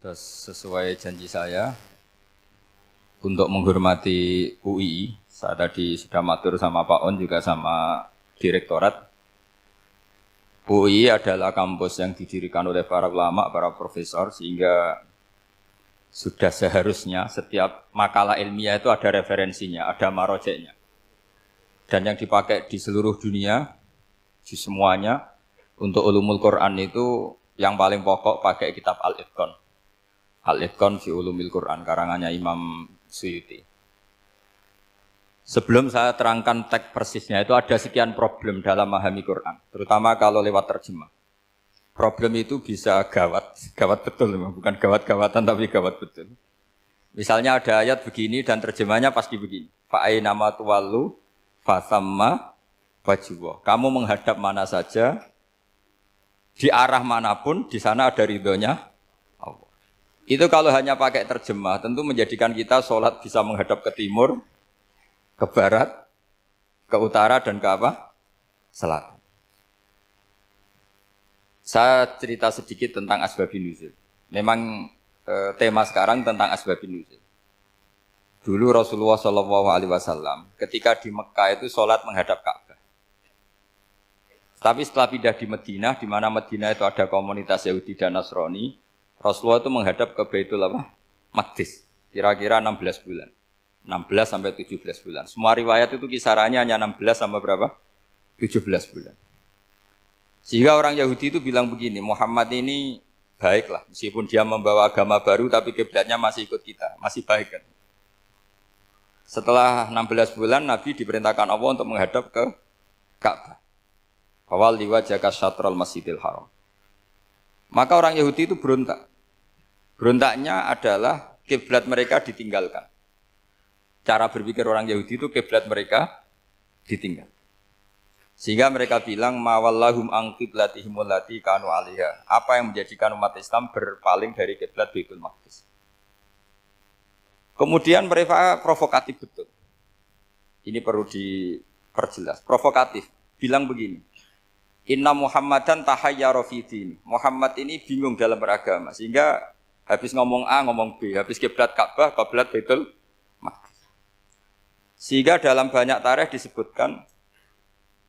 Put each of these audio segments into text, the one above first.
Terus sesuai janji saya untuk menghormati UII, saya tadi sudah matur sama Pak On juga sama Direktorat. UII adalah kampus yang didirikan oleh para ulama, para profesor, sehingga sudah seharusnya setiap makalah ilmiah itu ada referensinya, ada marojeknya. Dan yang dipakai di seluruh dunia, di semuanya, untuk ulumul Quran itu yang paling pokok pakai kitab Al-Itqan. Al-Itqan fi ulumil Quran, karangannya Imam Suyuti. Sebelum saya terangkan teks persisnya, itu ada sekian problem dalam memahami Quran, terutama kalau lewat terjemah. Problem itu bisa gawat betul, bukan gawat-gawatan tapi gawat betul. Misalnya ada ayat begini dan terjemahnya pasti begini. Fa'ainama tuwallu fathamma wajhullah. Kamu menghadap mana saja, di arah manapun, di sana ada ridhonya Allah. Itu kalau hanya pakai terjemah, tentu menjadikan kita sholat bisa menghadap ke timur, ke barat, ke utara, dan ke apa? Selatan. Saya cerita sedikit tentang asbabun nuzul. Memang tema sekarang tentang asbabun nuzul. Dulu Rasulullah SAW ketika di Mekah itu sholat menghadap Ka'bah. Tapi setelah pindah di Madinah, di mana Madinah itu ada komunitas Yahudi dan Nasrani, Rasulullah itu menghadap ke Baitul Maqdis, kira-kira 16 bulan. 16 sampai 17 bulan. Semua riwayat itu kisarannya hanya 16 sampai berapa? 17 bulan. Sehingga orang Yahudi itu bilang begini, Muhammad ini baiklah, meskipun dia membawa agama baru, tapi kiblatnya masih ikut kita, masih baik kan. Setelah 16 bulan, Nabi diperintahkan Allah untuk menghadap ke Ka'bah. Awal liwajaka syatrul masjidil haram. Maka orang Yahudi itu berontak. Berontaknya adalah kiblat mereka ditinggalkan. Cara berpikir orang Yahudi itu kiblat mereka ditinggal. Sehingga mereka bilang mawallahum an qiblatihim allati kanu 'alaiha. Apa yang menjadikan umat Islam berpaling dari kiblat Baitul Maqdis. Kemudian mereka provokatif betul. Ini perlu diperjelas. Provokatif. Bilang begini. Inna Muhammadan tahayyara fi din. Muhammad ini bingung dalam beragama. Sehingga habis ngomong A, ngomong B. Habis kiblat Ka'bah, kiblat Baitul Maqdis. Sehingga dalam banyak tarikh disebutkan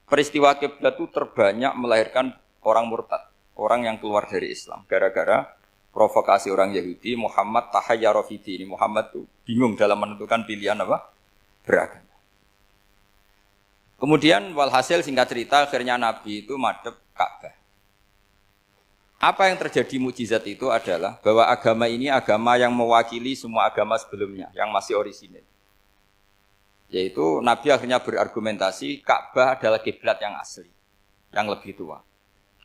peristiwa kiblat itu terbanyak melahirkan orang murtad, orang yang keluar dari Islam. Gara-gara provokasi orang Yahudi, Muhammad tahayyara fi din. Muhammad itu bingung dalam menentukan pilihan apa? Beragama. Kemudian walhasil singkat cerita akhirnya Nabi itu madhep Ka'bah. Apa yang terjadi mukjizat itu adalah bahwa agama ini agama yang mewakili semua agama sebelumnya yang masih orisinil. Yaitu Nabi akhirnya berargumentasi Ka'bah adalah kiblat yang asli, yang lebih tua.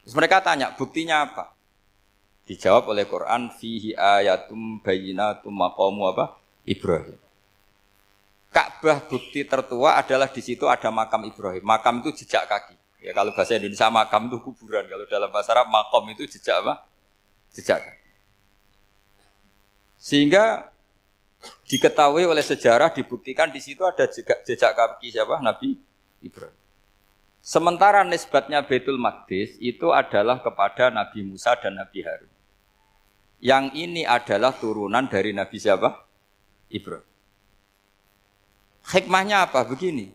Terus mereka tanya, buktinya apa? Dijawab oleh Quran, fihi ayatum bayyinatum maqamu apa? Ibrahim. Ka'bah bukti tertua adalah di situ ada makam Ibrahim. Makam itu jejak kaki. Ya kalau bahasa Indonesia makam itu kuburan. Kalau dalam bahasa Arab makom itu jejak apa? Jejak kaki. Sehingga diketahui oleh sejarah dibuktikan di situ ada jejak kaki siapa? Nabi Ibrahim. Sementara nisbatnya Baitul Maqdis itu adalah kepada Nabi Musa dan Nabi Harun. Yang ini adalah turunan dari Nabi siapa? Ibrahim. Hikmahnya apa? Begini,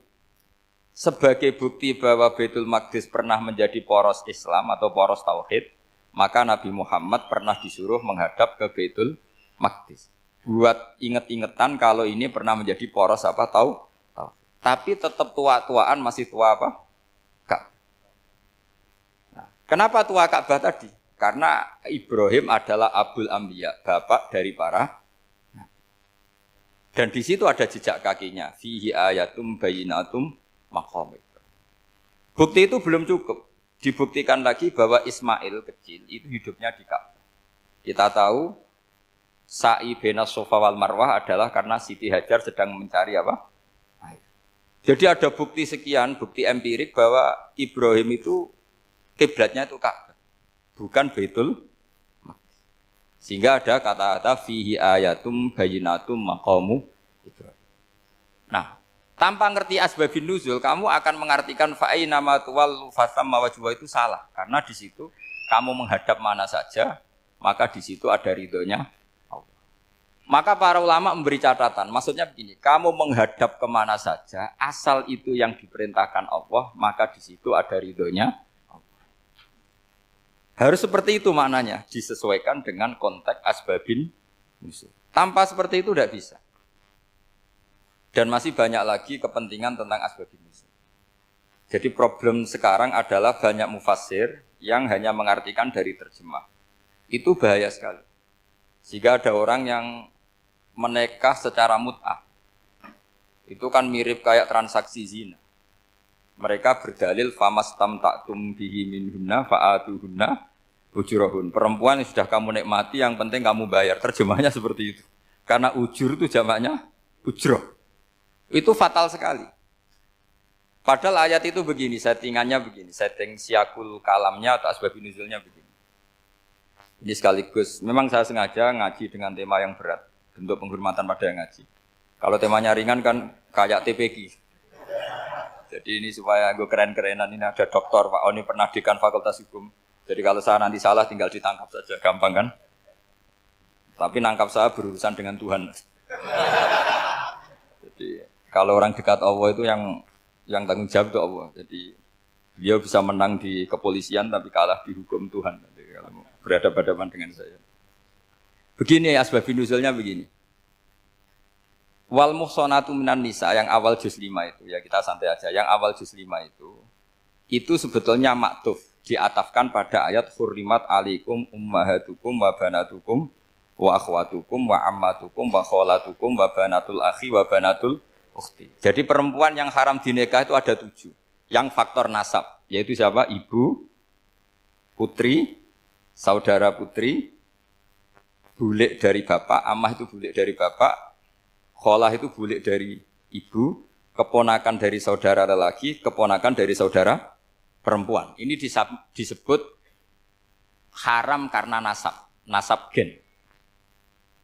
sebagai bukti bahwa Baitul Maqdis pernah menjadi poros Islam atau poros Tauhid, maka Nabi Muhammad pernah disuruh menghadap ke Baitul Maqdis. Buat inget-ingetan kalau ini pernah menjadi poros apa? Tahu? Tapi tetap tua-tuaan masih tua apa? Ka'bah. Nah, kenapa tua Ka'bah tadi? Karena Ibrahim adalah Abul Anbiya, bapak dari para. Dan di situ ada jejak kakinya. Fihi ayatum bayyinatum maqam. Bukti itu belum cukup. Dibuktikan lagi bahwa Ismail kecil itu hidupnya di Ka'bah. Kita tahu sa'i baina Safa wal Marwah adalah karena Siti Hajar sedang mencari apa? Air. Jadi ada bukti sekian, bukti empirik bahwa Ibrahim itu kiblatnya itu Ka'bah, bukan Baitul. Sehingga ada kata-kata fihi ayatum bayyinatum maqamu Ibrahim. Nah, tanpa ngerti asbabun nuzul, kamu akan mengartikan fa'ainama tuwallu fathamma wajhuhu itu salah. Karena di situ kamu menghadap mana saja, maka di situ ada ridhonya Maka para ulama memberi catatan, maksudnya begini, kamu menghadap kemana saja, asal itu yang diperintahkan Allah, maka di situ ada ridhonya. Harus seperti itu maknanya, disesuaikan dengan konteks asbabin nuzul. Tanpa seperti itu tidak bisa. Dan masih banyak lagi kepentingan tentang asbabin nuzul. Jadi problem sekarang adalah banyak mufassir yang hanya mengartikan dari terjemah. Itu bahaya sekali. Jika ada orang yang menikah secara mut'ah, itu kan mirip kayak transaksi zina. Mereka berdalil famastamta'tum bihi minhunna fa'atuhunna ujurahun. Perempuan yang sudah kamu nikmati, yang penting kamu bayar. Terjemahnya seperti itu. Karena ujur itu jamaknya ujroh. Itu fatal sekali. Padahal ayat itu begini, settingannya begini, setting siakul kalamnya atau asbabun nuzulnya begini. Ini sekaligus, memang saya sengaja ngaji dengan tema yang berat, bentuk penghormatan pada yang ngaji. Kalau temanya ringan kan kayak TPQ. Jadi ini supaya gue keren-kerenan, ini ada doktor Pak Oni pernah dekan Fakultas Hukum. Jadi kalau saya nanti salah tinggal ditangkap saja, gampang kan? Tapi nangkap saya berurusan dengan Tuhan. Jadi kalau orang dekat Allah itu yang tanggung jawab itu Allah. Jadi dia bisa menang di kepolisian tapi kalah di hukum Tuhan. Jadi kalau berhadapan-hadapan dengan saya. Begini asbabun nuzulnya begini. Wal muhsanatu minan nisa yang awal juz 5 itu ya kita santai aja. Yang awal juz 5 itu sebetulnya maktuf diatafkan pada ayat hurrimat alaikum ummahatukum wa banatukum wa akhwatukum wa ammatukum wa kholatukum wa banatul akhi wa banatul ukhti. Jadi perempuan yang haram dinikah itu ada 7. Yang faktor nasab yaitu siapa? Ibu, putri, saudara putri, bulik dari bapak, amah itu bulik dari bapak, kholah itu bulik dari ibu, keponakan dari saudara lelaki, keponakan dari saudara perempuan. Ini disebut haram karena nasab gen.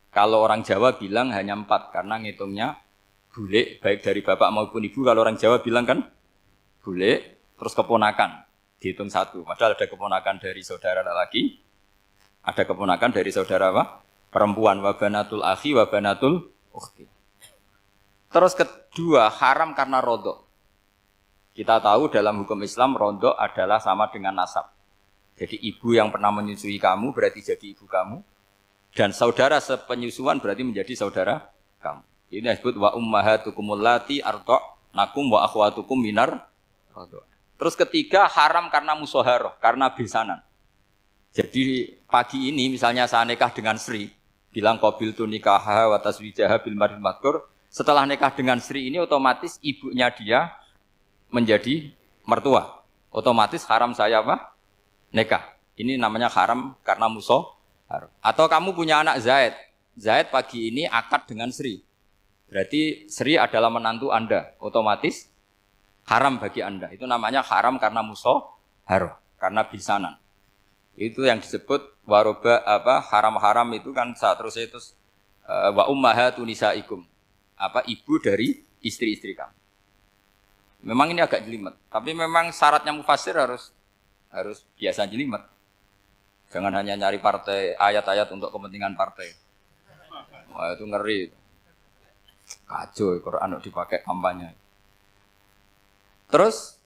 Kalau orang Jawa bilang hanya 4 karena ngitungnya bulik baik dari bapak maupun ibu. Kalau orang Jawa bilang kan bulik terus keponakan dihitung 1. Padahal ada keponakan dari saudara lelaki, ada keponakan dari saudara apa? Perempuan, wa banatul akhi wa banatul ukhti. Terus kedua, haram karena rodok. Kita tahu dalam hukum Islam rodok adalah sama dengan nasab. Jadi ibu yang pernah menyusui kamu berarti jadi ibu kamu. Dan saudara sepenyusuan berarti menjadi saudara kamu. Ini disebut wa ummahatukumul lati arda'nakum wa akhwatukum minar rodok. Terus ketiga, haram karena musoharoh, karena besanan. Jadi pagi ini misalnya saya nikah dengan Sri, bilang qabil tu nikaha wa taswijaha bil mar'il madkur. Setelah nikah dengan Sri ini otomatis ibunya dia menjadi mertua. Otomatis haram saya apa? Nikah. Ini namanya haram karena musoharoh. Atau kamu punya anak Zaid. Zaid pagi ini akad dengan Sri. Berarti Sri adalah menantu Anda. Otomatis haram bagi Anda. Itu namanya haram karena musoharoh, karena bisanan. Itu yang disebut waroba apa haram-haram itu kan saat terus itu wa ummahatun nisaikum. Apa ibu dari istri-istri kamu. Memang ini agak jelimet, tapi memang syaratnya mufassir harus biasa jelimet. Jangan hanya nyari partai ayat-ayat untuk kepentingan partai. Wah itu ngeri. Kacau Quran dipakai kampanye. Terus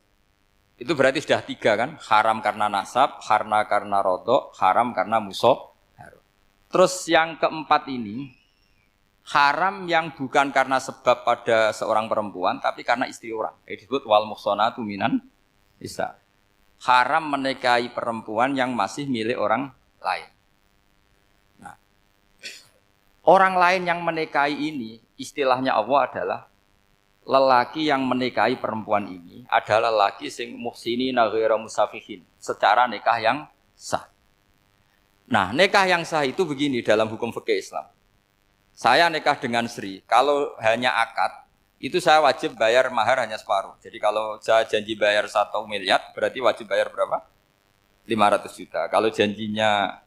itu berarti sudah 3 kan? Haram karena nasab, karena rodok, haram karena musoharoh. Terus yang keempat ini, haram yang bukan karena sebab pada seorang perempuan, tapi karena istri orang. Ini disebut wal muhsanatu minan nisa. Haram menikahi perempuan yang masih milik orang lain. Nah, orang lain yang menikahi ini, istilahnya Allah adalah lelaki yang menikahi perempuan ini adalah lelaki sing muhsinina ghairu musafihin, secara nikah yang sah. Nah, nikah yang sah itu begini dalam hukum fikih Islam. Saya nikah dengan Sri, kalau hanya akad, itu saya wajib bayar mahar hanya separuh. Jadi kalau saya janji bayar 1 miliar, berarti wajib bayar berapa? 500 juta. Kalau janjinya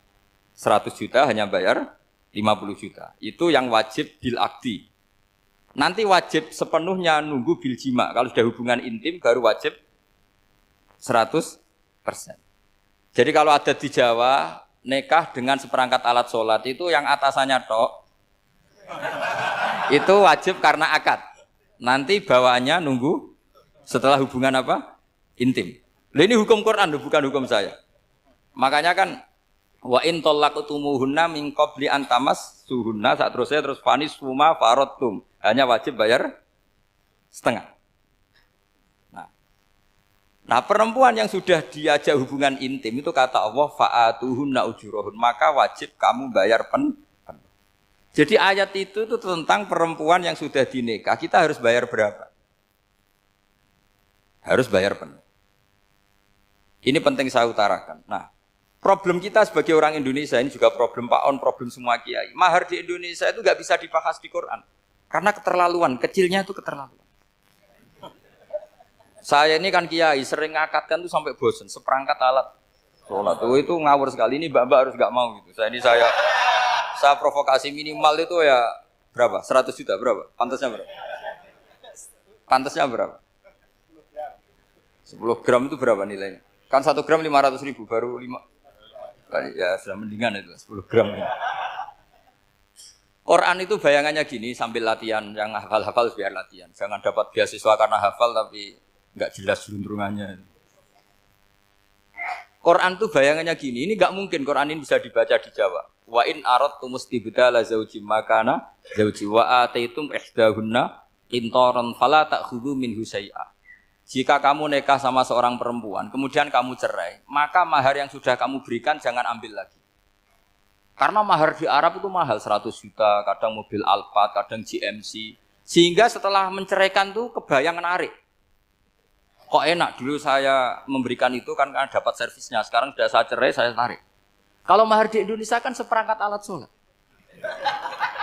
100 juta, hanya bayar 50 juta. Itu yang wajib bil akdi. Nanti wajib sepenuhnya nunggu bil jima. Kalau sudah hubungan intim baru wajib 100%. Jadi kalau ada di Jawa, nikah dengan seperangkat alat sholat itu yang atasannya tok, Itu wajib karena akad. Nanti bawaannya nunggu setelah hubungan apa? Intim. Lah ini hukum Quran bukan hukum saya. Makanya kan wa in talaqtumuhunna min qabli an tamassuhunna saat terus fanis suma faradtum. Hanya wajib bayar setengah. Nah, perempuan yang sudah diajak hubungan intim itu kata Allah fa'atuhunna ujurahun, maka wajib kamu bayar penuh. Jadi ayat itu tentang perempuan yang sudah dinikah, kita harus bayar berapa? Harus bayar penuh. Ini penting saya utarakan. Nah, problem kita sebagai orang Indonesia ini juga problem Pak On, problem semua kiai. Mahar di Indonesia itu nggak bisa dibahas di Quran karena keterlaluan, kecilnya itu keterlaluan. Saya ini kan kiai, sering ngakatkan tuh sampai bosen, seperangkat alat sholat. Itu ngawur sekali, ini mbak-mbak harus nggak mau gitu. Saya provokasi minimal itu ya berapa? 100 juta berapa? Pantasnya berapa? Pantasnya berapa? 10 gram itu berapa nilainya? Kan 1 gram 500.000, baru 5. Ya sudah mendingan itu, 10 gram. Quran itu bayangannya gini, sambil latihan, yang hafal-hafal biar latihan. Jangan dapat beasiswa karena hafal tapi nggak jelas juntrungannya. Quran tuh bayangannya gini, ini nggak mungkin Quran ini bisa dibaca di Jawa. Wa in aradtum istibdala zawji makana zawji wa ataitum ihdahunna qintaran fala ta'khudhu minhu syai'a. Jika kamu nikah sama seorang perempuan, kemudian kamu cerai, maka mahar yang sudah kamu berikan jangan ambil lagi. Karena mahar di Arab itu mahal, 100 juta, kadang mobil Alphard, kadang GMC. Sehingga setelah menceraikan tuh kebayang menarik. Kok enak dulu saya memberikan itu kan karena dapat servisnya. Sekarang sudah saya cerai, saya tarik. Kalau mahar di Indonesia kan seperangkat alat sholat.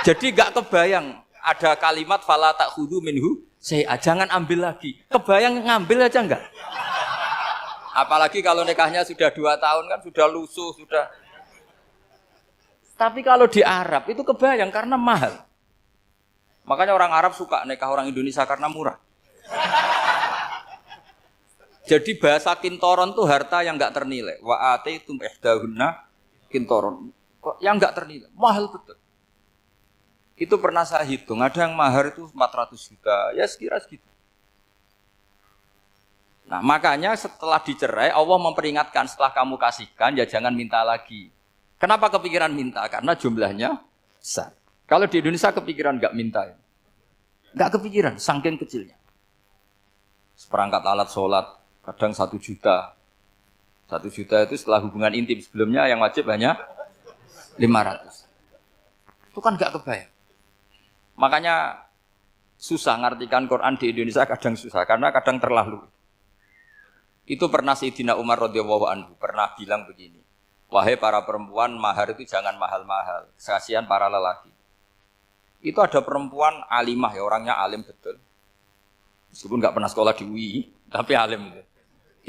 Jadi gak kebayang ada kalimat fala ta'khudhu minhu syai'a, jangan ambil lagi. Kebayang ngambil aja enggak? Apalagi kalau nikahnya sudah 2 tahun kan sudah lusuh, sudah. Tapi kalau di Arab itu kebayang karena mahal. Makanya orang Arab suka nikah orang Indonesia karena murah. Jadi bahasa kintoron itu harta yang enggak ternilai. Wa ataitum ihdahunna kintoron. Kok yang enggak ternilai? Mahal betul. Itu pernah saya hitung, ada yang mahar itu 400 juta, ya sekira segitu. Nah makanya setelah dicerai, Allah memperingatkan setelah kamu kasihkan, ya jangan minta lagi. Kenapa kepikiran minta? Karena jumlahnya besar. Kalau di Indonesia kepikiran enggak minta ya? Enggak kepikiran, saking kecilnya. Seperangkat alat sholat, kadang 1 juta. 1 juta itu setelah hubungan intim, sebelumnya yang wajib hanya 500. Itu kan enggak kebayang. Makanya susah ngartikan Quran di Indonesia, kadang susah karena kadang terlalu. Itu pernah Sayyidina Umar radhiyallahu anhu pernah bilang begini, wahai para perempuan, mahar itu jangan mahal-mahal, kasihan para lelaki. Itu ada perempuan alimah ya, orangnya alim betul. Meskipun nggak pernah sekolah di UI, tapi alim itu.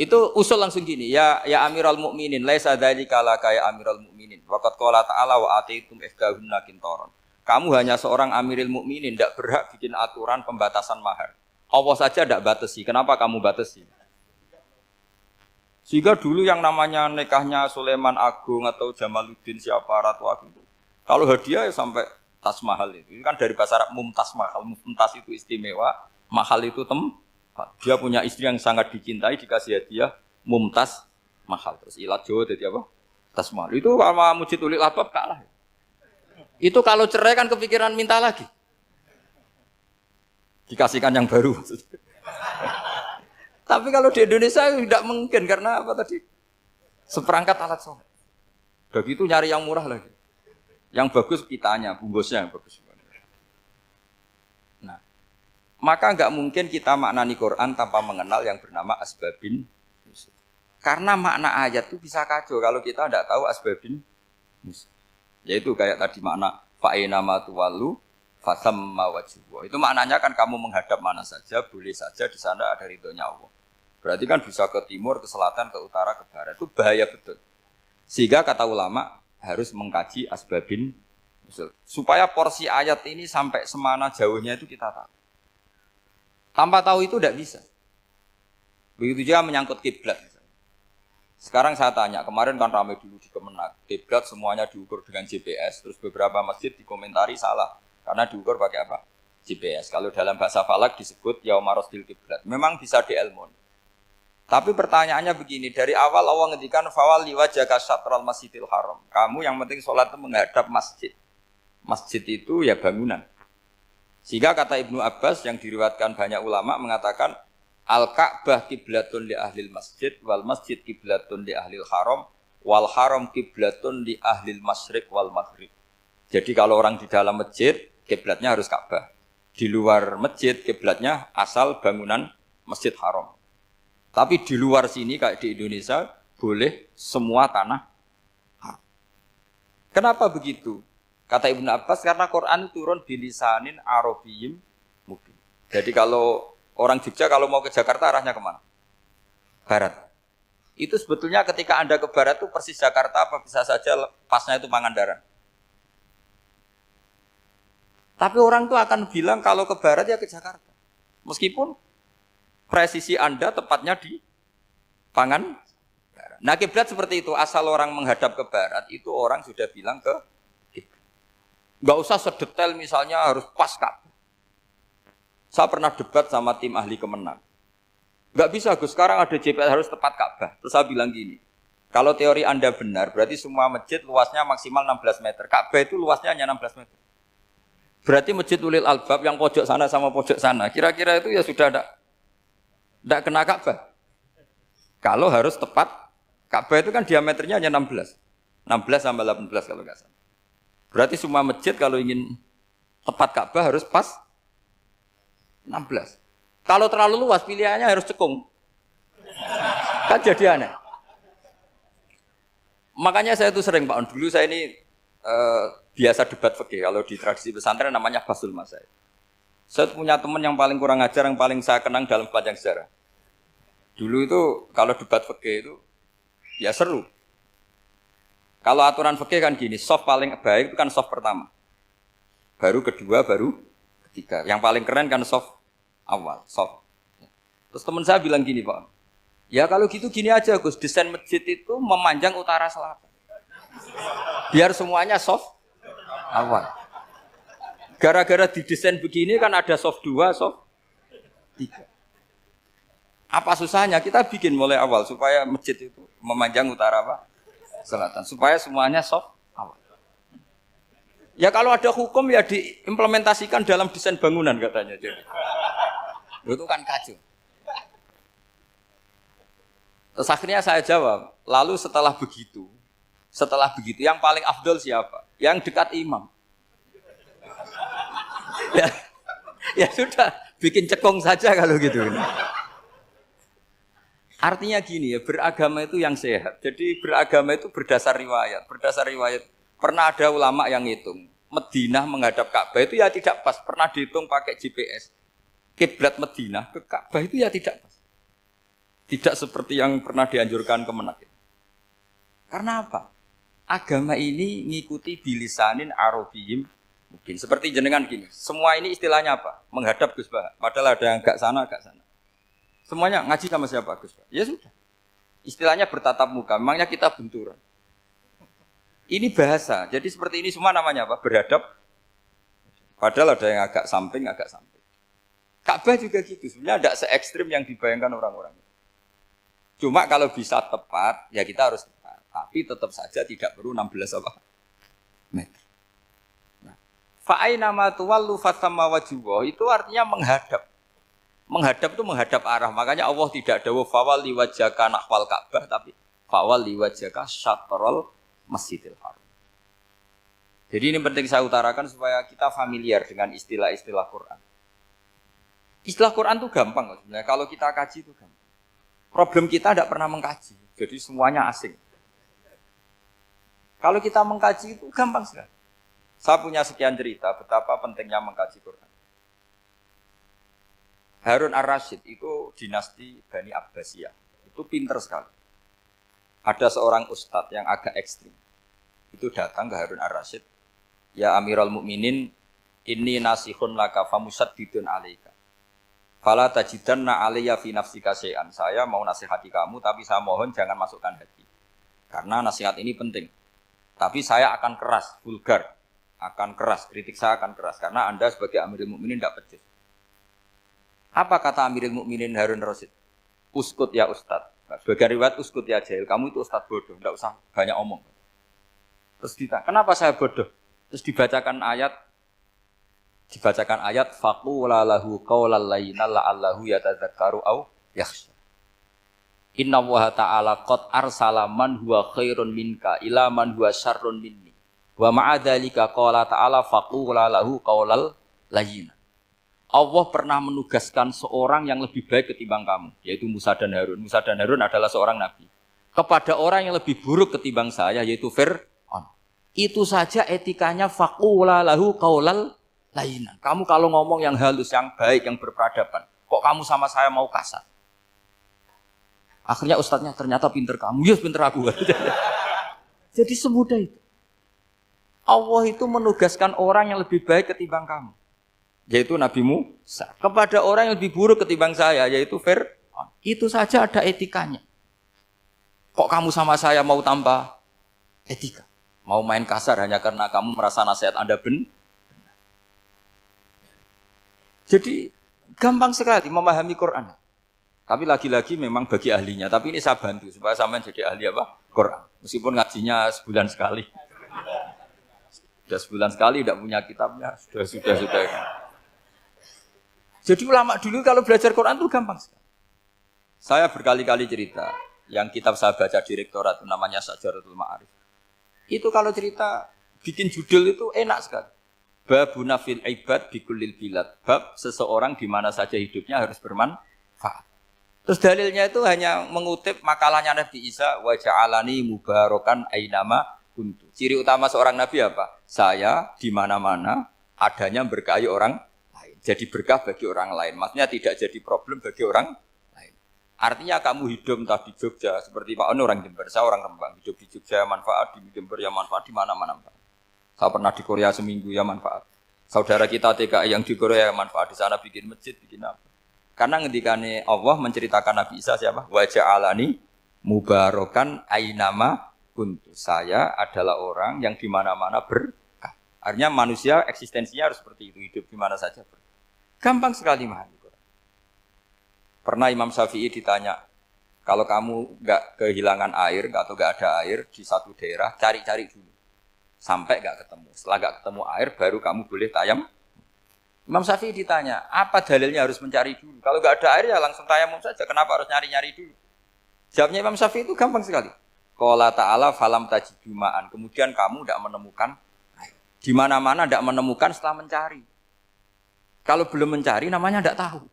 Itu usul langsung gini, ya Amirul Mukminin, laisa dzalika laka ya Amirul Mukminin. Waqad qala ta'ala wa ataitum ihdahunna qintaran. Kamu hanya seorang Amirul Mukminin, tidak berhak bikin aturan pembatasan mahar. Allah saja tidak batasi, kenapa kamu batasi? Sehingga dulu yang namanya nikahnya Sulaiman Agung atau Jamaluddin siapa Ratu Agung, kalau hadiah ya sampai tas mahal itu. Ini kan dari bahasa Arab mumtaz mahal, mumtaz itu istimewa, mahal itu tempat. Dia punya istri yang sangat dicintai, dikasih hadiah mumtaz mahal. Terus ilat Jawa jadi apa? Tas mahal. Itu sama Mujid Ulil Albab kalah. Itu kalau cerai kan kepikiran minta lagi. Dikasihkan yang baru. Tapi kalau di Indonesia tidak mungkin karena apa tadi? Seperangkat alat sholat. Begitu nyari yang murah lagi. Yang bagus kitanya, bungkusnya yang bagus. Nah, maka nggak mungkin kita maknani Quran tanpa mengenal yang bernama asbabin. Karena makna ayat itu bisa kacau kalau kita tidak tahu asbabin. Yaitu kayak tadi makna fa'ina ma tuwallu fasamma wajhu. Itu maknanya kan kamu menghadap mana saja, boleh saja di sana ada ridhonya Allah. Berarti kan bisa ke timur, ke selatan, ke utara, ke barat. Itu bahaya betul. Sehingga kata ulama harus mengkaji asbabin supaya porsi ayat ini sampai semana jauhnya itu kita tahu. Tanpa tahu itu tidak bisa. Begitu juga menyangkut kiblat. Sekarang saya tanya, kemarin kan ramai dulu di Kemenak, kiblat semuanya diukur dengan GPS, terus beberapa masjid dikomentari salah. Karena diukur pakai apa? GPS. Kalau dalam bahasa falak disebut yaumarosdil kiblat. Memang bisa diilmon. Tapi pertanyaannya begini, dari awal Allah ngendikan fawal liwajhaka syatral masjidil haram. Kamu yang penting sholat itu menghadap masjid. Masjid itu ya bangunan. Sehingga kata Ibnu Abbas yang diriwayatkan banyak ulama mengatakan Al-Ka'bah kiblatun li ahlil masjid wal masjid kiblatun li ahlil haram wal haram kiblatun li ahlil masyriq wal maghrib. Jadi kalau orang di dalam masjid kiblatnya harus Ka'bah. Di luar masjid kiblatnya asal bangunan Masjid Haram. Tapi di luar sini kayak di Indonesia boleh semua tanah haram. Kenapa begitu? Kata Ibnu Abbas karena Quran turun bilisanin Arabiyyim mubin. Jadi kalau orang Jogja kalau mau ke Jakarta arahnya kemana? Barat. Itu sebetulnya ketika Anda ke barat itu persis Jakarta apa bisa saja pasnya itu Pangandaran. Tapi orang itu akan bilang kalau ke barat ya ke Jakarta. Meskipun presisi Anda tepatnya di Pangandaran. Nah kiblat seperti itu, asal orang menghadap ke barat itu orang sudah bilang ke kiblat. Enggak usah sedetail misalnya harus pas Ka'bah. Saya pernah debat sama tim ahli Kemenang. Enggak bisa Gus, sekarang ada GPS harus tepat Ka'bah. Terus saya bilang gini, kalau teori Anda benar, berarti semua masjid luasnya maksimal 16 meter. Ka'bah itu luasnya hanya 16 meter. Berarti Masjid Ulil Albab yang pojok sana sama pojok sana, kira-kira itu ya sudah tidak kena Ka'bah. Kalau harus tepat, Ka'bah itu kan diameternya hanya 16. 16 sampai 18 kalau nggak salah. Berarti semua masjid kalau ingin tepat Ka'bah harus pas 16. Kalau terlalu luas pilihannya harus cekung. Kan jadi aneh. Makanya saya itu sering Pak, dulu saya ini biasa debat fikih. Kalau di tradisi pesantren namanya Basul Masail. Saya punya teman yang paling kurang ajar, yang paling saya kenang dalam sepanjang sejarah. Dulu itu kalau debat fikih itu ya seru. Kalau aturan fikih kan gini, soft paling baik itu kan soft pertama. Baru kedua, baru ketiga. Yang paling keren kan soft awal, soft. Terus teman saya bilang gini Pak, ya kalau gitu gini aja Gus, desain masjid itu memanjang utara selatan. Biar semuanya soft awal. Gara-gara didesain begini kan ada soft 2, soft 3. Apa susahnya? Kita bikin mulai awal supaya masjid itu memanjang utara apa? Selatan. Supaya semuanya soft awal. Ya kalau ada hukum ya diimplementasikan dalam desain bangunan katanya. Jadi. Itu kan kacau. Terus akhirnya saya jawab, lalu setelah begitu yang paling afdol siapa? Yang dekat imam. Ya sudah, bikin cekong saja kalau gitu. Artinya gini ya, beragama itu yang sehat. Jadi beragama itu berdasar riwayat. Berdasar riwayat, pernah ada ulama yang ngitung. Madinah menghadap Ka'bah itu ya tidak pas. Pernah dihitung pakai GPS. Kiblat Madinah ke Ka'bah itu ya tidak pas. Tidak seperti yang pernah dianjurkan Kemenak. Karena apa? Agama ini ngikuti bilisanin Arabiyyim mungkin. Seperti jenengan gini. Semua ini istilahnya apa? Menghadap Gus Bah. Padahal ada yang agak sana, agak sana. Semuanya ngaji sama siapa Gus? Ya sudah. Istilahnya bertatap muka. Memangnya kita benturan. Ini bahasa. Jadi seperti ini semua namanya apa? Berhadap. Padahal ada yang agak samping, agak samping. Ka'bah juga gitu. Sebenarnya tidak se-ekstrim yang dibayangkan orang-orang. Cuma kalau bisa tepat, ya kita harus tepat. Tapi tetap saja tidak perlu 16 apa? Meter. Nah, fa'aina ma tuwallu fasamma wajhullah itu artinya menghadap. Menghadap itu menghadap arah. Makanya Allah tidak dawuh fawal liwajhaka nahwal Ka'bah tapi fawal liwajhaka syatrul Masjidil Haram. Jadi ini penting saya utarakan supaya kita familiar dengan istilah-istilah Quran. Istilah Quran itu gampang sebenarnya. Kalau kita kaji itu gampang. Problem kita tidak pernah mengkaji. Jadi semuanya asing. Kalau kita mengkaji itu gampang sekali. Saya punya sekian cerita betapa pentingnya mengkaji Quran. Harun ar-Rasyid itu dinasti Bani Abbasiyah. Itu pinter sekali. Ada seorang ustadz yang agak ekstrim. Itu datang ke Harun ar-Rasyid. Ya Amirul Mukminin, inni nasihun laka famusaddidun alaika. Fala tajidanna alayya fi nafsika syai'an. Saya mau nasihati kamu tapi saya mohon jangan masukkan hati. Karena nasihat ini penting. Tapi saya akan keras, vulgar. akan keras, kritik saya akan keras karena Anda sebagai Amirul Mukminin tidak pecus. Apa kata Amirul Mukminin Harun Rasid? Uskut ya Ustadz. Sebagai riwayat uskut ya jahil. Kamu itu Ustadz bodoh, tidak usah banyak omong. Terus ditanya, kenapa saya bodoh? Terus dibacakan ayat faqula lahu qaulal layyina la'allahu yatadzakkaru aw yakhsha. Inna wa ta'ala qad arsala man huwa khairun minka ila man huwa syarrun minni. Wa ma'a dzalika qala ta'ala faqula lahu qaulal layyina. Allah pernah menugaskan seorang yang lebih baik ketimbang kamu, yaitu Musa dan Harun. Musa dan Harun adalah seorang nabi. Kepada orang yang lebih buruk ketimbang saya, yaitu Fir'aun. Itu saja etikanya faqula lahu qaulal layyina. Kamu kalau ngomong yang halus, yang baik, yang berperadaban, kok kamu sama saya mau kasar? Akhirnya ustadznya ternyata pinter kamu, ya pinter aku. Jadi semudah itu. Allah itu menugaskan orang yang lebih baik ketimbang kamu, yaitu Nabi Musa, kepada orang yang lebih buruk ketimbang saya, yaitu Fir'aun. Itu saja ada etikanya. Kok kamu sama saya mau tambah etika? Mau main kasar hanya karena kamu merasa nasihat Anda benar? Jadi gampang sekali memahami Quran. Tapi lagi-lagi memang bagi ahlinya. Tapi ini saya bantu supaya sampean jadi ahli apa? Quran. Meskipun ngajinya sebulan sekali. Sudah sebulan sekali tidak punya kitabnya. Sudah. Jadi ulama dulu kalau belajar Quran itu gampang sekali. Saya berkali-kali cerita. Yang kitab saya baca di rektorat namanya Syajaratul Ma'arif. Itu kalau cerita bikin judul itu enak sekali. Babuna fil ibad bikullil bilad. Bab seseorang di mana saja hidupnya harus bermanfaat. Terus dalilnya itu hanya mengutip makalahnya Nabi Isa, wa ja'alani mubarakan ainama kuntu. Ciri utama seorang nabi apa? Saya di mana-mana adanya berkahi orang lain. Jadi berkah bagi orang lain. Maksudnya tidak jadi problem bagi orang lain. Artinya kamu hidup entah di Jogja seperti Pak Ono orang Jember, saya orang Rembang. Hidup di Jogja manfaat, di Jember ya manfaat, di mana-mana manfaat. Saya pernah di Korea seminggu ya manfaat. Saudara kita TKI yang di Korea ya manfaat, di sana bikin masjid, bikin apa. Karena ngendikane Allah menceritakan Nabi Isa siapa? Wa ja'alani mubarakan ainama kuntu. Saya adalah orang yang di mana-mana berkah. Artinya manusia eksistensinya harus seperti itu, hidup di mana saja berkah. Gampang sekali memahami Quran. Pernah Imam Syafi'i ditanya, kalau kamu enggak kehilangan air atau enggak ada air di satu daerah, cari-cari dulu. Sampai enggak ketemu. Setelah enggak ketemu air baru kamu boleh tayamum. Imam Syafi'i ditanya, apa dalilnya harus mencari dulu? Kalau nggak ada air ya langsung tayamum saja. Kenapa harus nyari-nyari dulu? Jawabnya Imam Syafi'i itu gampang sekali. Qala ta'ala falam tajidu ma'an. Kemudian kamu tidak menemukan air. Di mana-mana tidak menemukan setelah mencari. Kalau belum mencari namanya tidak tahu.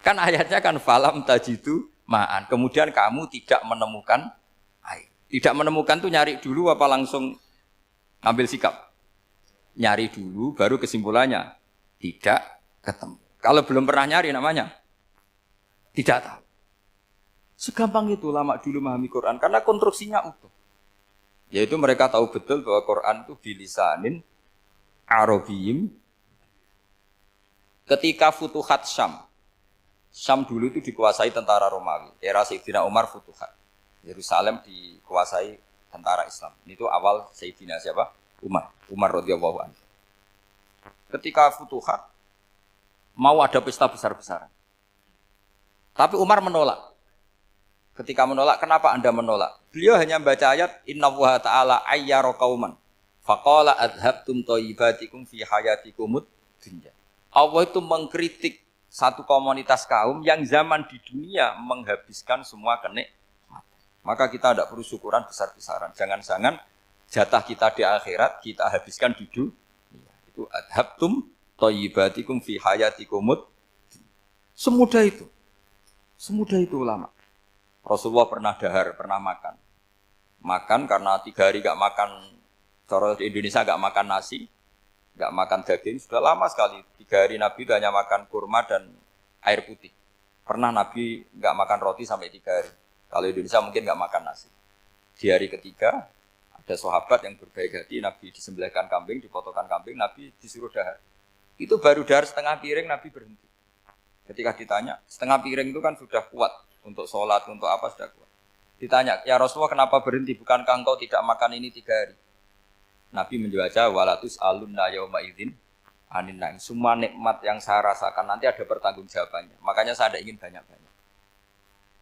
Kan ayatnya kan falam tajidu ma'an. Kemudian kamu tidak menemukan air. Tidak menemukan tuh nyari dulu apa langsung ambil sikap? Nyari dulu, baru kesimpulannya tidak ketemu. Kalau belum pernah nyari namanya tidak tahu. Segampang itu ulama dulu memahami Quran karena konstruksinya utuh. Yaitu mereka tahu betul bahwa Quran itu bilisanin Arabiyim. Ketika Futuhat Syam dulu itu dikuasai tentara Romawi. Era Sayyidina Umar Futuhat. Yerusalem dikuasai tentara Islam. Itu awal Sayyidina siapa? Umar radhiyallahu anhu. Ketika Futuhat mau ada pesta besar-besaran. Tapi Umar menolak. Ketika menolak, kenapa Anda menolak? Beliau hanya membaca ayat innallaha ta'ala ayyara qauman faqala adhabtum thayyibatikum fi hayatikumud dunya. Allah itu mengkritik satu komunitas kaum yang zaman di dunia menghabiskan semua kenikmatan. Maka kita tidak perlu syukuran besar-besaran. Jangan-jangan jatah kita di akhirat kita habiskan di dunia. Itu adhabtum thayyibatikum fi hayatikumud. Semudah itu ulama. Rasulullah pernah dahar, pernah makan. Makan karena 3 hari gak makan, cara di Indonesia gak makan nasi, gak makan daging, sudah lama sekali. 3 hari Nabi itu hanya makan kurma dan air putih. Pernah Nabi gak makan roti sampai 3 hari. Kalau Indonesia mungkin gak makan nasi. Di hari ketiga, ada sahabat yang berbaik hati, Nabi disembelihkan kambing, dipotongkan kambing, Nabi disuruh dahar. Itu baru dahar setengah piring, Nabi berhenti. Ketika ditanya, setengah piring itu kan sudah kuat untuk sholat, untuk apa sudah kuat. Ditanya, ya Rasulullah kenapa berhenti? Bukankah engkau tidak makan ini 3 hari? Nabi menjawab walatus alunna yauma idzin anin naim. Semua nikmat yang saya rasakan nanti ada pertanggungjawabannya. Makanya saya tidak ingin banyak-banyak.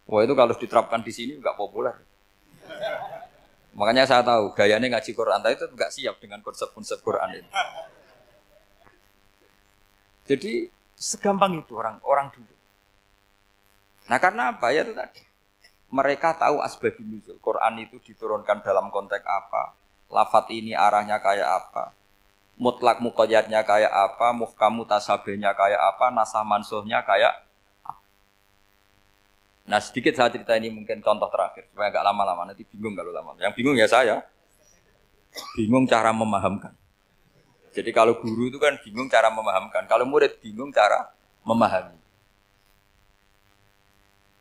Wah itu kalau diterapkan di sini nggak populer. Makanya saya tahu gayanya ngaji Quran itu nggak siap dengan konsep-konsep Quran ini. Jadi segampang itu orang dulu. Nah karena apa ya itu tadi. Mereka tahu asbabun nuzul. Quran itu diturunkan dalam konteks apa. Lafat ini arahnya kayak apa. Mutlak muqayyadnya kayak apa. Muhkam mutasabihnya kayak apa. Nasah mansuhnya kayak apa. Nah sedikit saya cerita ini mungkin contoh terakhir. Supaya agak lama-lama. Nanti bingung kalau lama. Yang bingung ya saya. Bingung cara memahamkan. Jadi kalau guru itu kan bingung cara memahamkan. Kalau murid bingung cara memahami.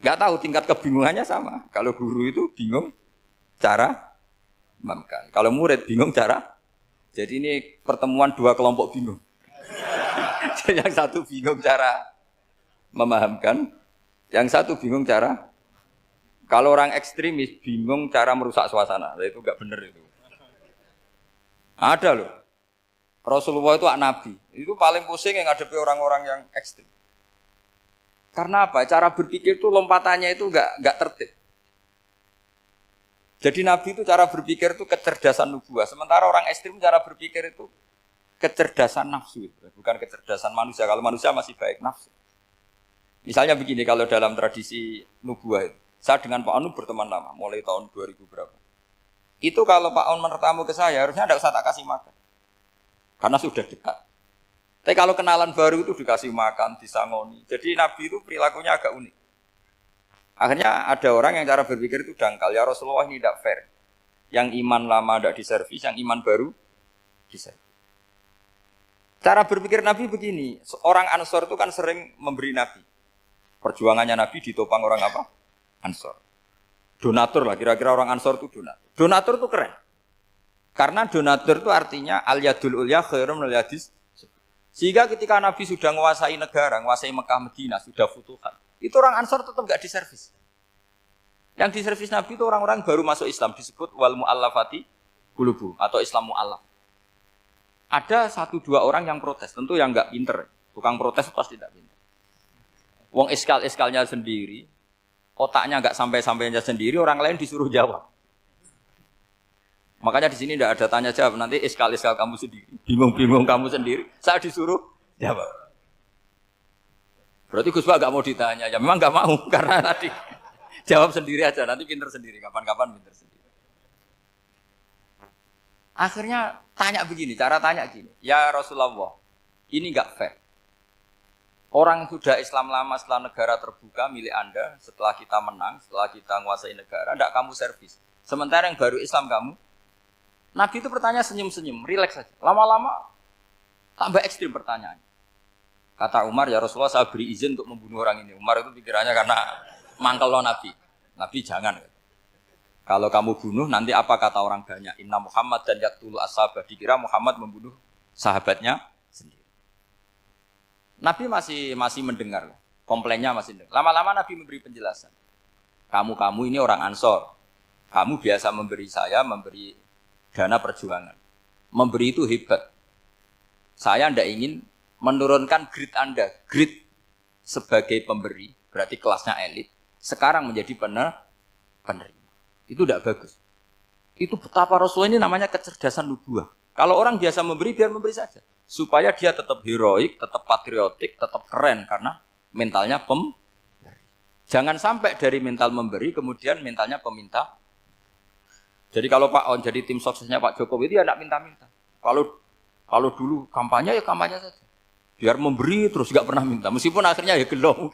Nggak tahu tingkat kebingungannya sama. Kalau guru itu bingung cara memahamkan. Kalau murid bingung cara. Jadi ini pertemuan dua kelompok bingung. Yang satu bingung cara memahamkan. Yang satu bingung cara. Kalau orang ekstremis bingung cara merusak suasana. Itu nggak benar itu. Ada loh. Rasulullah itu nabi. Itu paling pusing yang ngadepi orang-orang yang ekstrem. Karena apa? Cara berpikir itu lompatannya itu enggak tertib. Jadi Nabi itu cara berpikir itu kecerdasan nubuah. Sementara orang ekstrim cara berpikir itu kecerdasan nafsu. Bukan kecerdasan manusia. Kalau manusia masih baik nafsu. Misalnya begini, kalau dalam tradisi nubuah itu. Saya dengan Pak Anu berteman lama, mulai tahun 2000 berapa. Itu kalau Pak Anu bertamu ke saya, harusnya tidak usah tak kasih makan. Karena sudah dekat. Tapi kalau kenalan baru itu dikasih makan, disangoni. Jadi Nabi itu perilakunya agak unik. Akhirnya ada orang yang cara berpikir itu dangkal. Ya Rasulullah ini tidak fair. Yang iman lama tidak diservis, yang iman baru diservis. Cara berpikir Nabi begini. Orang Ansor itu kan sering memberi Nabi. Perjuangannya Nabi ditopang orang apa? Ansor. Donatur lah, kira-kira orang Ansor itu donatur. Donatur itu keren. Karena donatur itu artinya al-yadul ulya khairum minal yadis. Sehingga ketika Nabi sudah menguasai negara, menguasai Mekah Madinah, sudah futuhat, itu orang Ansor tetap enggak diservis. Yang diservis Nabi itu orang-orang baru masuk Islam, disebut wal mu'allafati qulubuhum atau Islam mu'allaf. Ada 1-2 orang yang protes, tentu yang enggak pinter. Tukang protes pasti tidak pinter. Wong iskal-iskalnya sendiri, otaknya enggak sampai-sampainya sendiri, orang lain disuruh jawab. Makanya di sini tidak ada tanya jawab, nanti iskal-iskal kamu sendiri, bingung-bingung kamu sendiri, saya disuruh jawab. Berarti Gus Pak nggak mau ditanya, ya memang nggak mau karena tadi jawab sendiri aja, nanti pinter sendiri, kapan-kapan pinter sendiri. Akhirnya tanya begini, cara tanya gini, ya Rasulullah, ini nggak fair. Orang sudah Islam lama setelah negara terbuka milik Anda, setelah kita menang, setelah kita menguasai negara, tidak kamu servis. Sementara yang baru Islam kamu. Nabi itu bertanya senyum-senyum, rileks saja. Lama-lama tambah ekstrim pertanyaannya. Kata Umar, ya Rasulullah saya beri izin untuk membunuh orang ini. Umar itu pikirannya karena mangkel lo Nabi. Nabi jangan. Kalau kamu bunuh, nanti apa kata orang banyak? Inna Muhammad dan yaktulu ashabah. Dikira Muhammad membunuh sahabatnya sendiri. Nabi masih mendengar. Komplainnya masih mendengar. Lama-lama Nabi memberi penjelasan. Kamu ini orang Ansor. Kamu biasa memberi saya, memberi dana perjuangan. Memberi itu hebat. Saya tidak ingin menurunkan grade Anda. Grade sebagai pemberi, berarti kelasnya elit. Sekarang menjadi penerima. Itu tidak bagus. Itu betapa Rasulullah ini namanya kecerdasan nubuah. Kalau orang biasa memberi, biar memberi saja. Supaya dia tetap heroik, tetap patriotik, tetap keren. Karena mentalnya pemberi. Jangan sampai dari mental memberi, kemudian mentalnya peminta. Jadi kalau Pak On jadi tim suksesnya Pak Jokowi itu ya tidak minta-minta. Kalau dulu kampanye ya kampanye saja. Biar memberi terus nggak pernah minta. Meskipun akhirnya ya gelong.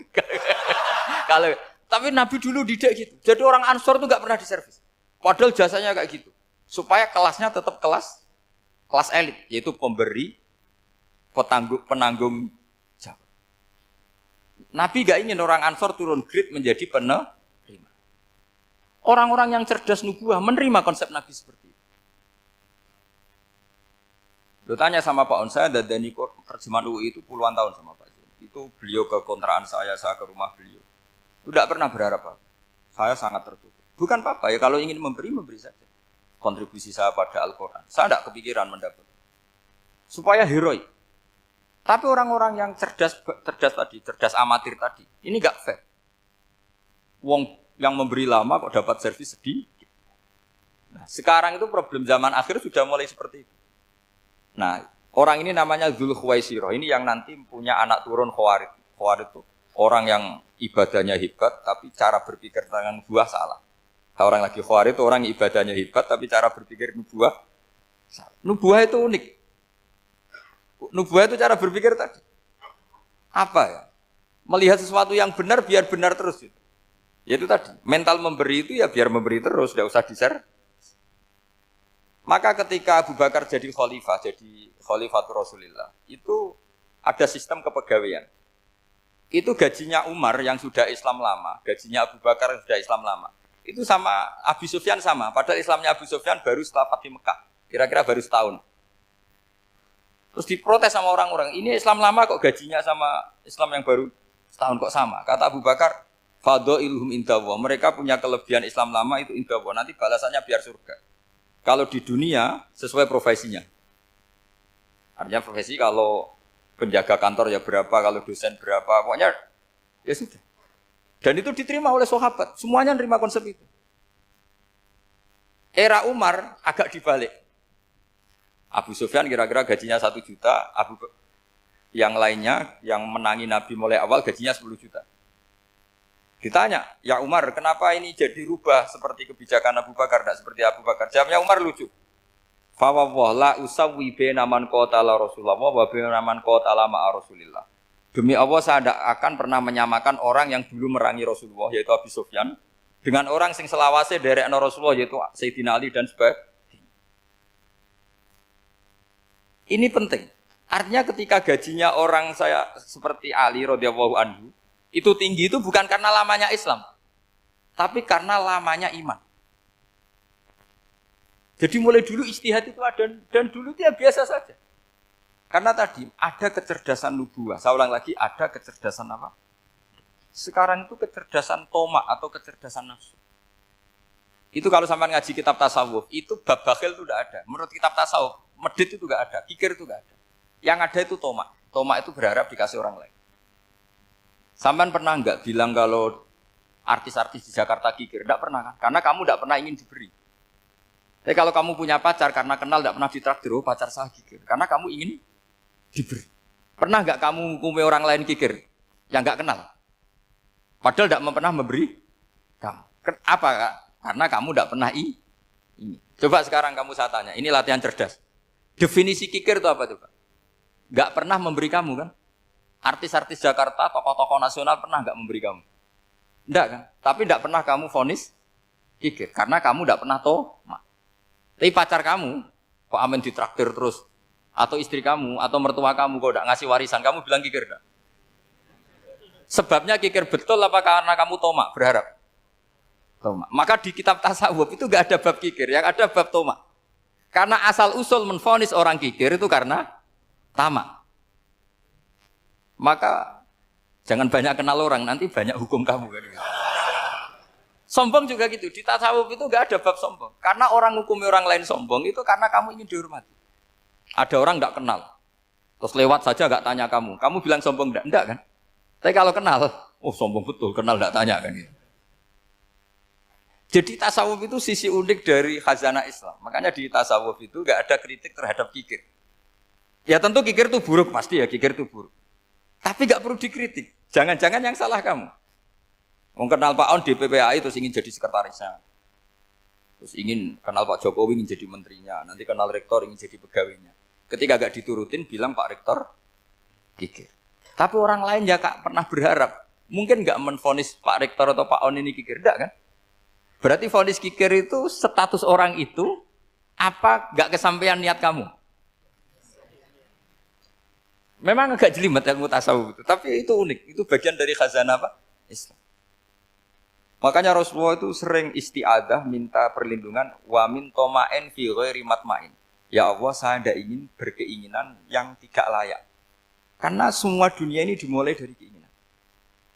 Tapi Nabi dulu didik gitu. Jadi orang Ansor itu nggak pernah diservis. Padahal jasanya kayak gitu. Supaya kelasnya tetap kelas elit, yaitu pemberi, penanggung jawab. Nabi nggak ingin orang Ansor turun grade menjadi penerima. Orang-orang yang cerdas nubuah menerima konsep Nabi seperti itu. Lo tanya sama Pak On, saya dadani terjemahan UI itu puluhan tahun sama Pak. Itu beliau ke kontrakan saya ke rumah beliau. Tidak pernah berharap apa. Saya sangat tertutup. Bukan apa-apa ya, kalau ingin memberi saja. kontribusi saya pada Al-Quran. Saya tidak kepikiran mendapat. Supaya heroik. Tapi orang-orang yang cerdas amatir tadi, ini nggak fair. Wong yang memberi lama kok dapat servis sedikit. Nah, sekarang itu problem zaman akhir sudah mulai seperti itu. Nah, orang ini namanya Dzul Khuwaisirah. Ini yang nanti punya anak turun Khawarid. Khawarid itu orang yang ibadahnya hebat, tapi cara berpikir tentang buah salah. Orang lagi Khawarid itu orang yang ibadahnya hebat, tapi cara berpikir nubuah salah. Nubuah itu unik. Nubuah itu cara berpikir tadi. Apa ya? Melihat sesuatu yang benar biar benar terus. Yaitu tadi, mental memberi itu ya biar memberi terus, tidak usah di-share. Maka ketika Abu Bakar jadi Khalifatul Rasulillah, itu ada sistem kepegawaian. Itu gajinya Umar yang sudah Islam lama, gajinya Abu Bakar yang sudah Islam lama. Itu sama Abu Sufyan sama, padahal Islamnya Abu Sufyan baru setelah Fathu Mekah, kira-kira baru setahun. Terus diprotes sama orang-orang, ini Islam lama kok gajinya sama Islam yang baru setahun kok sama. Kata Abu Bakar, fadhailuhum indallah, mereka punya kelebihan Islam lama itu indallah, nanti balasannya biar surga. Kalau di dunia sesuai profesinya. Artinya profesi kalau penjaga kantor ya berapa, kalau dosen berapa, pokoknya ya sudah. Dan itu diterima oleh sahabat, semuanya nerima konsep itu. Era Umar agak dibalik. Abu Sufyan kira-kira gajinya 1 juta, yang lainnya yang menangi Nabi mulai awal gajinya 10 juta. Ditanya, ya Umar, kenapa ini jadi rubah seperti kebijakan Abu Bakar, tidak seperti Abu Bakar? Jawabnya Umar lucu. Fawwah la usawwi baina man qatala Rasulullah wa baina man qatala ma'a Rasulillah. Demi Allah saya tidak akan pernah menyamakan orang yang dulu merangi Rasulullah yaitu Abu Sufyan dengan orang sing selawase derekno Rasulullah yaitu Sayyidina Ali dan sebagainya. Ini penting. Artinya ketika gajinya orang saya seperti Ali radhiyallahu anhu itu tinggi itu bukan karena lamanya Islam, tapi karena lamanya iman. Jadi mulai dulu ijtihad itu ada dan dulu dia biasa saja. Karena tadi ada kecerdasan nubuah. Saya ulang lagi, ada kecerdasan apa? Sekarang itu kecerdasan tomak atau kecerdasan nafsu. Itu kalau sampai ngaji kitab tasawuf, itu bab bakhil itu tidak ada. Menurut kitab tasawuf, medit itu tidak ada, kikir itu tidak ada. Yang ada itu tomak. Tomak itu berharap dikasih orang lain. Sampean pernah enggak bilang kalau artis-artis di Jakarta kikir? Enggak pernah kan? Karena kamu enggak pernah ingin diberi. Tapi kalau kamu punya pacar karena kenal enggak pernah ditraktir, oh pacar saya kikir. Karena kamu ingin diberi. Pernah enggak kamu ngukumi orang lain kikir yang enggak kenal? Padahal enggak pernah memberi kamu. Apa Kak? Karena kamu enggak pernah ini. Coba sekarang kamu saya tanya, ini latihan cerdas. Definisi kikir itu apa coba? Enggak pernah memberi kamu kan? Artis-artis Jakarta, tokoh-tokoh nasional pernah nggak memberi kamu? Enggak kan? Tapi enggak pernah kamu vonis kikir. Karena kamu enggak pernah tomak. Tapi pacar kamu, kok amin ditraktir terus? Atau istri kamu, atau mertua kamu, kok enggak ngasih warisan, kamu bilang kikir enggak? Sebabnya kikir betul apa karena kamu tomak, berharap? Tomak. Maka di kitab tasawuf itu enggak ada bab kikir, yang ada bab tomak. Karena asal usul menvonis orang kikir itu karena tamak. Maka jangan banyak kenal orang, nanti banyak hukum kamu kan. Sombong juga gitu, di tasawuf itu enggak ada bab sombong. Karena orang hukumi orang lain sombong itu karena kamu ingin dihormati. Ada orang enggak kenal, terus lewat saja enggak tanya kamu bilang sombong enggak kan? Tapi kalau kenal, oh sombong betul, kenal enggak tanya kan gitu. Jadi tasawuf itu sisi unik dari khazanah Islam. Makanya di tasawuf itu enggak ada kritik terhadap kikir. Ya tentu kikir itu buruk, pasti ya kikir itu buruk. Tapi nggak perlu dikritik. Jangan-jangan yang salah kamu. Mau kenal Pak On di PPAI terus ingin jadi sekretarisnya. Terus ingin kenal Pak Jokowi ingin jadi menterinya. Nanti kenal rektor ingin jadi pegawainya. Ketika nggak diturutin bilang Pak Rektor kikir. Tapi orang lain ya Kak pernah berharap. Mungkin nggak menvonis Pak Rektor atau Pak On ini kikir. Enggak kan? Berarti vonis kikir itu status orang itu apa nggak kesampaian niat kamu? Memang agak jelimet ilmu tasawuf itu, tapi itu unik. Itu bagian dari khazanah apa? Islam. Makanya Rasulullah itu sering isti'adah minta perlindungan wa min toma'in fi ghairi matma'in. Ya Allah, saya tidak ingin berkeinginan yang tidak layak. Karena semua dunia ini dimulai dari keinginan.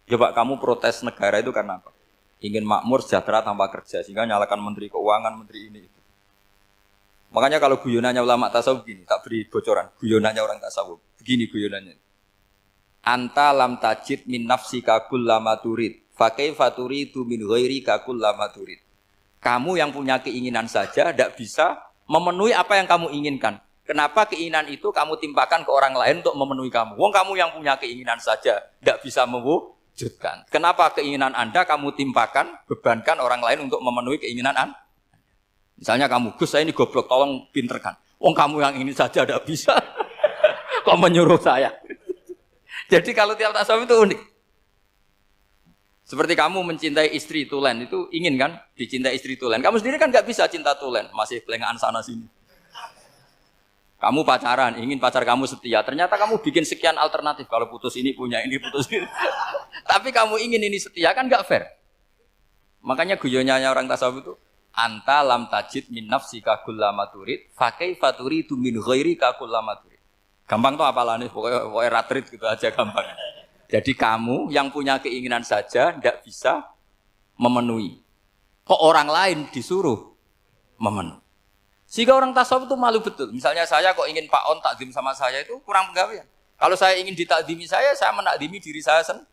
Coba kamu protes negara itu karena apa? Ingin makmur sejahtera tanpa kerja sehingga nyalakan menteri keuangan, menteri ini itu. Makanya kalau guyonannya ulama tasawuf begini, tak beri bocoran. Guyonannya orang tasawuf. Begini guyonannya. Anta lam tajid min nafsika kullama turid. Fa kaifa turidu min ghairika kullama turid. Kamu yang punya keinginan saja tidak bisa memenuhi apa yang kamu inginkan. Kenapa keinginan itu kamu timpakan ke orang lain untuk memenuhi kamu? Wong kamu yang punya keinginan saja tidak bisa mewujudkan. Kenapa keinginan Anda kamu timpakan, bebankan orang lain untuk memenuhi keinginan Anda? Misalnya kamu, Gus saya ini goblok, tolong pinterkan. Wong kamu yang ini saja tidak bisa. Kok menyuruh saya? Jadi kalau tiap tasawuf itu unik. Seperti kamu mencintai istri tulen, itu ingin kan dicintai istri tulen. Kamu sendiri kan nggak bisa cinta tulen, masih pelengahan sana sini. Kamu pacaran, ingin pacar kamu setia. Ternyata kamu bikin sekian alternatif. Kalau putus ini punya ini, putus ini. Tapi kamu ingin ini setia kan nggak fair. Makanya guyonanya orang tasawuf itu, anta lam tajid min nafsika kullama turid, fa kaifa turidu min ghairika kullama turid. Gampang tuh apalane, pokoknya ratrit gitu aja gampang. Jadi kamu yang punya keinginan saja tidak bisa memenuhi. Kok orang lain disuruh memenuhi. Sehingga orang tasawuf itu malu betul. Misalnya saya kok ingin Pak On takdim sama saya itu kurang penggawean. Kalau saya ingin ditakdimi saya menakdimi diri saya sendiri.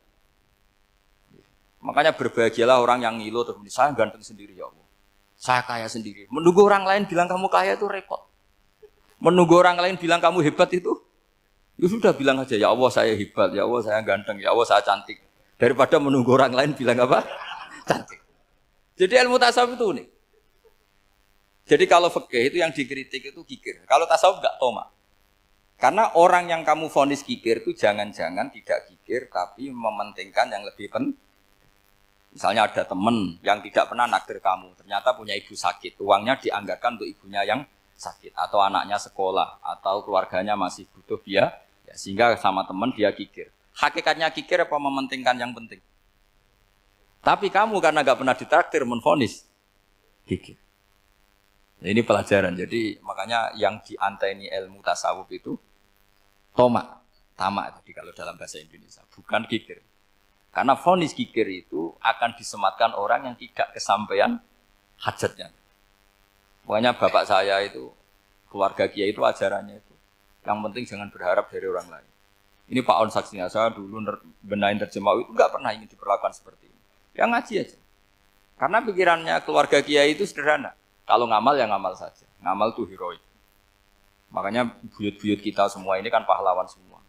Makanya berbahagialah orang yang ngilu terus saya ganteng sendiri ya Allah. Saya kaya sendiri. Menunggu orang lain bilang kamu kaya itu repot. Menunggu orang lain bilang kamu hebat itu, ya sudah bilang aja, ya Allah saya hebat, ya Allah saya ganteng, ya Allah saya cantik. Daripada menunggu orang lain bilang apa? Cantik. Jadi ilmu tasawuf itu unik. Jadi kalau fikih itu yang dikritik itu kikir. Kalau tasawuf enggak toma. Karena orang yang kamu vonis kikir itu jangan-jangan tidak kikir, tapi mementingkan yang lebih penting. Misalnya ada teman yang tidak pernah nakdir kamu, ternyata punya ibu sakit, uangnya dianggarkan untuk ibunya yang sakit, atau anaknya sekolah, atau keluarganya masih butuh biaya, ya, sehingga sama teman dia kikir. Hakikatnya kikir apa mementingkan yang penting? Tapi kamu karena gak pernah ditraktir menvonis kikir. Nah, ini pelajaran. Jadi makanya yang dianteni ilmu tasawuf itu tamak tadi kalau dalam bahasa Indonesia, bukan kikir. Karena vonis kikir itu akan disematkan orang yang tidak kesampaian hajatnya. Makanya bapak saya itu, keluarga kiai itu ajarannya itu. Yang penting jangan berharap dari orang lain. Ini Pak On saksinya, saya dulu benahin terjemah itu nggak pernah ingin diperlakukan seperti ini. Ya ngaji aja. Karena pikirannya keluarga kiai itu sederhana. Kalau ngamal ya ngamal saja. Ngamal itu heroik. Makanya buyut-buyut kita semua ini kan pahlawan semua.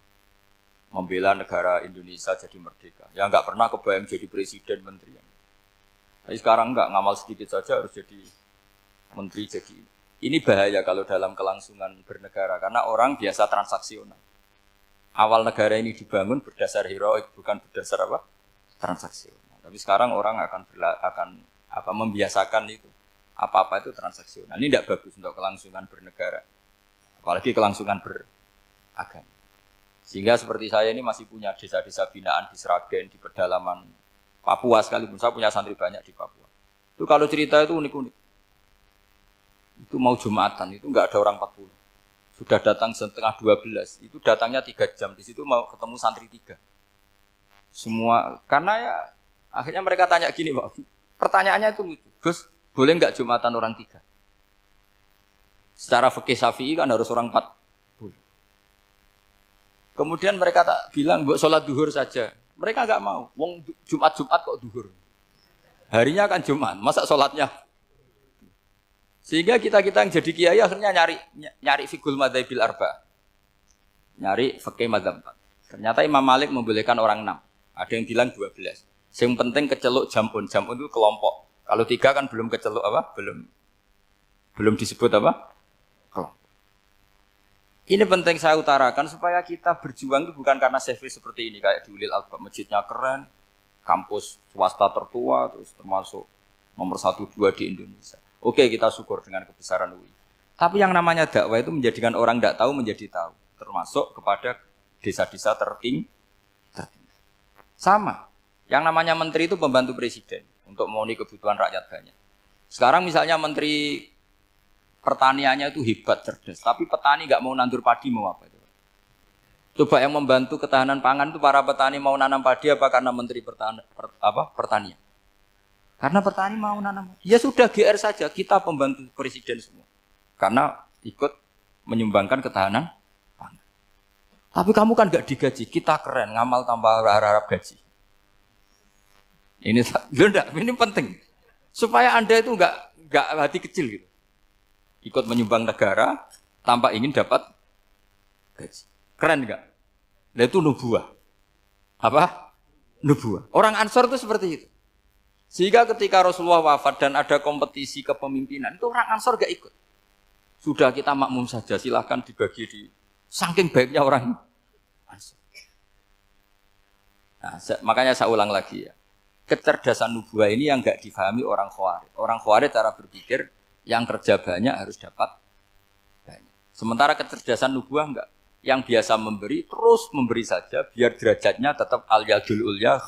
Membela negara Indonesia jadi merdeka. Ya nggak pernah kebayang jadi presiden, menteri. Tapi sekarang nggak, ngamal sedikit saja harus jadi menteri. Jadi ini bahaya kalau dalam kelangsungan bernegara karena orang biasa transaksional. Awal negara ini dibangun berdasar heroik, bukan berdasar apa? Transaksional. Tapi sekarang orang akan membiasakan itu. Apa-apa itu transaksional. Ini tidak bagus untuk kelangsungan bernegara. Apalagi kelangsungan beragama. Sehingga seperti saya ini masih punya desa-desa binaan di Sragen, di pedalaman Papua sekalipun. Saya punya santri banyak di Papua. Itu kalau cerita itu unik-unik. Itu mau Jumatan, itu enggak ada orang 40. Sudah datang setengah 12, itu datangnya 3 jam. Di situ mau ketemu santri 3. Semua, karena ya akhirnya mereka tanya gini, Pak. Pertanyaannya itu lucu. Gus, boleh enggak Jumatan orang 3? Secara fikih Syafi'i kan harus orang 40. Kemudian mereka tak bilang, buat sholat duhur saja. Mereka enggak mau. Wong Jumat-Jumat kok duhur. Harinya kan Jumat, masa sholatnya? Sehingga kita yang jadi kiai akhirnya nyari fikul madzhabil arba. Nyari fikih madzhab 4. Ternyata Imam Malik membolehkan orang 6. Ada yang bilang 12. Yang penting keceluk jamun. Jamun itu kelompok. Kalau 3 kan belum keceluk apa? Belum disebut apa? Kelompok. Ini penting saya utarakan supaya kita berjuang itu bukan karena selfie seperti ini kayak di Ulil Albab, masjidnya keren, kampus swasta tertua, terus termasuk nomor 1 2 di Indonesia. Oke, kita syukur dengan kebesaran UI. Tapi yang namanya dakwah itu menjadikan orang tidak tahu menjadi tahu. Termasuk kepada desa-desa tertinggi. Sama. Yang namanya menteri itu pembantu presiden. Untuk memenuhi kebutuhan rakyat banyak. Sekarang misalnya menteri pertaniannya itu hebat, cerdas. Tapi petani nggak mau nandur padi, mau apa itu? Coba yang membantu ketahanan pangan itu para petani mau nanam padi apa karena menteri pertanian? Karena petani mau nanam. Ya sudah GR saja, kita pembantu presiden semua. karena ikut menyumbangkan ketahanan pangan. Tapi kamu kan gak digaji, kita keren, ngamal tanpa harap gaji. Ini penting. Supaya Anda itu enggak hati kecil gitu. Ikut menyumbang negara tanpa ingin dapat gaji. Keren enggak? Nah itu nubuah. Apa? Nubuah. Orang Ansor itu seperti itu. Sehingga ketika Rasulullah wafat dan ada kompetisi kepemimpinan, itu orang Ansor enggak ikut. Sudah kita makmum saja, silahkan dibagi di saking baiknya orang Ansor. Nah, makanya saya ulang lagi ya. Kecerdasan nubuah ini yang enggak difahami orang Khawarij. Orang Khawarij cara berpikir yang kerja banyak harus dapat banyak. Sementara kecerdasan nubuah enggak. Yang biasa memberi, terus memberi saja, biar derajatnya tetap al-yadul ulya.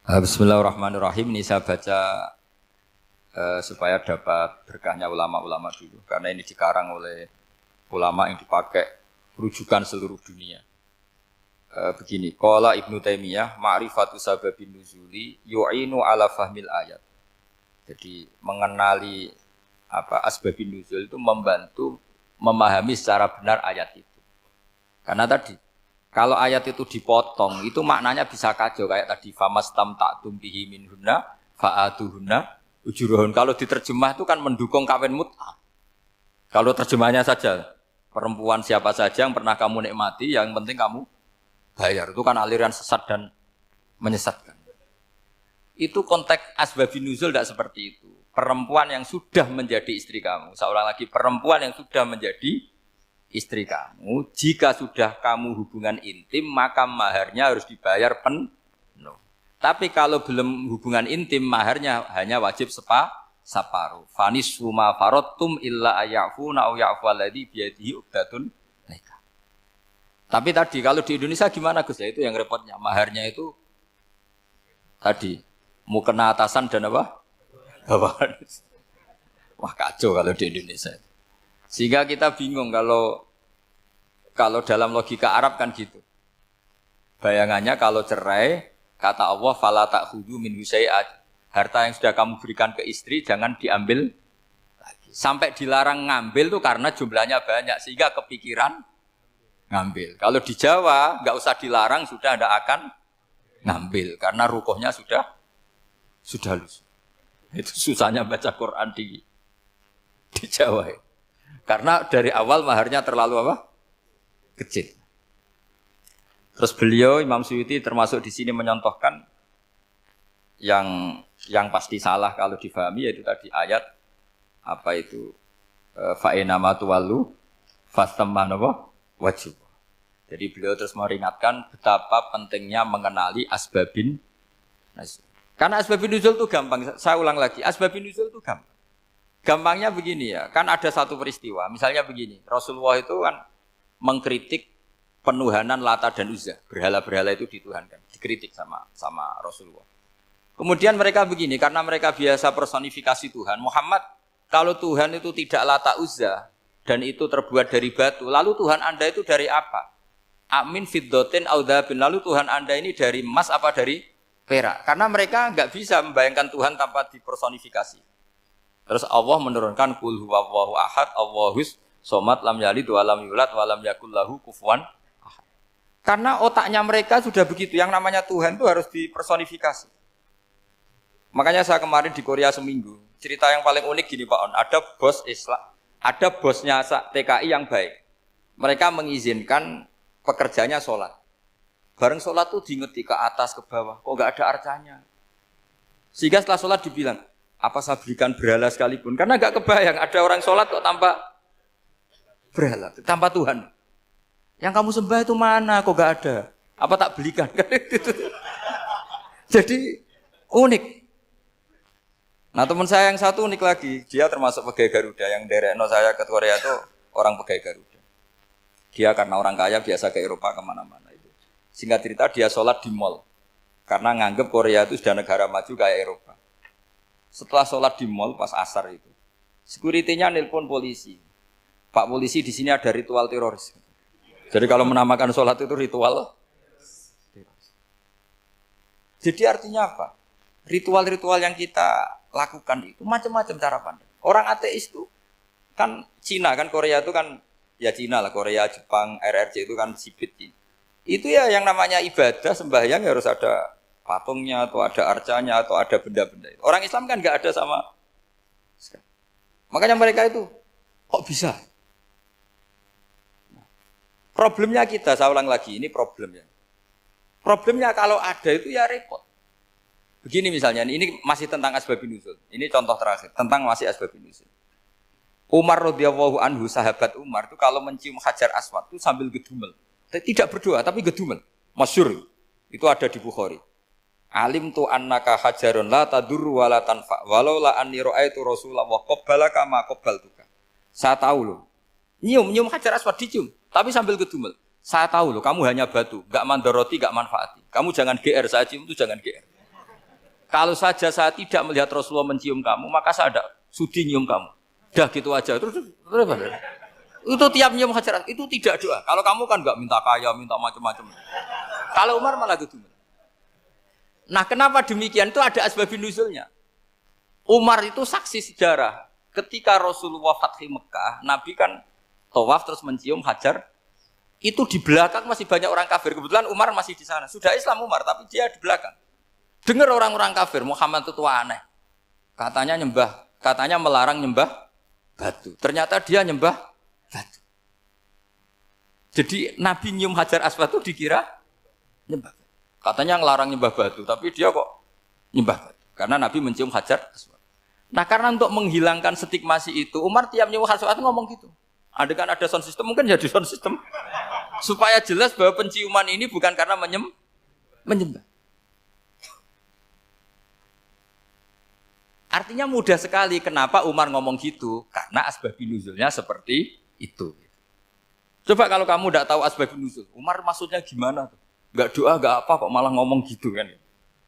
Bismillahirrahmanirrahim. Ini saya baca supaya dapat berkahnya ulama-ulama dulu. Karena ini dikarang oleh ulama yang dipakai rujukan seluruh dunia. Begini, qala Ibnu Taimiyah, ma'rifatu sababin nuzuli yu'inu ala fahmil ayat. Jadi mengenali asbabin nuzul itu membantu memahami secara benar ayat itu. Karena tadi kalau ayat itu dipotong, itu maknanya bisa kacau kayak tadi famastam ta'tum bihi minhunna fa'atuhunna ujuruhun. Kalau diterjemah itu kan mendukung kawin mut'ah. Kalau terjemahnya saja perempuan siapa saja yang pernah kamu nikmati, yang penting kamu bayar. Itu kan aliran sesat dan menyesatkan. Itu konteks asbabun nuzul tidak seperti itu. Perempuan yang sudah menjadi istri kamu, seorang lagi perempuan yang sudah menjadi istri kamu, jika sudah kamu hubungan intim, maka maharnya harus dibayar penuh. Tapi kalau belum hubungan intim, maharnya hanya wajib separuh. Fanis suma farotum illa ayafuna au ya'fualladzi biyadihi uqdatun nikah. Tapi tadi kalau di Indonesia gimana Gus? Ya itu yang repotnya. Maharnya itu tadi mau kena atasan dan apa? Bawahan. Wah kacau kalau di Indonesia. Sehingga kita bingung kalau dalam logika Arab kan gitu. Bayangannya kalau cerai, kata Allah fala ta'khudhu minhu syai'an. Harta yang sudah kamu berikan ke istri jangan diambil lagi. Sampai dilarang ngambil tuh karena jumlahnya banyak sehingga kepikiran ngambil. Kalau di Jawa enggak usah dilarang sudah tidak akan ngambil karena rukuhnya sudah lusuh. Itu susahnya baca Quran di Jawa. Karena dari awal maharnya terlalu apa? Kecil. Terus beliau Imam Suyuti termasuk di sini menyontohkan yang pasti salah kalau difahami yaitu tadi ayat apa itu fa inama tuwallu fastaman apa wajib. Jadi beliau terus meringatkan betapa pentingnya mengenali asbabin nuzul. Karena asbabin nuzul itu gampang. Saya ulang lagi, asbabin nuzul itu gampang. Gampangnya begini ya, kan ada satu peristiwa. Misalnya begini, Rasulullah itu kan mengkritik penuhanan Lata dan Uzza. Berhala-berhala itu dituhankan, dikritik sama Rasulullah. Kemudian mereka begini, karena mereka biasa personifikasi Tuhan. Muhammad, kalau Tuhan itu tidak Lata Uzza dan itu terbuat dari batu, lalu Tuhan Anda itu dari apa? Amin fiddotin audhabin, lalu Tuhan Anda ini dari emas apa dari perak? Karena mereka enggak bisa membayangkan Tuhan tanpa dipersonifikasi. Terus Allah menurunkan qul huwallahu ahad, Allahus somad, lam yalid wa lam yulad wa lam yakul lahu kufuwan ahad. Karena otaknya mereka sudah begitu, yang namanya Tuhan itu harus dipersonifikasi. Makanya saya kemarin di Korea seminggu, cerita yang paling unik gini Pak On, ada bos Islam, ada bosnya TKI yang baik. Mereka mengizinkan pekerjanya sholat. Bareng sholat tuh diingeti ke atas ke bawah, kok enggak ada arcanya. Sehingga setelah sholat dibilang, apa saya berikan berhala sekalipun? Karena enggak kebayang ada orang sholat kok tanpa berhala, tanpa Tuhan. Yang kamu sembah itu mana? Kok enggak ada? Apa tak belikan? Jadi unik. Nah teman saya yang satu unik lagi, dia termasuk pegawai Garuda yang derekno saya ke Korea itu orang pegawai Garuda. Dia karena orang kaya biasa ke Eropa kemana-mana itu. Singkat cerita dia sholat di mall karena nganggep Korea itu sudah negara maju kayak Eropa. Setelah sholat di mall pas asar itu, security-nya nelpon polisi. Pak polisi di sini ada ritual teroris. Jadi kalau menamakan sholat itu ritual. Jadi artinya apa? Ritual-ritual yang kita lakukan itu macam-macam cara pandang. Orang ateis itu kan Cina kan Korea itu kan ya Cina lah, Korea, Jepang, RRC itu kan sipit. Itu ya yang namanya ibadah sembahyang ya harus ada patungnya atau ada arcanya atau ada benda-benda itu. Orang Islam kan nggak ada sama. Makanya mereka itu kok bisa? Problemnya kita, saya ulang lagi, ini problemnya. Problemnya kalau ada itu ya repot. Begini misalnya, ini masih tentang asbabun nuzul. Ini contoh terakhir, tentang masih asbabun nuzul. Umar radhiyallahu anhu, sahabat Umar itu kalau mencium Hajar Aswad itu sambil gedumel. Tidak berdoa, tapi gedumel. Masyhur. Itu ada di Bukhari. Alim tu annaka hajarun la tadurru wa la tanfa. Walau la anni ra'aitu Rasulullah qabbalaka ma qabbaltuka. Saya tahu loh. Nyium Hajar Aswad dicium, tapi sambil gedumel. Saya tahu loh, kamu hanya batu, enggak mandoroti, enggak manfaati. Kamu jangan GR, saya cium itu jangan GR. Kalau saja saya tidak melihat Rasulullah mencium kamu, maka saya ada sudi nyium kamu. Dah gitu aja. Terus itu tiap nyium Hajar itu tidak doa. Kalau kamu kan enggak minta kaya, minta macam-macam. Kalau Umar malah gitu. Nah, kenapa demikian? Itu ada asbabun nuzulnya. Umar itu saksi sejarah. Ketika Rasulullah Fathi Mekah, Nabi kan tawaf terus mencium Hajar. Itu di belakang masih banyak orang kafir. Kebetulan Umar masih di sana. Sudah Islam Umar, tapi dia di belakang. Dengar orang-orang kafir, Muhammad itu tua aneh. Katanya melarang nyembah batu. Ternyata dia nyembah batu. Jadi Nabi nyium Hajar Aswad itu dikira nyembah. Katanya ngelarang nyembah batu, tapi dia kok nyembah batu. Karena Nabi mencium Hajar Aswad. Nah karena untuk menghilangkan stigmasi itu, Umar tiap nyium Hajar Aswad ngomong gitu. Kan ada sound system, mungkin jadi sound system. Supaya jelas bahwa penciuman ini bukan karena menyembah. Artinya mudah sekali kenapa Umar ngomong gitu. Karena asbabun nuzulnya seperti itu. Coba kalau kamu tidak tahu asbabun nuzul, Umar maksudnya gimana? Gak doa, gak apa kok malah ngomong gitu kan.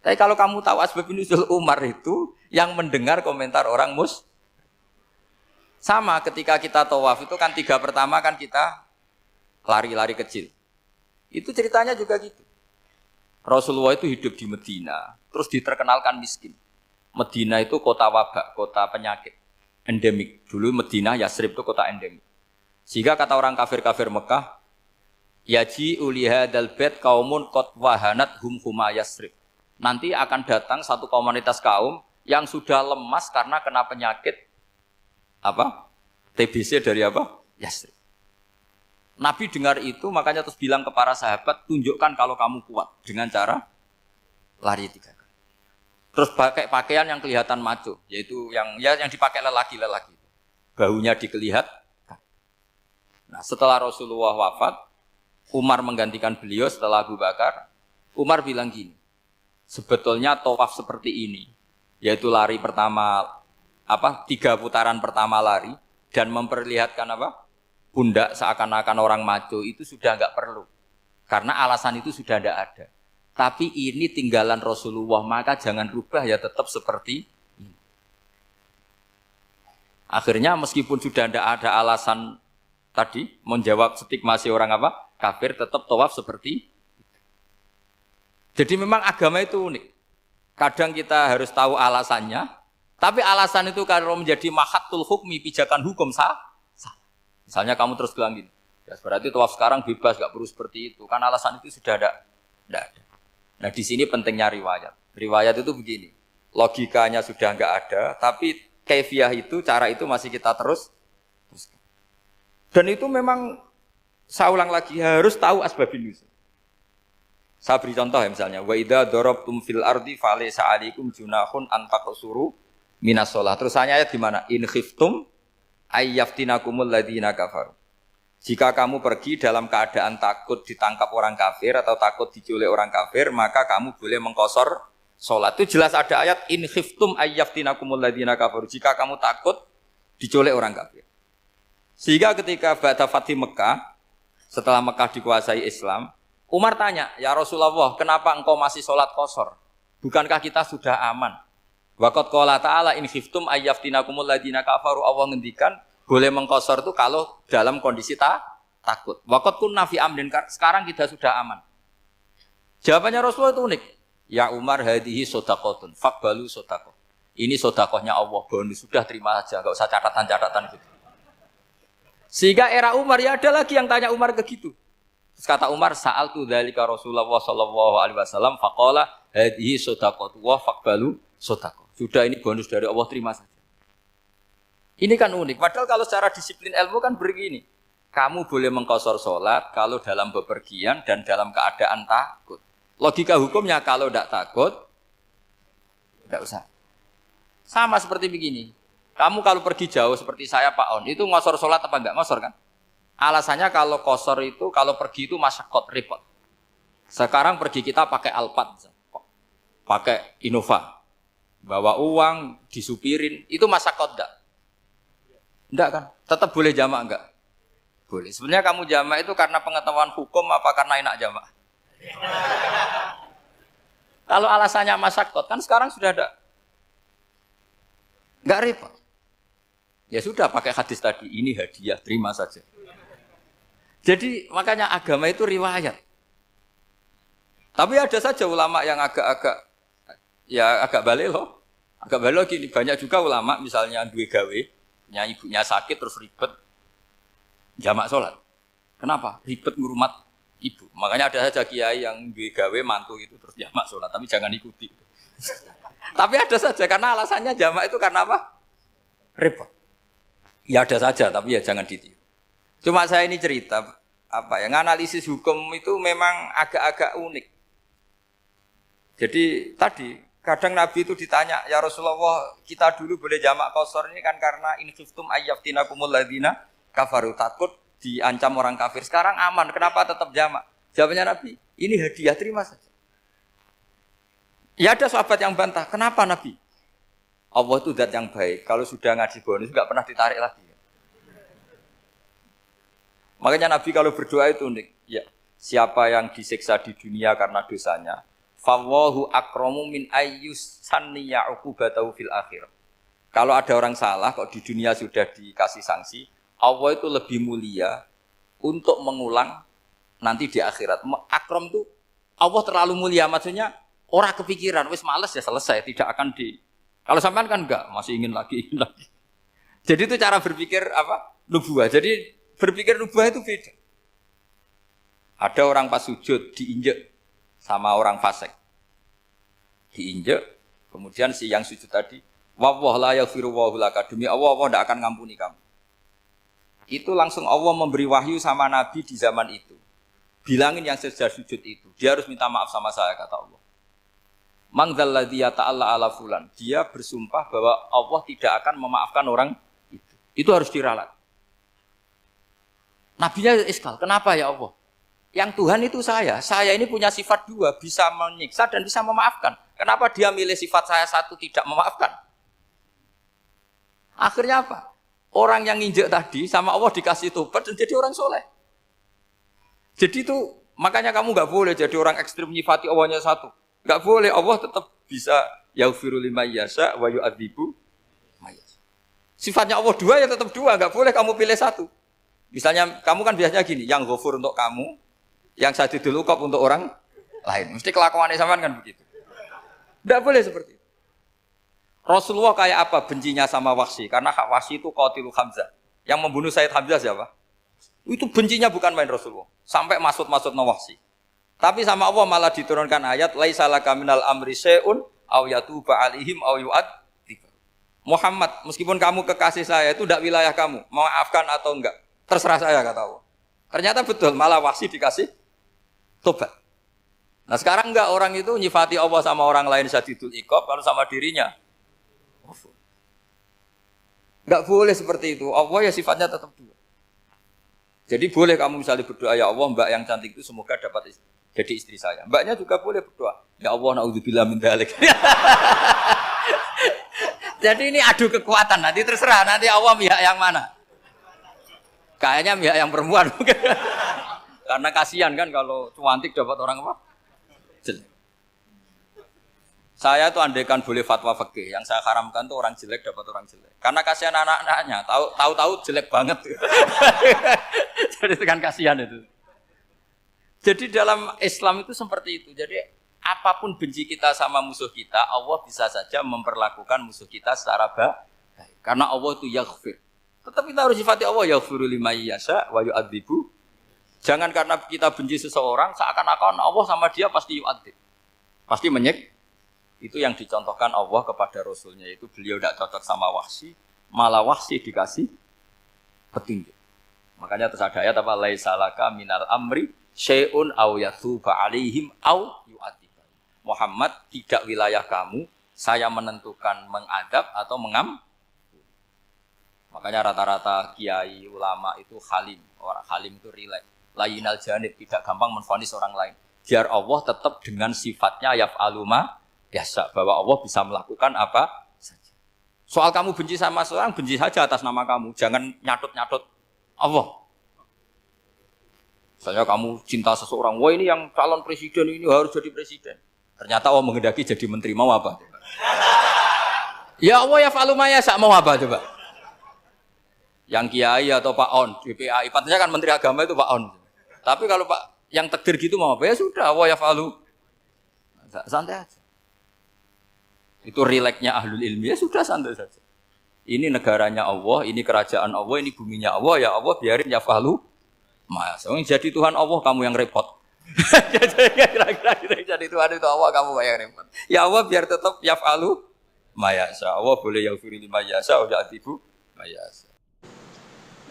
Tapi kalau kamu tahu asbabun nuzul Umar itu yang mendengar komentar orang sama ketika kita tawaf itu kan 3 pertama kan kita lari-lari kecil. Itu ceritanya juga gitu. Rasulullah itu hidup di Medina, terus diterkenalkan miskin. Medina itu kota wabak, kota penyakit, endemik. Dulu Medina, Yasrib itu kota endemik. Sehingga kata orang kafir-kafir Mekah, yaji uliha dalbet kaumun kot wahanat huma Yasrib. Nanti akan datang satu komunitas kaum yang sudah lemas karena kena penyakit TBC dari Yasrib. Nabi dengar itu makanya terus bilang ke para sahabat, tunjukkan kalau kamu kuat dengan cara lari 3 kali. Terus pakai pakaian yang kelihatan maco, yaitu yang dipakai lelaki. Bahunya dikelihatkan. Nah, setelah Rasulullah wafat, Umar menggantikan beliau setelah Abu Bakar. Umar bilang gini, sebetulnya tawaf seperti ini, yaitu lari pertama 3 putaran pertama lari dan memperlihatkan pundak seakan-akan orang maco itu sudah enggak perlu. Karena alasan itu sudah tidak ada. Tapi ini tinggalan Rasulullah, maka jangan rubah ya tetap seperti ini. Akhirnya meskipun sudah tidak ada alasan tadi menjawab stigmasi orang kafir, tetap tawaf seperti itu. Jadi memang agama itu unik. Kadang kita harus tahu alasannya, tapi alasan itu kalau menjadi mahatul hukmi, pijakan hukum sah. Misalnya kamu terus bilang gini, ya berarti tawaf sekarang bebas, gak perlu seperti itu. Kan alasan itu sudah tidak ada. Nah di sini pentingnya riwayat. Riwayat itu begini, logikanya sudah enggak ada, tapi kaifiah itu, cara itu masih kita terus. Dan itu memang, saya ulang lagi, harus tahu asbabun nuzul. Saya beri contoh ya misalnya, wa idza darabtum fil ardi falaysa 'alaikum junahun an taqsuru minas shalah. Terus ayat di mana? In khiftum ayyaftinakumul ladzina kafaru. Jika kamu pergi dalam keadaan takut ditangkap orang kafir atau takut diculik orang kafir, maka kamu boleh mengqasar sholat. Itu jelas ada ayat in khiftum ayyaftinakumul ladzina kafaru. Jika kamu takut diculik orang kafir. Sehingga ketika ba'da Fathi Mekah, setelah Mekah dikuasai Islam, Umar tanya, "Ya Rasulullah, kenapa engkau masih sholat qashar? Bukankah kita sudah aman?" Waqad qala ta'ala in khiftum ayyaftinakumul ladzina kafaru. Allah ngendikan boleh mengqashar itu kalau dalam kondisi takut. Waqad kunna fi amrin, sekarang kita sudah aman. Jawabannya Rasulullah itu unik. Ya Umar, hadihi shadaqatun faqbalu shadaqah. Ini sedekahnya Allah, bonus sudah terima saja, enggak usah catatan-catatan gitu. Sehingga era Umar ya ada lagi yang tanya Umar ke gitu. Terus kata Umar, sa'altu dzalika Rasulullah sallallahu alaihi wasallam faqala hadihi shadaqatu wa faqbalu shadaqah. Sudah ini bonus dari Allah, terima saja. Ini kan unik. Padahal kalau secara disiplin ilmu kan begini. Kamu boleh mengqashar sholat kalau dalam bepergian dan dalam keadaan takut. Logika hukumnya kalau tidak takut, tidak usah. Sama seperti begini. Kamu kalau pergi jauh seperti saya Pak On, itu ngosor sholat apa enggak? Ngosor kan? Alasannya kalau kosor itu, kalau pergi itu masyakot, repot. Sekarang pergi kita pakai Alphard, pakai Innova. Bawa uang, disupirin, itu masyakot enggak? Enggak kan? Tetap boleh jamak enggak? Boleh. Sebenarnya kamu jamak itu karena pengetahuan hukum apa karena enak jamak? Kalau alasannya masyakot, kan sekarang sudah ada. Enggak repot. Ya sudah pakai hadis tadi, ini hadiah, terima saja. Jadi makanya agama itu riwayat. Tapi ada saja ulama yang agak balik loh. Agak balik gini, banyak juga ulama misalnya duwe gawe, ibunya sakit terus ribet jamak sholat. Kenapa? Ribet ngurumat ibu. Makanya ada saja kiai yang duwe gawe mantu itu terus jamak sholat, tapi jangan ikuti. Tapi ada saja karena alasannya jamak itu karena apa? Repot. Ya ada saja, tapi ya jangan ditiru. Cuma saya ini cerita analisis hukum itu memang agak-agak unik. Jadi tadi kadang Nabi itu ditanya, ya Rasulullah, kita dulu boleh jamak qashar ini kan karena in khiftum ayyaftinakumul ladzina kafaru, takut diancam orang kafir. Sekarang aman, kenapa tetap jamak? Jawabannya Nabi, ini hadiah, terima saja. Ya ada sahabat yang bantah, kenapa Nabi? Allah itu zat yang baik, kalau sudah ngaji bonus enggak pernah ditarik lagi. Makanya Nabi kalau berdoa itu unik. Ya, siapa yang disiksa di dunia karena dosanya, fawahu akramu min ayyus sanniya uqubatahu fil akhir. Kalau ada orang salah kok di dunia sudah dikasih sanksi, Allah itu lebih mulia untuk mengulang nanti di akhirat. Akram itu Allah terlalu mulia, maksudnya orang kepikiran wis males ya selesai, tidak akan di. Kalau sampean kan enggak, masih ingin lagi. Jadi itu cara berpikir nubuah. Jadi berpikir nubuah itu beda. Ada orang pas sujud diinjek sama orang fasik. Diinjek, kemudian si yang sujud tadi, wallah la yaghfiru wallahu laka, demi Allah tidak akan ngampuni kamu. Itu langsung Allah memberi wahyu sama Nabi di zaman itu. Bilangin yang sedang sujud itu, dia harus minta maaf sama saya, kata Allah. Mangdzal ladzi yata'alla ala fulan. Dia bersumpah bahwa Allah tidak akan memaafkan orang itu. Itu harus diralat. Nabinya iskal, kenapa ya Allah? Yang Tuhan itu saya ini punya sifat dua, bisa menyiksa dan bisa memaafkan. Kenapa dia milih sifat saya satu tidak memaafkan? Akhirnya apa? Orang yang nginjek tadi sama Allah dikasih tobat dan jadi orang soleh. Jadi itu makanya kamu nggak boleh jadi orang ekstrim nyifati Allahnya satu. Nggak boleh, Allah tetap bisa yaghfiru liman yasha wa yu'adzibu may yasha. Sifatnya Allah dua ya tetap dua, nggak boleh kamu pilih satu. Misalnya kamu kan biasanya gini, yang ghafur untuk kamu, yang sadidul uqab untuk orang lain. Mesti kelakuannya sampean kan begitu. Tidak boleh seperti itu. Rasulullah kayak apa bencinya sama Wahsy? Karena Wahsy itu qatilu Hamzah. Yang membunuh Sayyid Hamzah siapa? Itu bencinya bukan main Rasulullah. Sampai maksud-maksud Wahsy. Tapi sama Allah malah diturunkan ayat laisa laka minal amri syai'un aw yatuba alaihim aw yu'adzib. Muhammad, meskipun kamu kekasih saya itu tidak wilayah kamu, maafkan atau enggak, terserah saya, kata Allah. Ternyata betul, malah Wahsy dikasih tobat. Nah sekarang enggak, orang itu nyifati Allah sama orang lain syadidul iqab, kalau sama dirinya enggak boleh seperti itu. Allah ya sifatnya tetap dua. Jadi boleh kamu misalnya berdoa, ya Allah mbak yang cantik itu semoga dapat istri. jadi istri saya. Mbaknya juga boleh berdoa. Ya Allah, naudzubillah min dzalik. Jadi ini adu kekuatan, nanti terserah nanti Allah pihak yang mana. Kayaknya pihak yang perempuan mungkin. Karena kasihan kan kalau cantik dapat orang apa? Jelek. Saya tuh andaikan boleh fatwa fikih, yang saya haramkan tuh orang jelek dapat orang jelek. Karena kasihan anak-anaknya, tahu-tahu jelek banget. Jadi itu kan kasihan itu. Jadi dalam Islam itu seperti itu. Jadi apapun benci kita sama musuh kita, Allah bisa saja memperlakukan musuh kita secara baik. Karena Allah itu yaghfir. Tetap kita harus sifati Allah yaghfiru liman yasha wa yu'adzibu. Jangan karena kita benci seseorang seakan-akan Allah sama dia pasti yu'adzib. Pasti menyek. Itu yang dicontohkan Allah kepada Rasulnya, itu beliau tidak cocok sama Wahsy, malah Wahsy dikasih petunjuk. Makanya terus ada ayat apa? Laisa laka minal amri syai'un aw yatuba alaihim aw yu'adzibahum. Muhammad, tidak wilayah kamu, saya menentukan mengadab atau Makanya rata-rata kiai ulama itu halim. Orang halim itu rileks. Layinal janib, tidak gampang menvonis orang lain. Biar Allah tetap dengan sifatnya yaf'alu ma yasha, bahwa Allah bisa melakukan apa saja. Soal kamu benci sama seorang, benci saja atas nama kamu. Jangan nyatut-nyatut Allah. Misalnya kamu cinta seseorang, wah ini yang calon presiden ini harus jadi presiden. Ternyata Allah menghendaki jadi menteri, mau apa? Ya Allah yaf'alu ma yasha, mau apa coba? Yang kiai atau Pak On, DPAI, patutnya kan menteri agama itu Pak On. Tapi kalau Pak yang takdir gitu mau apa? Ya sudah, Allah yaf'alu. Santai aja. Itu rileksnya ahlul ilmi, ya sudah santai saja. Ini negaranya Allah, ini kerajaan Allah, ini buminya Allah, ya Allah biarin yaf'alu. Mas, jadi Tuhan Allah kamu yang repot. Kira-kira jadi Tuhan itu Allah kamu yang repot. Ya Allah biar tetap yaf'alu ma yasha. Allah boleh yaghfir liman yasha wa ya'tibu ma yasha.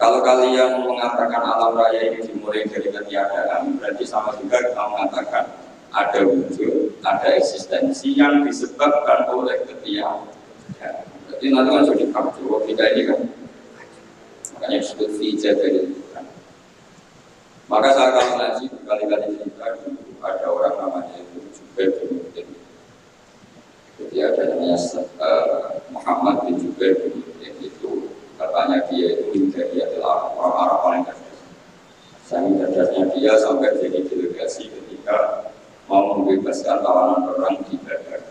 Kalau kalian mengatakan alam raya ini dimulai dari ketiadaan, berarti sama juga kita mengatakan ada wujud, ada eksistensi yang disebabkan oleh ketiadaan. Jadi nanti kan sudah dikabur, kita ini kan, makanya disebut fijat dari itu kan. Maka saya akan ngaji berkali-kali cerita ada orang namanya itu Jubair bin Mut'im. Jadi ada namanya Muhammad bin Jubair bin Mut'im itu katanya dia itu dari adalah orang Arab paling cerdas. Saking cerdasnya dia sampai jadi delegasi ketika mau membebaskan tawanan perang di Badar.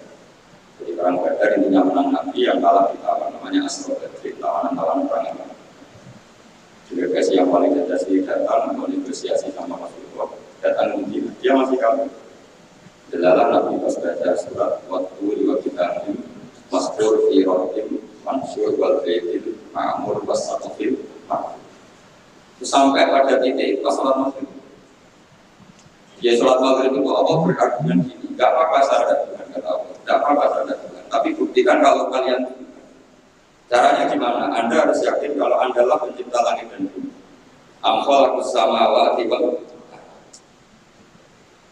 Jadi perang Badar intinya menang Nabi yang kalah ditawan, namanya Asra Badri, tawanan-tawanan perang yang mana. Delegasi yang paling cerdas ini datang negosiasi sama Rasulullah, datang Madinah, dia masih kabur. Delalah Nabi pas baca surat waktu dua kita ini maskur firotim mansur wal baitil ma'mur wasatfil sampai pada titik pas salat maghrib. Ya sholat maghrib itu Allah berargumen gini, gak apa-apa saya ada Tuhan, kata Allah, gak apa-apa saya ada Tuhan, tapi buktikan kalau kalian. Caranya gimana? Anda harus yakin kalau Anda lah pencipta langit dan bumi. Amkhalaqus samawati wal ardh.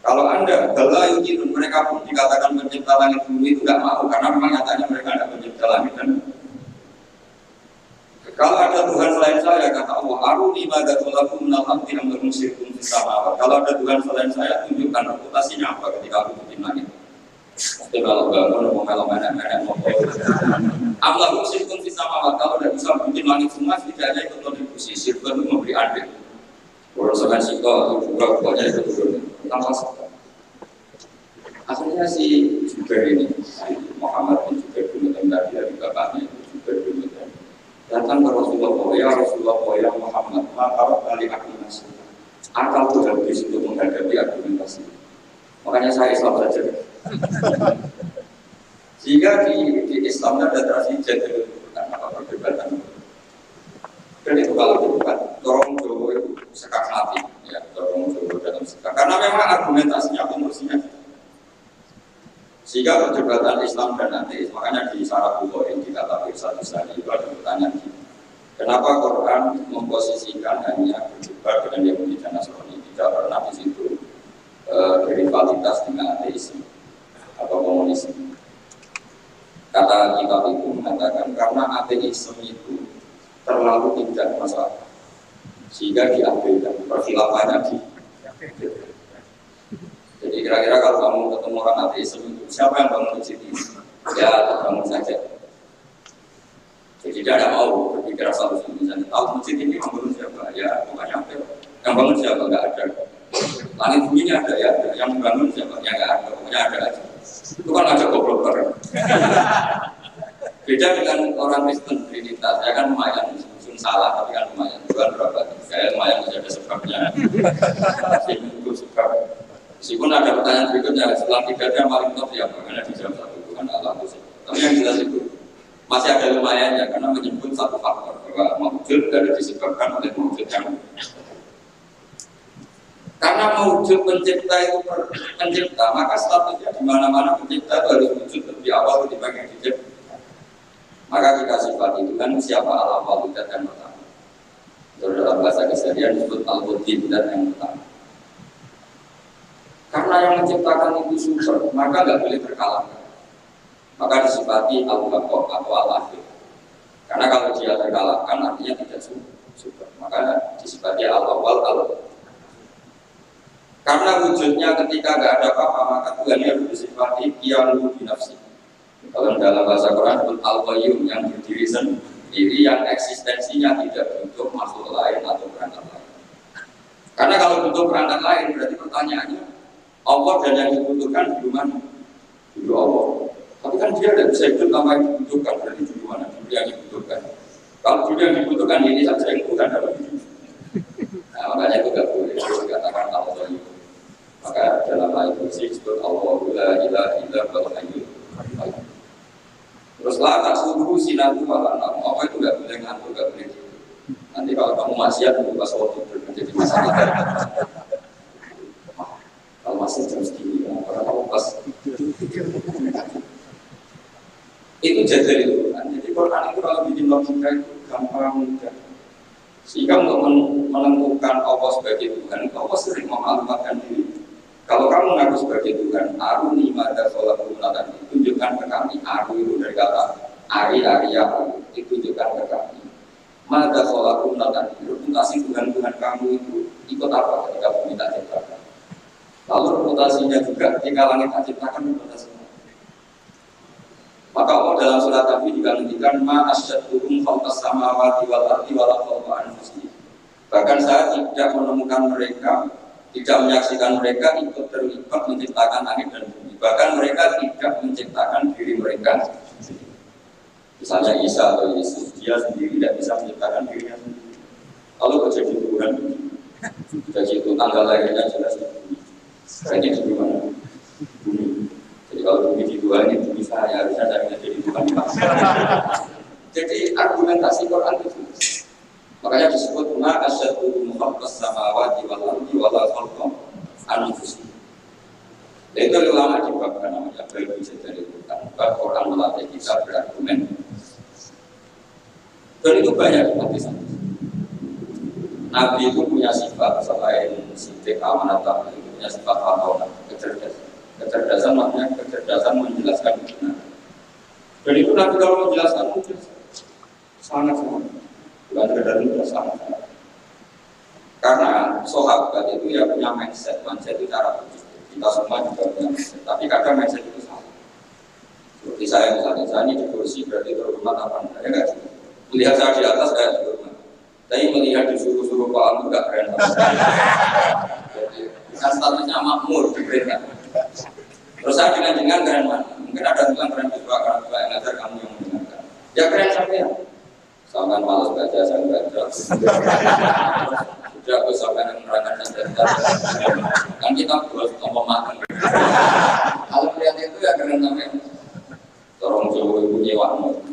Kalau Anda bala yuqinun, mereka pun dikatakan pencipta langit dan bumi itu tidak mau, karena memang nyatanya mereka ada pencipta langit dan bumi. Kalau ada Tuhan selain saya, kata Allah, aruni madza khalaqu minal ardi am lahum syirkun fis samawati. Kalau ada Tuhan selain saya, tunjukkan reputasinya apa ketika aku bikin langit. Pasti kalau bangun mau menek-menek mau Allah syirkun fis samawati. Kalau tidak bisa bikin langit semua, setidaknya ikut kontribusi. Syirkun itu memberi adil. Borosokan siko juga pokoknya itu turun tanpa sebab. Akhirnya si Jubair ini, Muhammad bin Jubair bin Mut'im dari bapaknya itu Jubair bin Mut'im, datang ke Rasulullah, ya Muhammad, maka kali argumentasi. Akal itu habis untuk menghadapi argumentasi. Makanya saya Islam saja. Sehingga di Islam ada tradisi jadil, apa perdebatan. Dan itu kalau debat, dorong Jawa itu sekak mati, ya, dorong Jawa dalam sekak. Karena memang argumentasinya, konversinya. Sehingga perdebatan Islam dan ateis, makanya di Sarah Bukhari di kata satu sari itu ada pertanyaan gini. Kenapa Quran memposisikan hanya berjumpa dengan Yahudi dan Nasrani, tidak pernah di situ rivalitas dengan ateisme atau komunisme? Kata kitab itu mengatakan karena ateisme itu terlalu tidak masalah, sehingga diambilkan perkhilafahnya di. Jadi kira-kira kalau kamu ketemu orang ateis, siapa yang bangun masjid ini? Ya, bangun saja. Jadi dia tidak mau berpikir asal usul misalnya tahu masjid ini membangun siapa? Ya, bukannya apa? Yang bangun siapa? Enggak ada. Langit bumi ada ya, yang membangun siapa? Ya enggak ada. Pokoknya ada aja. Itu kan aja goblok. Beda dengan orang Kristen Trinitas, ya kan lumayan, mungkin salah tapi kan lumayan. Tuhan berapa? Saya lumayan masih ada sebabnya. Itu sebab. Meskipun ada pertanyaan berikutnya, setelah tiga yang paling top siapa? Karena dijawab satu Tuhan Allah itu. Tapi yang jelas itu masih ada lumayannya karena menyebut satu faktor bahwa mewujud dari disebabkan oleh mewujud yang karena mewujud pencipta itu pencipta, maka statusnya di mana-mana pencipta itu harus wujud lebih awal dibanding yang dicipta. Maka kita sifat itu kan siapa Allah waludat yang pertama. Itu dalam bahasa keseharian disebut al-wudin dan yang pertama. Karena yang menciptakan itu super, maka nggak boleh terkalahkan. Maka disifati al-baqo atau al-akhir. Karena kalau dia terkalahkan artinya tidak super. Maka disifati al-awwal al-akhir. Karena wujudnya ketika nggak ada apa-apa, maka Tuhan harus disifati qiyamu binafsi. Kalau dalam bahasa Quran al-qayyum yang berdiri sendiri, yang eksistensinya tidak butuh makhluk lain atau perangkat lain. Karena kalau butuh perangkat lain berarti pertanyaannya Allah dan yang dibutuhkan di mana? Dulu Allah. Tapi kan dia tidak bisa hidup tanpa yang dibutuhkan, berarti di mana? Dulu yang dibutuhkan. Kalau dulu yang dibutuhkan ini saja yang bukan dalam hidup. Nah, makanya itu tidak boleh dikatakan al-qayyum. Maka dalam ayat kursi disebut Allahu la ilaha illa huwal hayyul qayyum. Terus lah tak suruh sinatu malah apa itu nggak boleh ngantuk, nggak boleh tidur. Nanti kalau kamu maksiat pas waktu menjadi masalah. Kalau masih jam segini, orang kamu pas itu jadwal itu kan. Jadi Quran itu kalau bikin logika itu gampang mudah. Sehingga untuk menentukan Allah sebagai Tuhan, Allah sering memaklumatkan diri. Kalau kamu mengaku sebagai Tuhan, aruni mada sholat tadi, tunjukkan ke kami. Aru itu dari kata ari-aria, ditunjukkan ke kami. Mada sholat tadi, reputasi Tuhan-Tuhan kamu itu ikut apa ketika bumi tak ciptakan. Lalu reputasinya juga ketika langit tak ciptakan reputasinya. Maka Allah dalam surat Nabi juga menghentikan ma asyadduhum khalqas samawati wal ardi wala khalqa anfusihim. Bahkan saya tidak menemukan mereka, tidak menyaksikan mereka ikut terlibat menciptakan langit dan bumi. Bahkan mereka tidak menciptakan diri mereka. Misalnya Isa atau Yesus, dia sendiri tidak bisa menciptakan dirinya sendiri. Lalu terjadi Tuhan, jadi itu tanggal lahirnya jelas di bumi. Jadi di mana? Bumi. Jadi kalau bumi di Tuhan ini bumi saya harusnya tidak jadi Tuhan. Jadi argumentasi Quran itu. Makanya disebut ma asyaddu khalqas samawati wal ardi wala khalqa anfusihim. Dan itu ulama dibabkan namanya bagi dari Quran. Bab Quran melatih kita berargumen. Dan itu banyak hadis. Nabi itu punya sifat selain sidik amanat, itu punya sifat fatona, kecerdasan. Kecerdasan maknanya kecerdasan menjelaskan kebenaran. Dan itu Nabi kalau menjelaskan mungkin sangat-sangat. Bukan sekedar itu sangat-sangat. Karena sahabat itu ya punya mindset itu cara berpikir. Kita semua juga punya mindset. Tapi kadang mindset itu salah. Seperti saya misalnya, saya ini di kursi berarti terhormat apa enggak? Ya enggak juga. Melihat saya di atas saya terhormat. Tapi melihat disuruh-suruh Pak Alu enggak keren. Jadi kan statusnya makmur di perintah. Terus saya dengan keren mana? Mungkin ada bilang keren juga karena juga yang ngajar kamu yang mendengarkan. Ya keren sampai ya. Sampai malas baca, saya baca. Sudah aku sampai menerangkan dan kan kita buat tombol makan. Kalau melihat itu ya keren sampai. Tolong jauh ibu nyewakmu.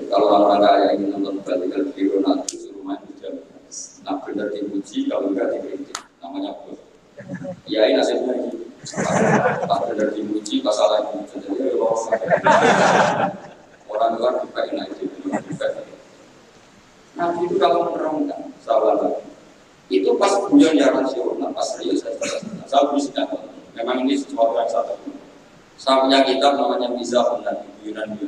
Kalau orang-orang kaya ingin nonton balik ke Ronaldo suruh main di jam. Nah benar dipuji, kalau enggak dikritik. Namanya bos. Ya ini nasibnya gitu. Tak benar dipuji, masalah itu jadi orang luar juga enak itu. Nabi itu kalau menerangkan sahabat itu pas punya ya rasional, pas serius saya bisa memang ini sesuatu yang satu. Saya punya kitab namanya Mizahun dan Yunan.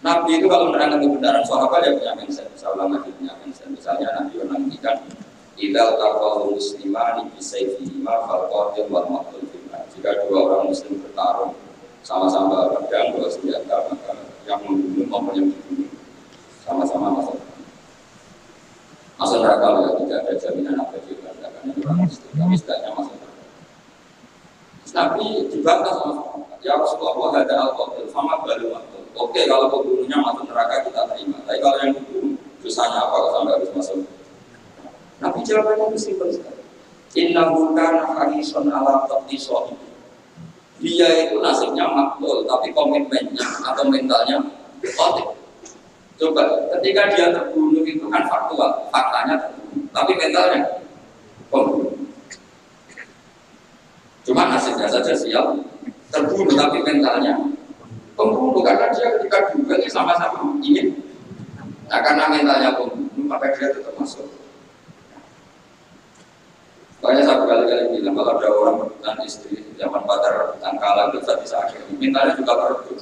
Nabi itu kalau menerangkan kebenaran sahabat dia punya mindset, sahabat Nabi punya mindset. Misalnya Nabi menangikan idal taqal muslimani bisayfihima fal qatil wal maqtul finnar. Jika dua orang muslim bertarung sama-sama pedang bawa senjata, maka yang membunuh maupun yang dibunuh sama-sama masuk neraka. Ya, tidak ada jaminan apa juga karena ini orang muslim, tapi setidaknya masuk neraka. Nabi dibantah sama sahabat, ya Rasulullah ada al-qatil sama balu maqtul. Oke, kalau pembunuhnya masuk neraka kita terima, tapi kalau yang dibunuh dosanya apa kalau sampai harus masuk? Nabi jawabannya simpel sekali. Innahu kana harisun ala taqtisah. Dia itu nasibnya makbul, tapi komitmennya atau mentalnya qatil. Coba, ketika dia terbunuh itu kan faktual, faktanya terbunuh, tapi mentalnya pembunuh. Cuma nasibnya saja sial, terbunuh tapi mentalnya pembunuh, karena dia ketika juga sama-sama ingin. Nah, karena mentalnya pembunuh, maka dia tetap masuk. Makanya saya berkali-kali bilang, kalau ada orang berebutan istri, zaman pacar rebutan kalah, itu bisa akhirnya. Mentalnya juga berebut.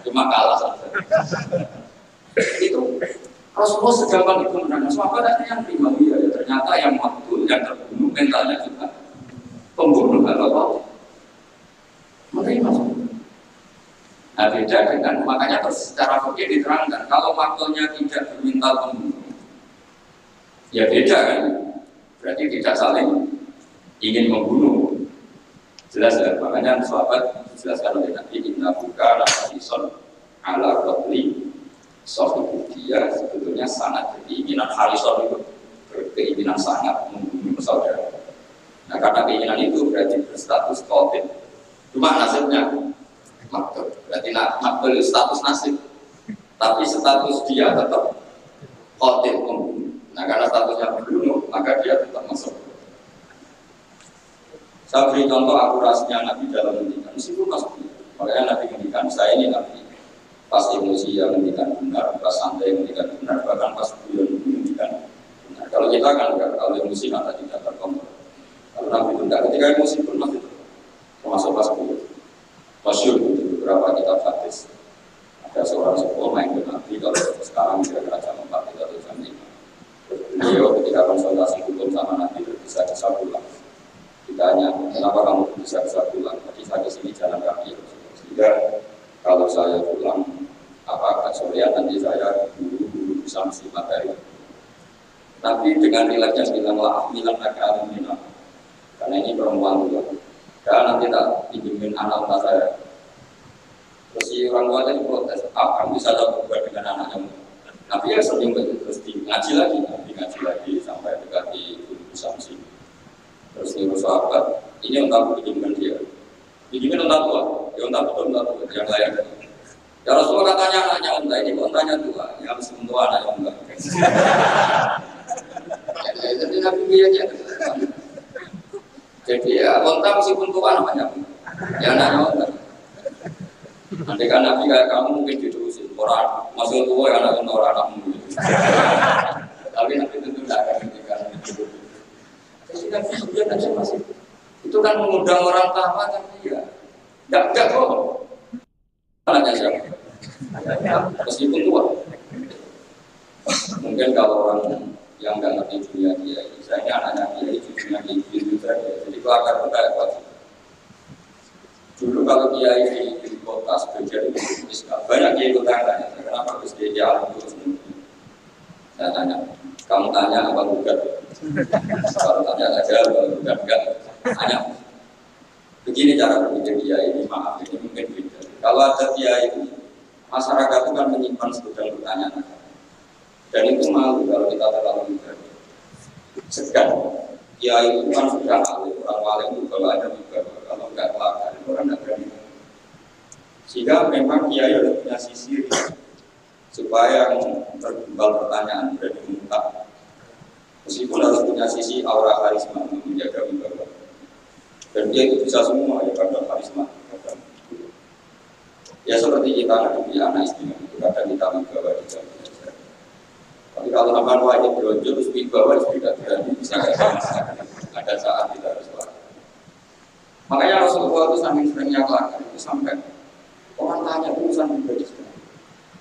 Cuma kalah saja. Itu Rasulullah segampang itu menanya, sahabatnya yang terima, ya ternyata yang maktul, yang terbunuh, mentalnya juga pembunuh atau apa? Menerima. Nah, beda dengan, makanya terus secara fikih diterangkan, kalau maktulnya tidak bermental pembunuh, ya beda kan? Berarti tidak saling ingin membunuh. Jelas ya, makanya sahabat dijelaskan oleh Nabi, inna buka harisun ala qatli sahibu. Dia sebetulnya sangat berkeinginan, harisun itu berkeinginan sangat membunuh saudara. Nah, karena keinginan itu berarti berstatus qatil. Cuma nasibnya maktul. Berarti maktul itu status nasib, tapi status dia tetap qatil membunuh. Nah, karena statusnya membunuh, maka dia tetap masuk. Saya beri contoh akurasinya Nabi dalam mendikan, meskipun masuk. Makanya Nabi mendikan, saya ini Nabi. Pas emosi yang mendikan benar, pas santai yang mendikan benar, bahkan pas beliau mendikan benar. Kalau kita kan enggak, kalau emosi maka tidak terkontrol. Kalau Nabi itu enggak, ketika emosi pun masih termasuk pas beliau. Masyhur itu beberapa kitab hadis. Ada seorang sekolah yang Nabi, kalau sekarang kira-kira jam 4 atau jam 5. Beliau ketika konsultasi hukum sama Nabi bisa pulang. Ditanya, kenapa kamu bisa pulang? Tadi saya kesini jalan kaki. Sehingga kalau saya pulang, agak sorean nanti saya buru-buru bisa mesti materi. Tapi dengan rileksnya bilanglah, bilang agak alimina. Karena ini perempuan juga. Dan nanti tak pinjemin anak saya. Terus si orang tua tadi protes, kamu bisa berbuat dengan anaknya? Tapi ya sering terus ngaji lagi sampai dekati Ibu Samsi. Terus nyuruh sahabat, ini untuk pinjamkan dia. Pinjamkan untuk tua, ya untuk yang layak. Ya Rasulullah katanya anaknya unta, ini kok untanya tua, ya mesti untuk anak yang enggak. Jadi Nabi biaya. Jadi ya unta meskipun tua namanya, ya anaknya unta. Nanti kan Nabi kayak kamu mungkin diterusin orang masuk tua ya anak anakmu. Tapi Nabi tentu tidak akan menghentikan itu. Jadi Nabi sudah aja masih itu kan mengundang orang tamat tapi ya tidak kok. Anaknya siapa? Meskipun tua. Mungkin kalau orang yang nggak ngerti dunia dia, misalnya anaknya dia itu dunia itu saja. Jadi kalau akan berkaya kuat. Dulu kalau kiai di kota sebagian itu banyak kiai kota yang tanya, kenapa harus dia alam terus? Saya tanya, kamu tanya apa bukan? Kalau tanya saja, kalau bukan enggak. Tanya. Begini cara berpikir kiai ini, maaf ini mungkin beda. Kalau ada kiai ini, masyarakat itu kan menyimpan sebutkan pertanyaan. Dan itu malu kalau kita terlalu mudah. Segan. Kiai itu kan sudah alim, orang wali itu kalau ada juga, kalau enggak pelakar, orang tidak berani. Sehingga memang kiai harus punya sisi supaya tergumpal pertanyaan berani mengungkap. Meskipun harus punya sisi aura karisma menjaga wibawa. Dan dia itu bisa semua ya karena karisma. Ya seperti kita ngadepi anak istimewa itu kadang kita wibawa di dalam. Tapi kalau nampak wajib berlanjut terus wibawa tidak berani bisa ada saat kita harus lakukan. Makanya Rasulullah itu saking seringnya lakukan itu sampai orang tanya urusan pribadi.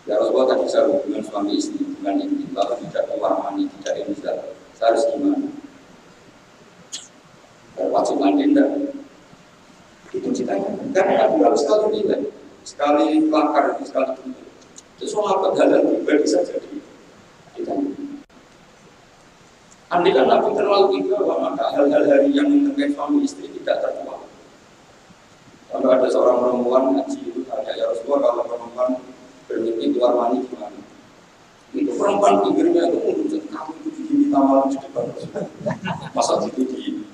Ya Rasulullah tadi saya hubungan suami istri, hubungan intim, lalu tidak keluar mani, tidak inizal. Saya harus Andai kan Nabi terlalu wibawa, maka hal-hal hari yang terkait suami istri tidak tertuang. Kalau ada seorang perempuan ngaji itu tanya, ya Rasulullah kalau perempuan bermimpi keluar mani gimana? Itu perempuan pikirnya itu menunjuk kamu itu diminta malam di depan Rasulullah. Masa itu di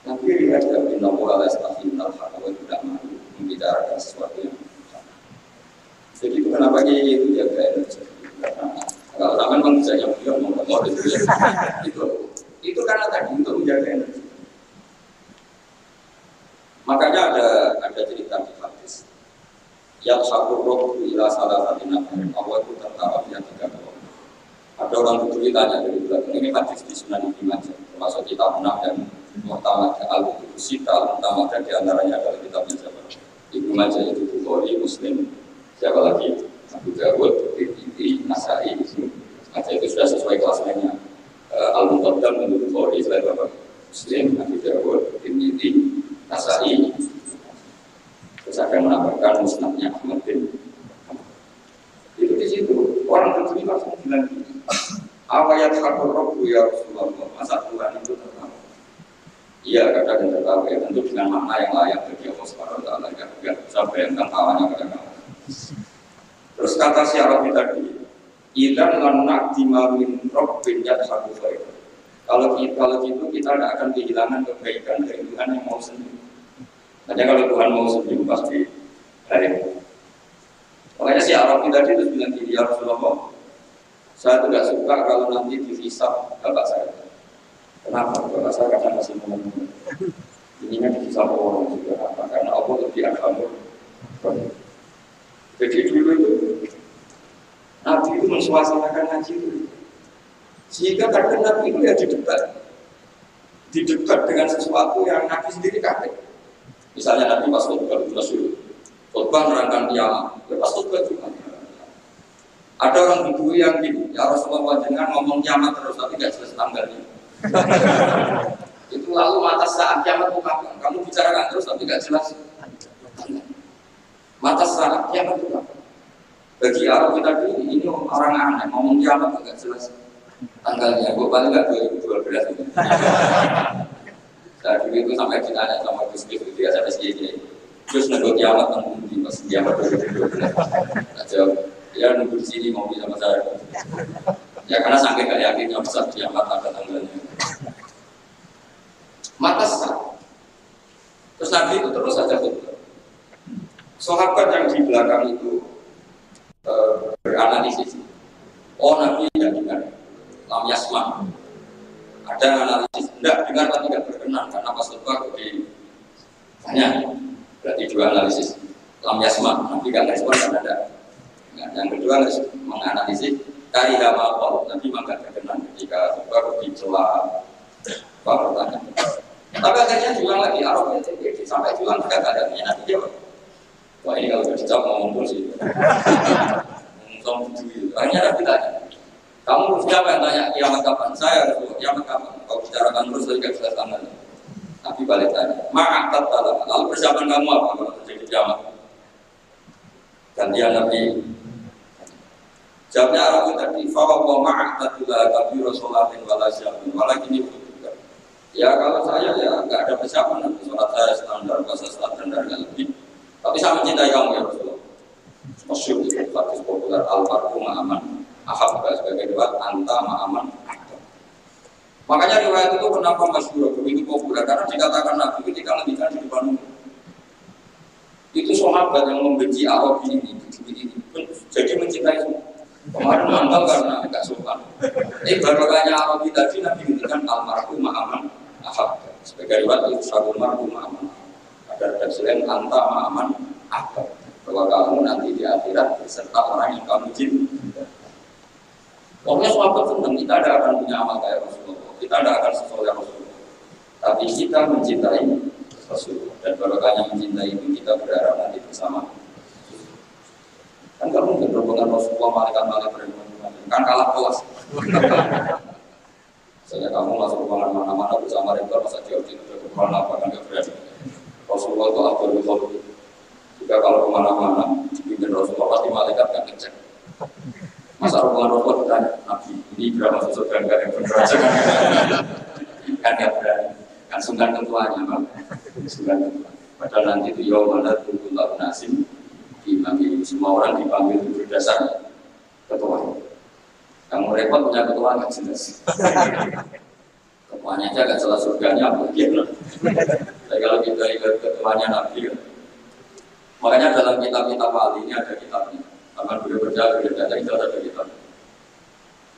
Nabi lihat ya bina mu'ala istafinal haqawa tidak malu membicarakan sesuatu yang sama. Jadi itu kenapa itu jaga energi. Kalau tangan kan bisa yang beliau mau itu karena tadi untuk menjaga energi. Makanya ada cerita di hadis. Yang satu roh ila salah satu nabi Allah itu tertawa yang tiga orang. Ada orang itu ditanya dari belakang ini hadis di Sunan Ibnu Majah termasuk kitab Munah dan Muhtamad al-Qudusita al-Muhtamad di antaranya adalah kitabnya siapa? Ibnu Majah itu Bukhari, Muslim, siapa lagi? Abu Dawud, Tirmidzi, Nasai. Majah itu sudah sesuai kelas lainnya. Al-Muqaddam untuk Bukhari selain Bapak Muslim, Abu Dawud, Tirmidzi, Nasai. Terus akan menambahkan musnadnya Ahmad bin itu di situ orang berdiri langsung bilang awayat hakul robbu ya Rasulullah masa Tuhan itu tertawa. Iya kadang tertawa ya tentu dengan makna yang layak bagi Allah Subhanahu wa taala enggak bisa bayangkan tawanya pada kamu. Terus kata si Arabi tadi idan lanak dimamin robbin yat hakul khair. Kalau gitu kita tidak akan kehilangan kebaikan dari Tuhan yang mau sendiri. Hanya kalau Tuhan mau senyum pasti hari ini. Makanya si Arabi tadi terus bilang ya Rasulullah, saya tidak suka kalau nanti dihisab bapak saya. Kenapa? Bapak saya kadang masih ngomong. Ininya dihisab orang juga apa? Karena Allah lebih agama. Jadi dulu itu Nabi itu mensuasanakan ngaji itu. Sehingga kadang Nabi itu ya didebat dengan sesuatu yang Nabi sendiri kaget. Misalnya Nabi pas khutbah itu Rasul khutbah menerangkan kiamat, lepas khutbah juga. Ada orang dulu yang gini, ya Rasulullah jangan ngomong kiamat terus, tapi tidak jelas tanggalnya. Itu lalu mata saat kiamat itu kapan? Kamu bicarakan terus, tapi tidak jelas tanggal. Mata saat kiamat itu kapan? Bagi Arab kita ini orang aneh, ngomong kiamat tidak jelas tanggalnya. Gue paling nggak 2012 ini. Nah, dulu itu sampai ditanya sama Gus Gus dia sampai segini. Terus nunggu kiamat di pas kiamat 2012. Aja dia nunggu di sini mau sama saya. Ya karena sampai gak yakinnya bisa kiamat ada tanggalnya. Mata sah. Terus Nabi itu terus saja khutbah. Sahabat yang di belakang itu beranalisis. Oh Nabi ya dengar. Lam yasma. Ada analisis, enggak dengar tapi tidak berkenan karena pas khutbah ditanya. Berarti dua analisis. Lam yasma, nanti enggak respon karena ada. Yang kedua menganalisis kaidah maqal, nanti maka berkenan ketika khutbah dicela apa pertanyaan. Tapi akhirnya jual lagi Arab sampai jual tidak ada nanti jawab. Wah ini kalau dijawab ngomong sih. Ngomong gitu. Akhirnya Nabi tanya. Kamu siapa yang tanya kiamat kapan? Saya kiamat kapan? Kau bicarakan terus dari jelas tanggal. Tapi balik tanya, maaf tatkala. Lalu persiapan kamu apa kalau terjadi kiamat? Gantian Nabi. Jawabnya Arabi tadi, fawawa maaf tatkala kafir sholatin wala syamin walakin itu. Ya kalau saya ya nggak ada persiapan nanti sholat saya standar, puasa standar nggak lebih. Tapi saya mencintai kamu ya Rasulullah. Masyhur itu hadis populer al-marhum aman. Ahab sebagai riwayat anta ma'aman. Makanya riwayat itu kenapa masyhur begitu populer karena dikatakan Nabi ketika ngendikan di depan umum. Itu sahabat yang membenci Arabi ini jadi mencintai semua. Kemarin mangkal karena enggak sopan. Barokahnya Arabi tadi Nabi ngendikan almarhum ma'aman ahab sebagai riwayat itu syarul marhum ma'aman. Ada redaksi lain anta ma'aman ahab bahwa kamu nanti di akhirat beserta orang yang kamu cintai. Pokoknya sahabat senang, kita tidak akan punya amal kayak Rasulullah, kita tidak akan sesoleh Rasulullah. Tapi kita mencintai Rasulullah dan barokahnya mencintai itu kita berharap nanti bersama. Kan kalau mungkin berhubungan Rasulullah malaikat berhubungan kan kalah kelas. Misalnya kamu masuk ruangan mana-mana bersama rektor masa jauh itu berhubungan apa kan nggak berani. Rasulullah itu abdul khulq. Jika kalau kemana-mana dipimpin Rasulullah pasti malaikat kan ngecek. Masa hubungan Rasulullah ditanya Nabi Ini berapa masuk surga enggak yang berdosa kan nggak berani. Kan sungkan ketuanya, Pak. Sungkan ketua. Padahal nanti itu mana tunggu nasim dipanggil semua orang dipanggil itu berdasar ketua. Kamu repot punya ketua nggak jelas. Ketuanya aja nggak jelas surganya apa gitu. Tapi kalau kita ikut ketuanya Nabi, makanya dalam kitab-kitab wali ini ada kitabnya. Taman beliau berjalan itu ada kitab.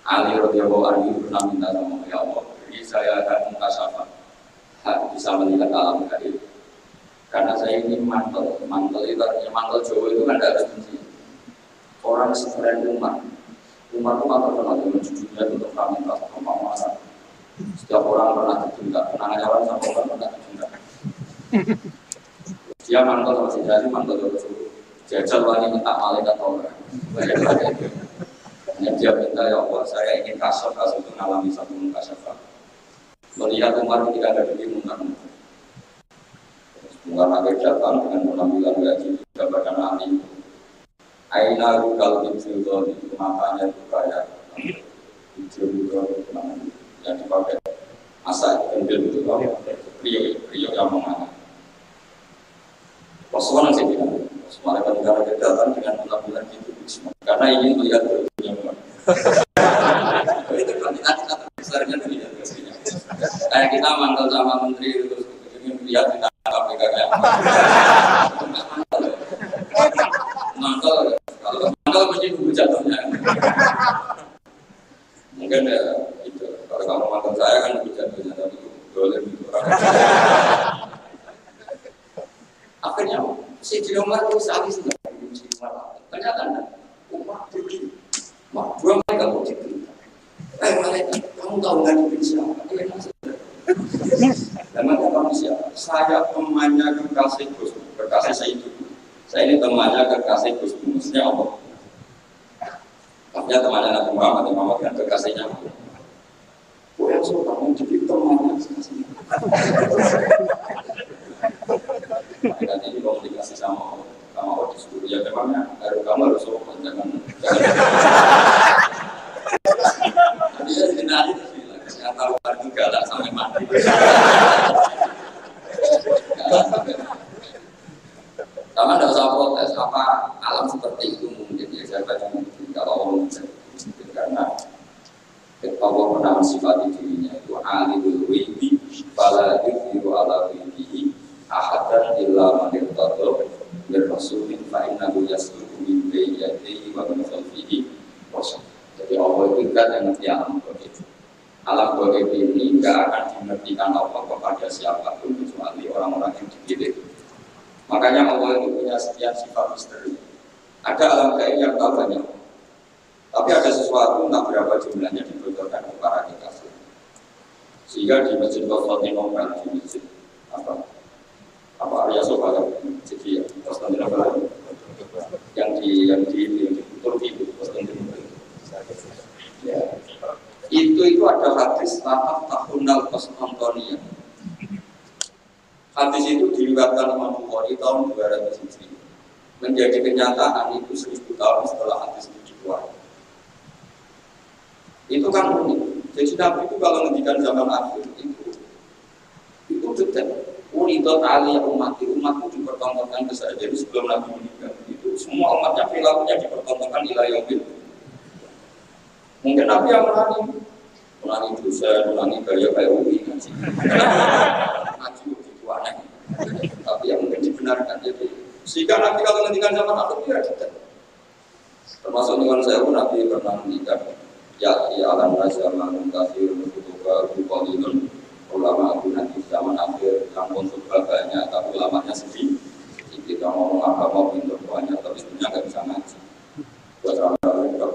Ali radhiyallahu anhu pernah minta sama ya Allah, jadi saya akan mukasyafah, bisa melihat alam gaib. Karena saya ini mantel itu artinya mantel Jawa itu kan ada fungsi. Orang sekeren Umar itu maka pernah menjujurnya untuk kami masak. Setiap orang pernah ditunjuk, penangannya orang sama orang pernah ditunjuk. Dia mantel sama si Jari, mantel Rasul. Jajal wangi minta malaikat orang. Hanya dia minta ya Allah, saya ingin kasar itu mengalami satu mukasyafah. Melihat Umar ketika ada di Munkar. Umar akhir datang dengan penampilan gaji gambarkan ahli. Aina rukal ibzul itu matanya itu kayak ibzul yang dipakai masa kendil itu Rio yang mengalah. Rasulullah sih bilang, mereka negara datang dengan penampilan itu karena ingin melihat dunia Umar. Itu kita besarnya melihat dunia. Kayak kita manggil sama menteri terus ingin melihat kita KPK kayak manggil, kalau manggil mesti nunggu jatuhnya. Mungkin ya itu. Kalau kamu manggil saya kan nunggu jatuhnya tapi boleh gitu. Akhirnya si Umar itu saat itu ternyata Umar pergi. Mak, dua mereka mau diberita. Malaikat, kamu tahu nggak diberi siapa? Iya masih. Dan kamu siapa? Saya temannya kekasih Gus, kekasih saya itu. Saya ini temannya kekasih Gus, maksudnya apa? Maksudnya temannya Nabi Muhammad kan kekasihnya. Oh yang suruh kamu jadi temannya kekasihnya. Mereka ini komunikasi sama Allah disuruh ya memangnya kamu harus sopan jangan dia jenari yang tahu lagi galak sampai mati sama tidak usah protes apa alam seperti itu mungkin ya saya baca mungkin kalau Allah mungkin karena Allah pernah mensifati dirinya itu alimul ghaibi fala yudhiru ala ghaibihi ahadan illa man irtada berrasulin fa'innahu yasluku min bayyadihi wa min khalfihi rasul. Jadi Allah itu kan yang ngerti alam gaib. Alam gaib ini tidak akan dimengertikan Allah kepada siapapun kecuali orang-orang yang dipilih. Makanya Allah itu punya sekian sifat misteri. Ada alam gaib yang tahu banyak, tapi ada sesuatu entah berapa jumlahnya dibocorkan ke para kekasih. Sehingga di Masjid Konstantinopel, di Masjid Arya Sofia jadi Konstantinopel yang di Turki itu Konstantinopel. Ya. Itu ada hadis tentang tahunal Konstantinia. Hadis itu diriwayatkan Imam Bukhari tahun 200 Hijriah. Menjadi kenyataan itu 1000 tahun setelah hadis itu dikeluarkan. Itu kan unik. Jadi Nabi itu kalau ngendikan zaman akhir itu detail. Unitot ali umatku dipertontonkan ke saya. Jadi sebelum Nabi meninggal itu semua umatnya perilakunya dipertontonkan ila yaumil. Mungkin Nabi yang melangi dosa, melangi gaya kayak umi ngaji. Ngaji begitu aneh. Tapi yang mungkin dibenarkan jadi. Sehingga Nabi kalau ngendikan zaman akhir dia detail. Termasuk dengan saya pun Nabi pernah meninggal. Ya alam zaman kafir kutuba qalilun. Ulama itu nanti zaman akhir yang untuk banyak, tapi ulamanya sedih. Kita ngomong agama pintar banyak, tapi sebenarnya nggak bisa ngaji. Buat orang-orang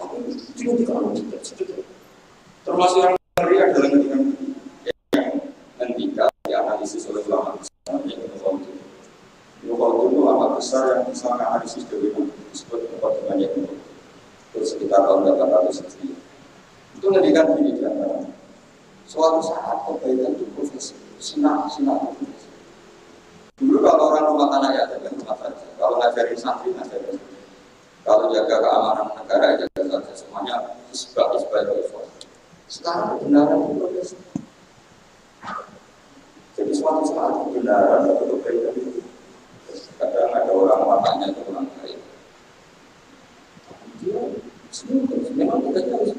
tapi itu kalau tidak sedih. Termasuk yang ngeri adalah ketika dianalisis oleh ulama besar, yaitu Nukhawtu itu ulama besar yang sangat analisis dari disebut Nukhawtu banyak itu sekitar tahun 800 Hijriah. Itu ngedikan diri di antara. Suatu saat kebaikan itu profesi, sinar. Dulu kalau orang rumah tanah ya jaga rumah saja. Kalau ngajarin santri ngajarin. Kalau jaga keamanan negara jaga saja. Semuanya Sekarang kebenaran itu progres. Jadi suatu saat kebenaran atau kebaikan itu kadang ada orang matanya itu orang kaya. Dia senyum terus, memang kita harus.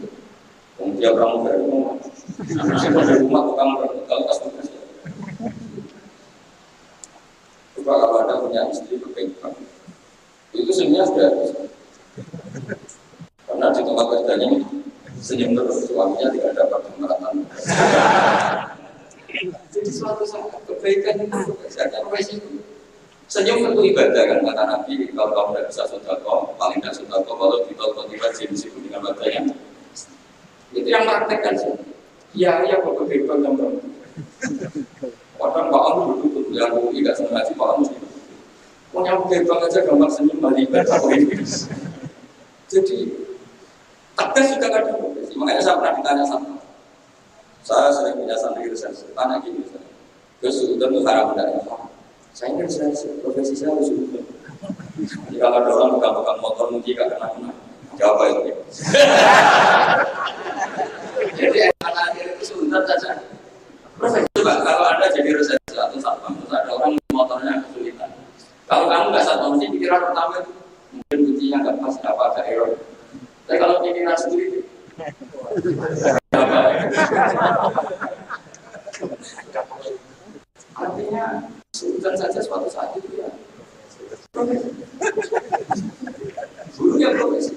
Dia kamu dari rumah, dari rumah tukang bermodal kas tugas. Coba kalau Anda punya istri berbaik-baik, itu sebenarnya sudah bisa. Karena di tempat kerjanya senyum terus, suaminya tidak dapat pemerataan. Jadi suatu saat kebaikan itu biasanya itu senyum tentu ibadah kan kata Nabi. Kalau kamu tidak bisa sedekah, paling tidak sedekah walau ditolong tiba jenis itu dengan wajahnya. Itu yang praktekkan sih. Iya kok kebaikan yang berarti. Kadang Pak Om dulu yang UI nggak senang ngaji Pak Om. Mau yang kebaikan aja gampang senyum balik ini. Jadi tegas juga kadang profesi. Makanya saya pernah ditanya sama. Saya sering punya santri reserse, tanya gini misalnya. Gus, sudah tuh haram enggak? Saya ini reserse, profesi saya harus sudah. Jika ada orang pegang-pegang motor mungkin gak kena-kena. Jawab itu. Jadi anak-anak itu sudah saja. Profesi coba kalau Anda jadi reserse atau satpam, terus ada orang motornya kesulitan. Kalau kamu nggak satpam, mesti pikiran pertama itu mungkin kuncinya nggak pas, apa ada error. Tapi kalau pikiran sendiri, artinya kesulitan saja suatu saat itu ya. Profesi. Dulu ya profesi.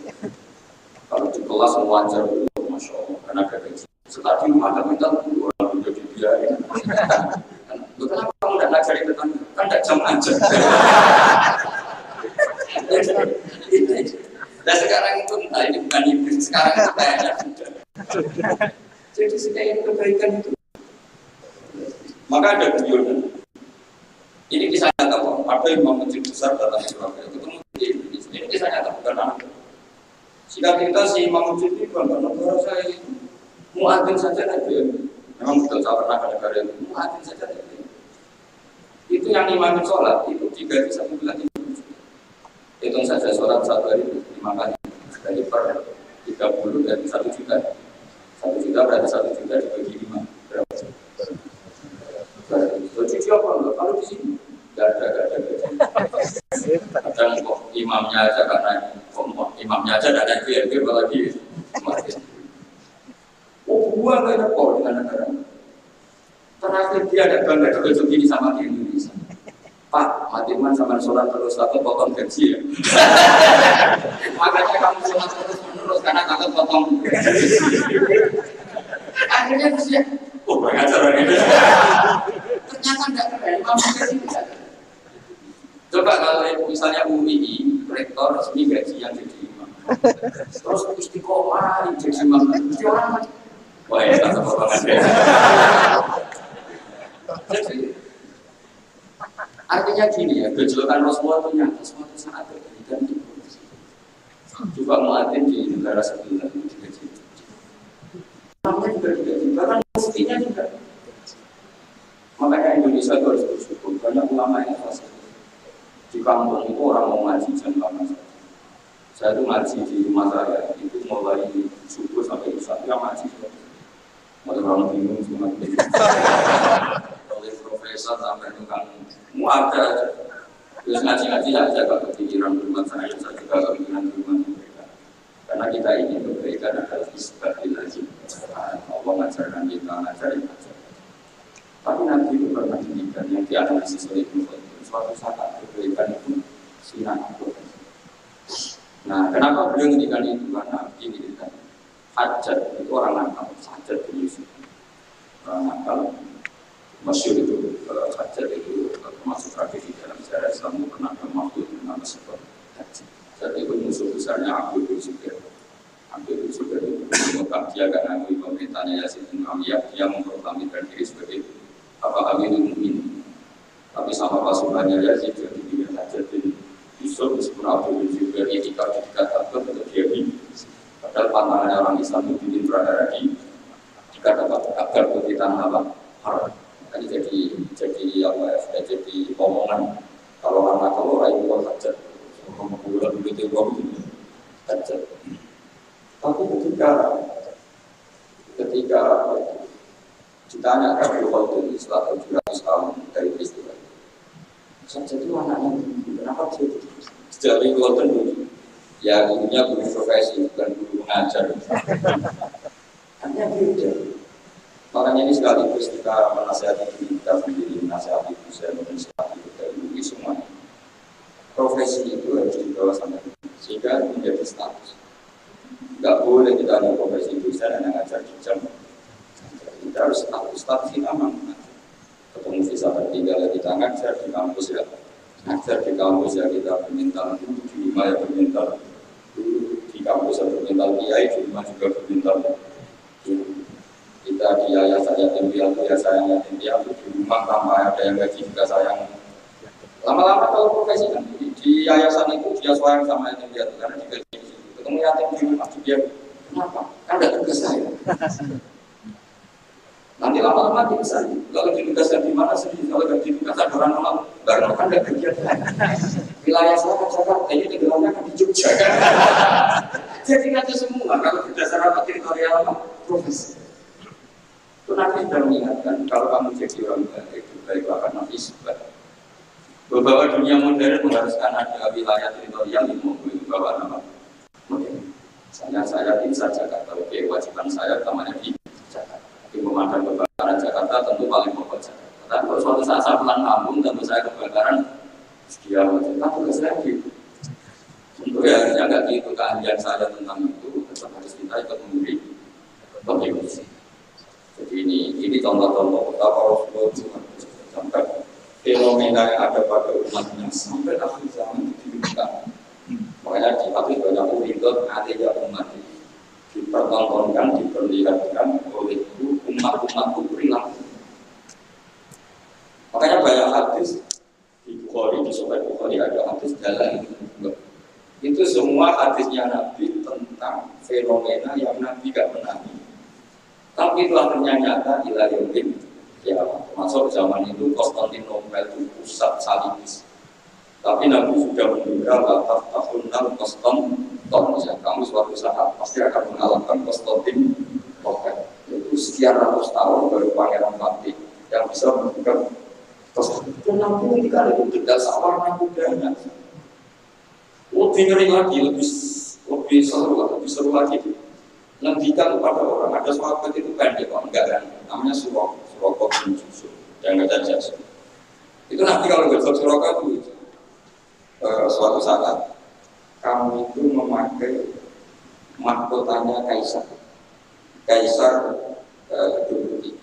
Kalau di kelas wajar dulu, masya Allah, karena ada gaji. Setelah di rumah tak minta orang menjadi biaya. Kenapa kamu tidak ngajari tetangga? Kan tidak jam aja. Dan sekarang itu entah ini bukan iblis, sekarang itu kayaknya sudah. Jadi sekalian kebaikan itu. Maka ada beliau. Ini kisah nyata kok. Ada imam masjid besar datang ke Surabaya ketemu di Indonesia. Ini kisah nyata bukan anak. Jika kita si imam masjid ini bukan negara saya itu muadzin saja ada. Memang betul saya pernah ke negara itu muadzin saja ada. Itu yang imamin sholat itu 3 1 bulan itu. Hitung saja sholat 1 hari 5 kali. Dari per 30 dari 1 juta. 1 juta berarti 1 juta dibagi 5 berapa? Jadi apa enggak? Kalau di sini enggak ada gaji. Kadang kok imamnya aja karena imamnya aja ada GLG apalagi gua enggak ada kok dengan negara. Terakhir dia ada bangga juga begini sama di Indonesia. Pak, Matiman sama sholat terus takut potong gaji ya. Makanya kamu sholat terus menerus karena takut potong gaji. Akhirnya dia, banyak ajaran ini. Ternyata enggak keren, kamu gaji tidak. Coba kalau misalnya UII, rektor resmi gaji yang jadi imam. Terus istiqomah jadi imam, jadi orang wah ya, tak apa-apa. Jadi artinya gini ya, gejolakan Rasulullah itu nyata suatu saat dan itu. Coba muadzin di negara sebelah itu digaji. Namanya juga digaji, bahkan mestinya juga. Makanya Indonesia itu harus bersyukur, banyak ulama yang fasih. Di kampung itu orang mau ngaji jam 8 saja. Saya itu ngaji di rumah saya, itu mulai subuh sampai isya, yang ngaji. Ada orang bingung semua. Oleh profesor sampai tukang muada, terus ngaji-ngaji aja kalau pikiran rumah saya juga pikiran rumah mereka. Karena kita ingin kebaikan adalah istiqomah lagi. Allah mengajarkan kita ngajarin aja. Tapi nanti itu pernah diberikan yang dianalisis oleh suatu saat kebaikan itu sinar. Nah, kenapa beliau mendikan itu? Karena begini kan. Hajat itu orang nakal, hajat di Yusuf. Orang nakal, masyhur itu hajat itu termasuk tragedi dalam sejarah Islam pernah bermaksud dengan sebab hajat. Jadi itu musuh besarnya Abdul Zubair. Abdul Zubair itu mengungkap dia karena pemerintahnya Yazid bin Muawiyah, dia memproklamirkan diri sebagai Amirul Mukminin. Tapi sama pasukannya Yazid jadi dia hajat bin Yusuf meskipun Abdul Zubair etika dikatakan untuk dia padahal pantangannya orang Islam itu bikin berada di jika dapat kabar putih tanah apa haram. Jadi apa ya? Sudah jadi omongan kalau anak kalau rayu itu hajat, bulan begitu hajat. Tapi ketika ketika ditanya Rabi Khaldun setelah 700 tahun dari peristiwa itu, saja itu anaknya kenapa dia itu? Sejak Rabi Khaldun dulu, ya gurunya guru profesi bukan guru mengajar. Hanya beda. Makanya ini sekaligus kita menasihati kita sendiri, menasihati saya, menasihati kita ini semuanya. Profesi itu harus dibawa sampai sehingga menjadi status. Tidak boleh kita hanya profesi dosen dan ngajar di jam. Kita harus status kita mana? Ketemu visa tertinggal ya kita ngajar di kampus ya. Ngajar di kampus ya kita bermental di rumah ya bermental. Di kampus ya bermental kiai, di rumah juga bermental. Kita di yayasan yatim piatu ya sayang yatim piatu, di rumah tanpa ada yang gaji juga sayang. Lama-lama kalau profesi kan di yayasan itu dia sayang sama yatim piatu karena digaji. Ketemu yatim di rumah dia kenapa? Kan ada tugas saya. Nanti lama-lama ditugaskan. Kalau ditugaskan di mana sih? Kalau nggak ditugaskan ada orang normal, baru kan nggak kerja. Wilayah saya kan Jakarta, ini tenggelamnya kan di Jogja. Jadi ngaji semua kalau berdasarkan teritorial profesi. Itu nanti sudah mengingatkan kalau kamu jadi orang baik itu baiklah karena isbat. Bahwa dunia modern mengharuskan ada wilayah teritorial yang membawa nama modern. Saya di Jakarta, oke, kewajiban saya utamanya di Jakarta. Di pemadam kebakaran Jakarta tentu paling pokok Jakarta. Tapi kalau suatu saat saya pulang kampung tentu saya kebakaran sekian macam tugas saya gitu. Tentu ya harusnya nggak gitu keahlian saya tentang itu tetap harus kita ikut memberi kontribusi. Jadi ini contoh-contoh betapa Rasulullah sampai fenomena yang ada pada umatnya sampai akhir zaman diberikan. Makanya di hadis banyak uridot adanya umat dipertontonkan, diperlihatkan oleh umat-umat perilaku. Makanya banyak hadis di Bukhari, di Sahih Bukhari ada hadis jalan itu semua hadisnya Nabi tentang fenomena yang Nabi gak pernah. Tapi telah ternyata ila yaumil kiamah. Termasuk zaman itu Konstantinopel itu pusat salibis. Tapi Nabi sudah mengira latar tahun Konstantinopel. Kamu suatu saat pasti akan mengalahkan Konstantinopel. Itu sekian ratus tahun baru Pangeran Fatih yang bisa membuka Konstantinopel. Nabi ketika itu tidak sawarna kudanya. Lebih ngeri lagi, lebih seru lagi. Ngendikan kepada orang, ada sahabat itu pendek kok, enggak kan? Namanya surokok bin Jusuf, yang enggak jasa. Itu nanti kalau besok surokok itu suatu saat kamu itu memakai mahkotanya Kaisar Gedung Putih.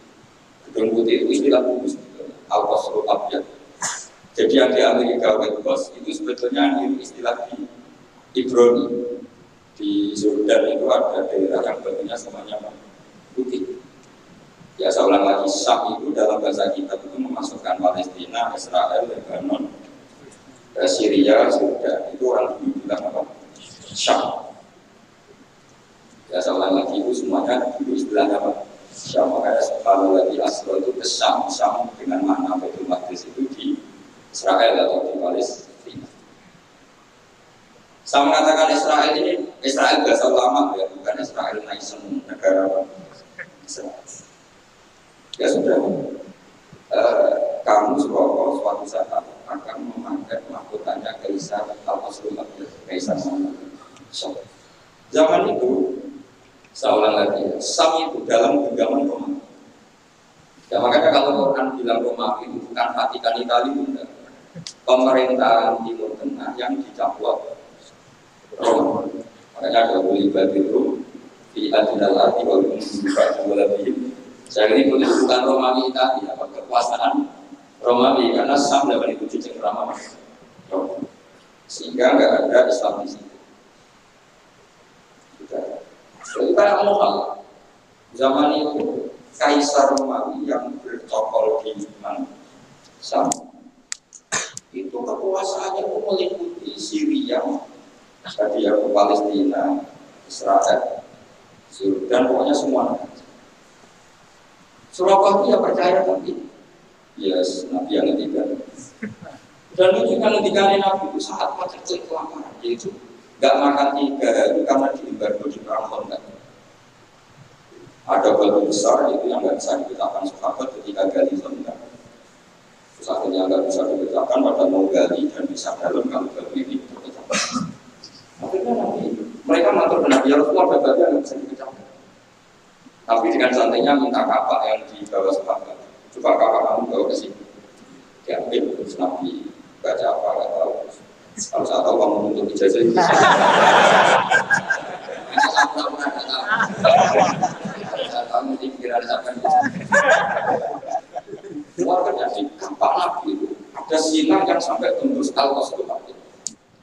Gedung Putih itu istilah khusus, Al-Qasrul Abyad. Jadi yang di Amerika White House itu sebetulnya istilah di Ibrani. Di Jordan itu ada daerah yang bentuknya semuanya putih. Ya saya ulang lagi, Syam itu dalam bahasa kita itu memasukkan Palestina, Israel, Lebanon, Syria, Jordan. Itu orang dulu bilang apa? Syam. Ya saya ulang lagi itu semuanya dulu istilahnya apa? Syam. Makanya kalau lagi asal itu ke Syam dengan makna Baitul Maqdis itu di Israel atau di Palestina. Saya mengatakan Israel bahasa ulama ya, bukan Israel nation negara Israel. Ya sudah, kamu suatu saat akan memakai mahkotanya Kaisar Al-Qasrul Abyad, Kaisar Syam. Zaman itu, saya ulang lagi, Syam itu dalam genggaman Romawi. Ya makanya kalau Quran bilang Romawi itu bukan Vatikan Italia, bukan. Pemerintahan Timur Tengah yang dicaplok Roma. Makanya ada boleh badiru di adinalati walaupun bukan lebih. Saya ini boleh bukan Romawi Italia, kekuasaan Romawi karena Syam dapat itu cengkrama Roma. Sehingga nggak ada Islam di situ. Kita mohon zaman itu Kaisar Romawi yang bercokol di mana Syam itu kekuasaannya meliputi Syria, tadi ya Palestina, Israel, dan pokoknya semua. Surabaya ya percaya tapi, yes, Nabi yang ketiga. Dan itu kan ketika Nabi itu saat kecil kelaparan, yaitu nggak makan 3 hari karena diembargo di perang Khandaq. ada batu besar itu yang nggak bisa dipecahkan sahabat ketika gali rendah. Terus akhirnya nggak bisa dipecahkan pada mau gali dan bisa dalam kalau batu ini terpecahkan. Akhirnya nanti mereka ngatur benar ya Rasulullah batu nggak bisa dipecahkan. Tapi dengan santainya minta kapak yang dibawa sahabat. Coba kapak kamu bawa ke sini. Diambil terus Nabi baca apa nggak tahu. Kalau saya tahu kamu untuk ijazah itu. Kamu pikiran akan keluarga di kapak Nabi itu ada sinar yang sampai tembus kalkos itu Nabi.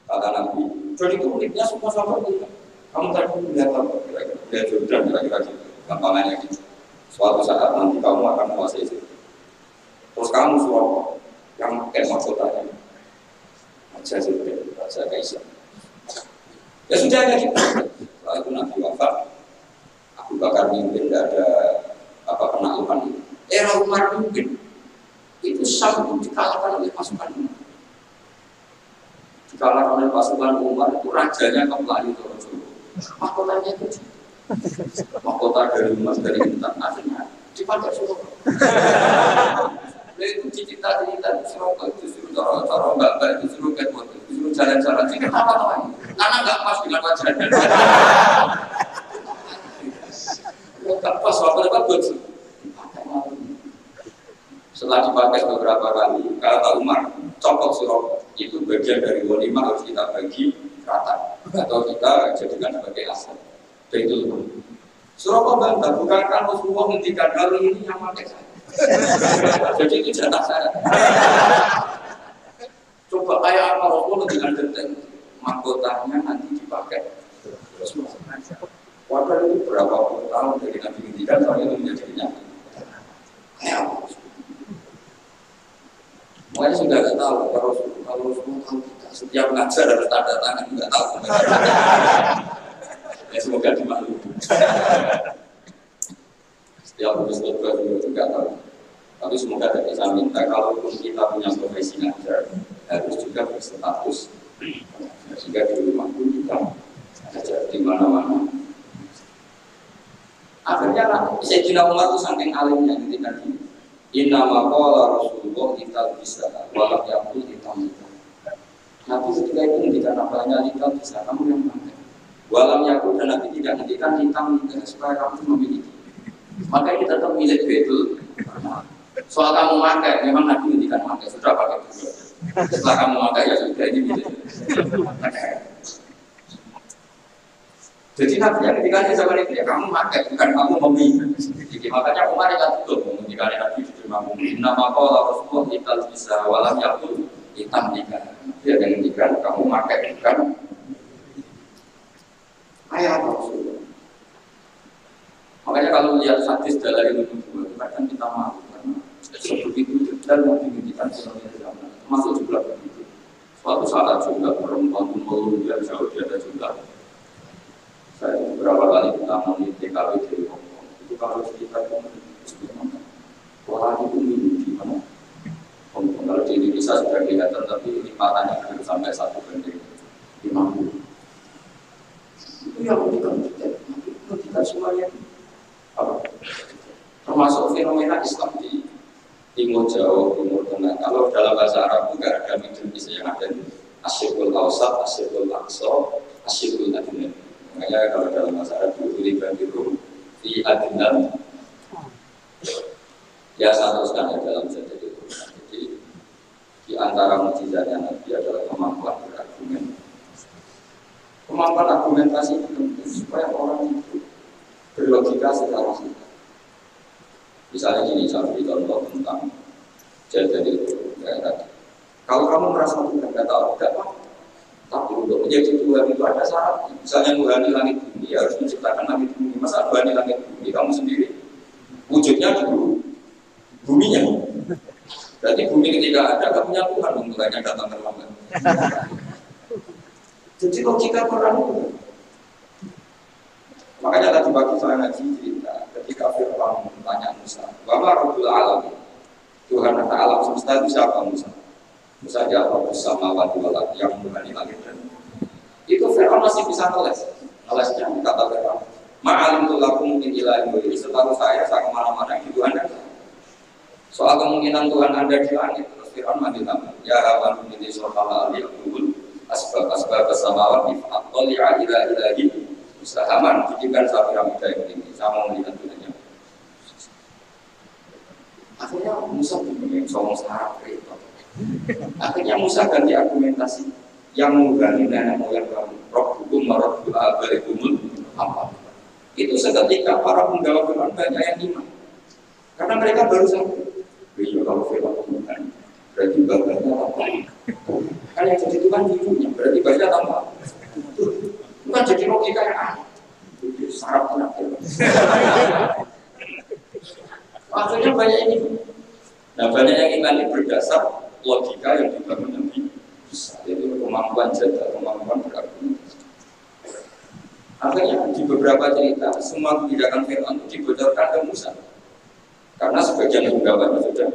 Kata Nabi. Dan itu uniknya semua sahabat itu. Kamu tadi melihat apa? Kira-kira Jordan kira-kira gitu. Gampangannya gitu. Suatu saat nanti kamu akan menguasai itu. Terus kamu suruh yang pakai mahkotanya aja sudah baca Kaisar. Ya sudah ya gitu. Setelah itu Nabi wafat. Abu Bakar mimpin tidak ada apa penaklukan itu. Era Umar mimpin itu sanggup dikalahkan oleh pasukan Umar. Dikalahkan oleh pasukan Umar itu rajanya kembali ke Rasulullah. Mahkotanya itu mahkota dari Umar dari Intan akhirnya dipakai Surabaya. Itu cita-cita Surabaya itu suruh cara mbak itu suruh ketemu itu suruh jalan-jalan sih ketawa-tawa karena nggak pas dengan wajahnya. Nggak pas apa-apa buat setelah dipakai beberapa kali kata Umar copot Surabaya itu bagian dari walimah harus kita bagi rata atau kita jadikan sebagai aset. Itu Surabaya bantah bukan kan Rasulullah menghentikan kali ini yang pakai saya. Jadi itu jatah saya. Coba kayak apa Rasulullah dengan detail mahkotanya nanti dipakai. Wadah itu berapa puluh tahun dari Nabi menghentikan sampai itu menjadi kenyataan. Makanya sudah nggak tahu kalau Rasulullah tahu kita setiap ngajar harus tanda tangan nggak tahu. Ya semoga dimaklumi. Setiap lulus juga nggak tahu. Tapi semoga tidak bisa minta kalaupun kita punya profesi ngajar harus juga berstatus sehingga di rumah pun kita ngajar di mana-mana. Akhirnya Sayyidina Umar itu saking alimnya ketika ini. Inna maqala Rasulullah kita bisa walau yakul kita minta. Nabi ketika itu menghentikan apanya kita bisa kamu yang pakai. Walau yakul dan Nabi tidak menghentikan kita minta supaya kamu memiliki. Maka kita tetap milik betul. Soal kamu pakai, memang Nabi menghentikan pakai sudah pakai dulu. Setelah kamu pakai ya sudah ini milik. Jadi Nabi yang ketika di zaman itu ya kamu pakai bukan kamu memilih. Jadi makanya Umar itu tutup ketika Nabi diterima memilih. Nama Allah Rasulullah kita bisa walam yakul hitam nikah. Dia yang menghentikan kamu pakai bukan. Ayat Rasulullah. Makanya kalau lihat hadis dalam itu kadang kita malu karena sebegitu detail yang dimiliki seluruh zaman. Masuk juga begitu. Suatu saat juga perempuan umur yang jauh di atas juga. Saya beberapa kali pertama di TKW di Hongkong itu kalau kita wah itu minggu di mana Hongkong kalau di Indonesia sudah kelihatan tapi lipatannya hampir sampai 1 banding 50 itu yang kita semuanya apa? Termasuk fenomena Islam di Timur Jauh, Timur Tengah. Kalau dalam bahasa Arab juga ada Middle East yang ada Asyikul Awsat, Asyikul Aqsa, Asyikul Adnan. Makanya kalau dalam bahasa Arab itu dibantu di Adnan. Ya satu sekali dalam saja itu. Jadi di antara mukjizatnya Nabi adalah kemampuan berargumen. Kemampuan argumentasi itu penting supaya orang itu berlogika secara singkat. Misalnya gini, saya beri contoh tentang jadi itu kayak tadi. Kalau kamu merasa tidak tahu, tidak apa. Tapi untuk menjadi Tuhan itu ada syarat. Misalnya Tuhan di langit bumi, harus menciptakan langit bumi. Masa Tuhan di langit bumi kamu sendiri? Wujudnya dulu buminya. Berarti bumi ketika ada, kamu punya Tuhan untuk hanya datang terlambat. Jadi logika Quran itu. Makanya tadi pagi saya ngaji cerita ketika Fir'aun bertanya Musa, "Wa ma rabbul alamin?" Tuhan alam semesta itu siapa Musa? Musa jawab bersama wali yang menghani langit dan itu Fir'aun masih bisa ngeles. Ngelesnya kata Fir'aun, "Ma'alim tu lakum min ilahi wa setahu saya kemana-mana itu Anda. Soal kemungkinan Tuhan ada di langit, terus Fir'aun mandi tambah. Ya Haman ini surah al-Yaqul asbab samawati fa'attali'a ila ilahi Musa. Haman bikinkan satu piramida yang tinggi, saya mau melihat Tuhannya. Akhirnya Musa bingung, ngomong sarap itu. Akhirnya Musa ganti argumentasi yang mengganti nenek moyang kamu. Rob hukum marot abaikumul apa? Itu seketika para penggawa Fir'aun banyak yang iman. Karena mereka baru sampai. Iya kalau Fir'aun Tuhan, berarti bapaknya apa? Kan yang jadi Tuhan cucunya, berarti bapaknya tambah. Bukan jadi logika yang aneh. Sarap tenang. Maksudnya banyak ini. Nah banyak yang iman ini berdasar logika yang dibangun Nabi Musa. Itu kemampuan jaga, kemampuan berargumentasi. Akhirnya di beberapa cerita semua kebijakan Fir'aun itu dibocorkan ke Musa. Karena sebagian pegawainya sudah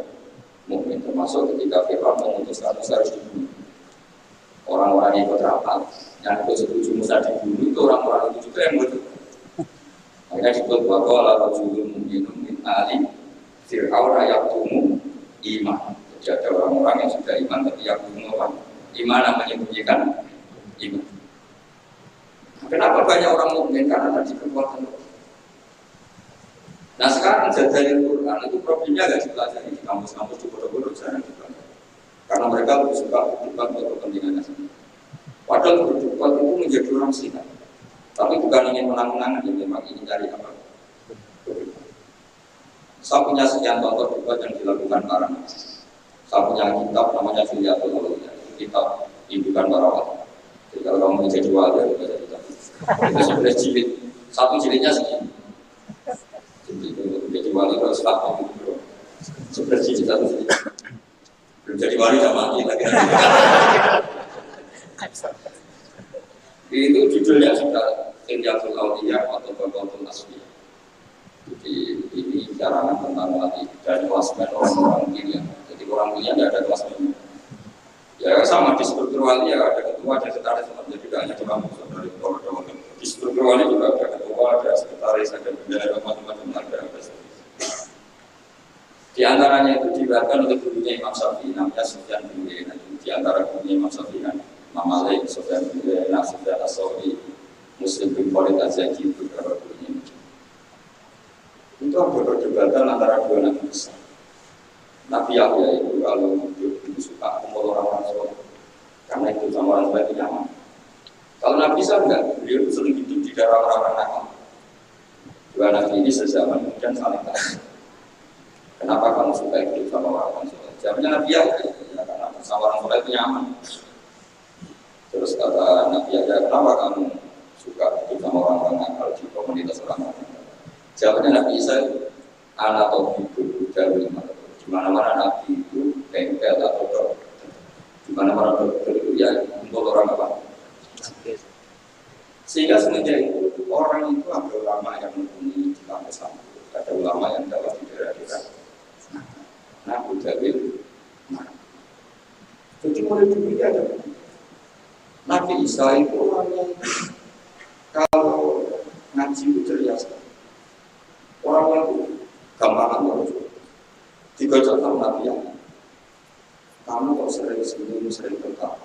mungkin termasuk ketika Fir'aun memutuskan Musa harus dibunuh. Orang-orang yang ikut rapat, yang ikut setuju Musa dibunuh itu orang-orang itu juga yang betul. Akhirnya disebut bahwa lalu julun mungkin ali Fir'aun ayatumu iman. Jadi ada orang-orang yang sudah iman tapi yang belum apa? Iman menyembunyikan iman. Kenapa banyak orang mukmin? Karena tadi kekuatan. Nah sekarang jadwal Quran itu problemnya agak dipelajari di kampus-kampus di bodoh-bodoh jarang dipelajari. Karena mereka lebih suka berdebat untuk kepentingannya sendiri. Padahal berdebat itu menjadi orang sihat. Tapi bukan ingin menang-menangan, yang memang ingin cari apa? Saya punya sekian contoh debat yang dilakukan para nabi. Saya punya kitab namanya Filiatul Awliya. Kitab indukan para wali. Jadi kalau kamu menjadi wali, harus baca kitab. Itu sebenarnya jilid. Satu jilidnya segini. Jadi itu menjadi wali harus satu. Sebenarnya jilid satu jilid. Belum jadi wali sudah mati lagi. Itu judulnya sudah Filiatul Awliya atau Babatul Asfiya. Jadi ini carangan tentang lagi dari kelasmen orang-orang mulia. Jadi orang mulia tidak ada kelasmen. Ya sama di struktur wali ya ada ketua, ada sekretaris, jadi tidak hanya cuma dari orang-orang. Di struktur wali juga ada ketua, ada sekretaris, ada bendahara, macam-macam ada. Di antaranya itu dibahkan untuk gurunya Imam Syafi'i namanya Sufyan bin Uyainah. Di antara gurunya Imam Syafi'i Imam Malik, Sufyan bin Uyainah, Sufyan As-Tsauri, Muslim bin Khalid Az-Zaki, beberapa gurunya. Itu ada perdebatan antara dua nabi besar. Nabi Yahya itu kalau hidup suka kumpul orang-orang soleh, karena itu sama orang soleh itu nyaman. Kalau Nabi Isa enggak, beliau sering hidup di daerah orang-orang nakal. Dua nabi ini sezaman kemudian saling tanya, kenapa kamu suka hidup sama orang-orang soleh? Jawabnya Nabi Yahya, ya, karena sama orang soleh itu nyaman. Terus kata Nabi Yahya, kenapa kamu suka hidup sama orang-orang nakal di komunitas orang-orang nakal? Jawabnya Nabi Isa, anak atau hidup dari di mana-mana Nabi itu bengkel atau dokter. Di mana-mana dokter itu ya untuk orang apa? Sehingga semenjak itu orang itu ada ulama yang mumpuni di kampus-kampus, ada ulama yang dapat di daerah-daerah. Nah, Budawil, jadi mulai dulu ada Nabi Isa itu orangnya kalau ngaji itu ceria. Orang yang gampang orang itu tiga contoh Nabi yang kamu kok sering sebelum sering berkata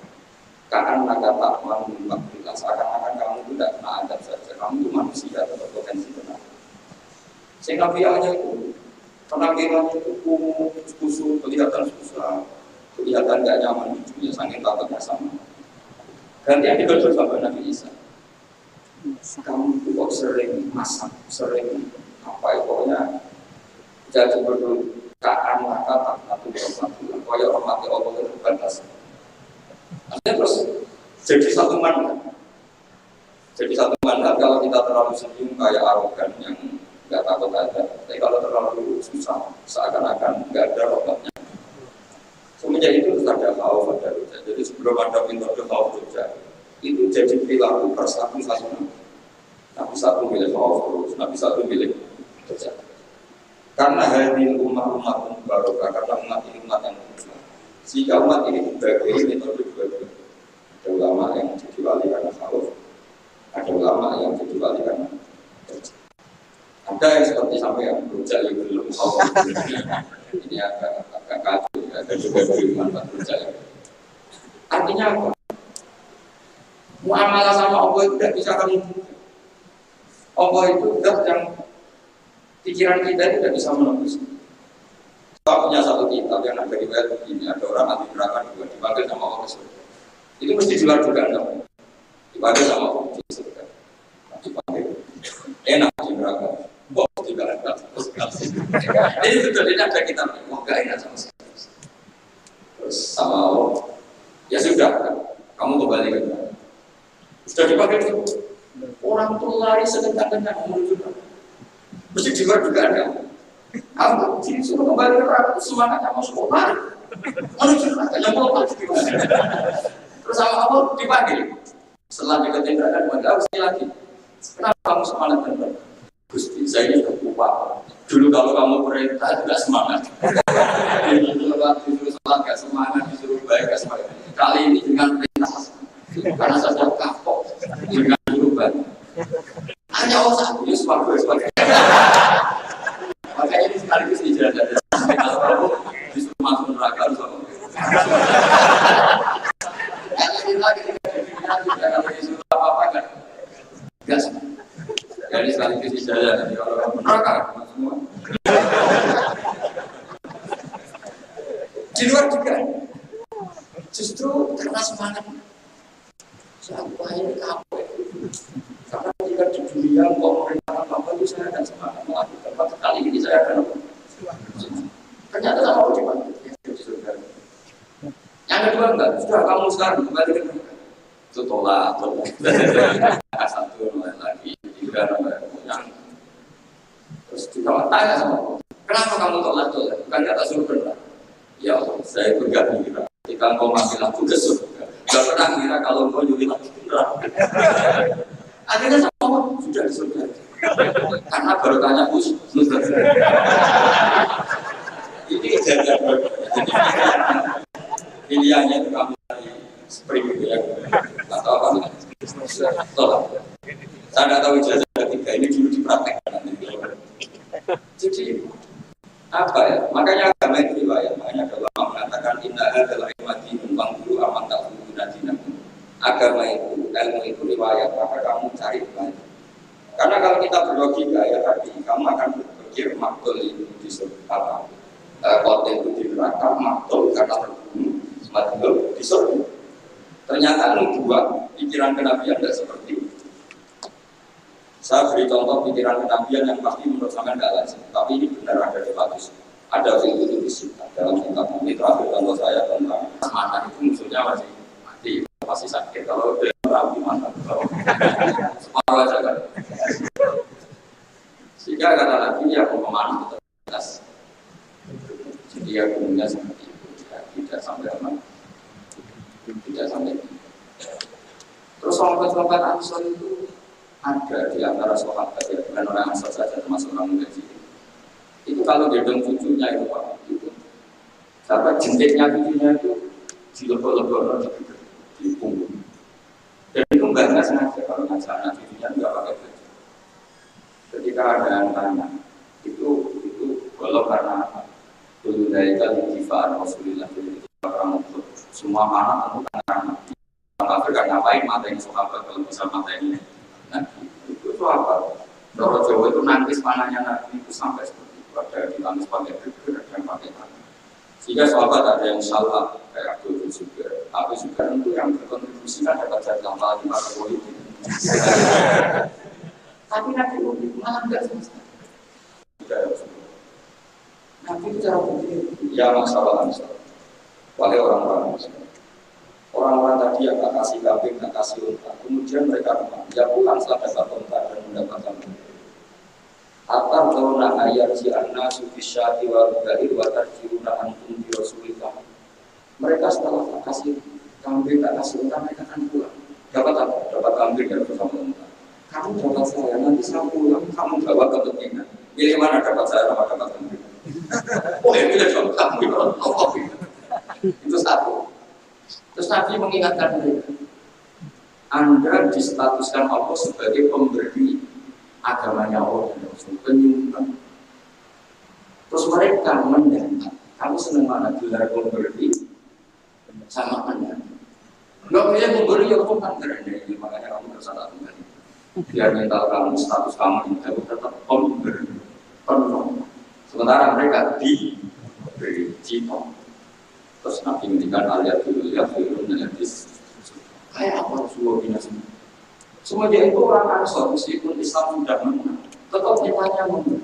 karena kata mau membuat seakan-akan kamu tidak kena adab saja, kamu itu manusia atau potensi benar. Sehingga Nabi yang itu penampilannya itu kumuh, kusut, kelihatan susah, kelihatan tidak nyaman hidupnya, saking takutnya sama. Gantian digoda sama Nabi Isa. Kamu itu kok sering masak, sering apa itu pokoknya jadi berdukaan maka tak satu berapa koyok mati Allah itu batas. Akhirnya terus jadi satu mandat. Jadi satu mandat kalau kita terlalu senyum kayak arogan yang nggak takut ada. Tapi kalau terlalu susah seakan-akan nggak ada obatnya. Semenjak itu terus ada khauf, ada roja. Jadi sebelum ada metode khauf roja itu jadi perilaku persatu satu. Nabi satu milik khauf, Nabi satu milik roja. Karena hadir umat-umat barokah, karena umat ini umat yang besar. Jika umat ini dibagi metode dua-dua. Ada ulama yang jadi wali karena khauf, ada ulama yang jadi wali karena roja. Nah, Ada yang seperti sampai yang berujak yang belum tahu. Ini agak kacau, ada juga dari manfaat berujak. Artinya apa? Muamalah sama Allah itu tidak bisa kamu. Allah itu zat yang pikiran kita itu tidak bisa menembus. Kita punya satu kitab yang ada riwayat begini, ada orang ahli neraka juga dipanggil sama Allah ke surga. Itu mesti di luar dugaan dong. Dipanggil sama Allah di surga. Dipanggil enak di neraka. Kok tidak ada ini betul, ini ada kitabnya. Wah gak enak sama sekali. Terus sama Allah, ya sudah, kamu kembali ke neraka. Sudah dipanggil orang tuh lari sekencang-kencang menuju neraka. Mesti di luar dugaan kan? Aku disuruh kembali ke neraka, semangatnya mau sekolah. Menuju neraka, yang mau apa? Terus sama Allah dipanggil. Setelah deketin neraka, dipanggil sekali lagi. Kenapa kamu semangat dan neraka? Gusti, saya ini lupa. Dulu kalau kamu perintah tidak semangat. Disuruh sholat gak semangat, disuruh baik gak semangat. Kali ini dengan perintah, karena saya sudah kapok dengan dulu baik. Hanya Allah satu, ya sebagai. Makanya ini sekaligus dijaga. Kalau kamu disuruh masuk neraka harus apa? Ini lagi kalau disuruh apa-apa kan? Gak semangat. Jadi sekaligus dijaga. Kalau kamu neraka semua. Di luar juga. Justru karena semangat. Siapa ini kapok? Karena jika di dunia mau merintahkan apa itu saya akan semangat melakukan. Maka kali ini saya akan ternyata sama Allah dipanggil di surga. Yang kedua enggak, sudah kamu sekarang kembali ke neraka. Itu tolak. Satu lagi, tiga yang. Terus juga tanya sama Allah, kenapa kamu tolak? Bukan kata surga. Ya Allah, saya bergabung kira. Ketika engkau masih aku ke surga, gak pernah kira kalau engkau nyuri lagi ke neraka. Akhirnya sama Allah sudah di surga. Karena baru tanya ini jaga pilihannya itu kamu dari spring ya atau apa nih? Tolak. Saya nggak tahu ijazah ketiga ini dulu dipraktekkan nanti. Jadi apa ya? Makanya agama itu riwayat. Makanya ada ulama mengatakan inna adalah imati numpang guru aman tak guru nadinakum. Agama itu, ilmu itu riwayat. Maka kamu cari banyak. Karena kalau kita berlogika ya tadi, kamu akan berpikir maktul itu di surga, konten itu di neraka, maktul karena terbunuh, maktul di surga. Ternyata dua pikiran kenabian tidak seperti itu. Saya beri contoh pikiran kenabian yang pasti menurut saya tidak lazim, tapi ini benar ada di hadis. Ada film itu di sini dalam kitab ini terakhir contoh saya tentang mantan itu musuhnya masih mati, pasti sakit kalau udah rapi mantan. Separuh aja kan. Sehingga kata Nabi ya pemanah terbatas. Jadi ya umumnya seperti itu, tidak sampai aman, tidak sampai. Terus sahabat-sahabat Ansor itu ada di antara sahabat ya, bukan orang Ansor saja termasuk orang Muhaji. Itu kalau gendong cucunya itu Pak, itu sahabat jentiknya cucunya itu dilebok-lebok di punggung. Dan itu enggak sengaja kalau ngajak anak cucunya enggak pakai baju. Ketika ada yang tanya, itu kalau karena apa? Dulu dari kali difa'an Rasulullah itu orang untuk semua anak untuk anak-anak. Tapi kan ngapain mata ini sahabat kalau bisa mata ini? Nah, itu apa? Kalau Jawa itu nangis panahnya Nabi itu sampai seperti itu. Ada yang ditangis pakai beber, ada yang pakai tangan. Sehingga sahabat ada yang salah kayak Abdul juga. Tapi juga itu yang berkontribusi kan dapat jatah malah di mata politik. Tapi Nabi malah enggak selesai. Nabi itu cara berpikir, ya masalah Ansor. Wahai orang-orang Ansor. Orang-orang tadi yang tak kasih kambing, tak kasih unta. Kemudian mereka ya pulang setelah dapat unta dan mendapatkan unta. Atar tauna ayat si anna sufisyati wa rugair wa tarjiruna antum bi rasulillah. Mereka setelah tak kasih kambing, tak kasih unta, mereka akan pulang. Dapat apa? Dapat kambing ya bersama unta. Kamu dapat saya, nanti saya pulang, kamu bawa kepentingan. Pilih mana dapat saya, apa dapat kambing? Oh ya pilih dong, kamu itu satu. Terus Nabi mengingatkan mereka, Anda distatuskan Allah sebagai pemberi agamanya Allah dan Rasul, penyumbang. Terus mereka mendatang, kamu senang mana gelar pemberi sama mendatang. Enggak punya pemberi ya kamu kan ini, makanya kamu tersalah kembali. Biar mental kamu, status kamu itu tetap pemberi penuh. Sementara mereka diberi cino. Terus Nabi mendikan aliat dulu ya firun dan hadis. Kayak apa Rasulullah bina semua? Semua dia itu orang Ansor, meskipun Islam sudah menang, tetap mintanya mundur.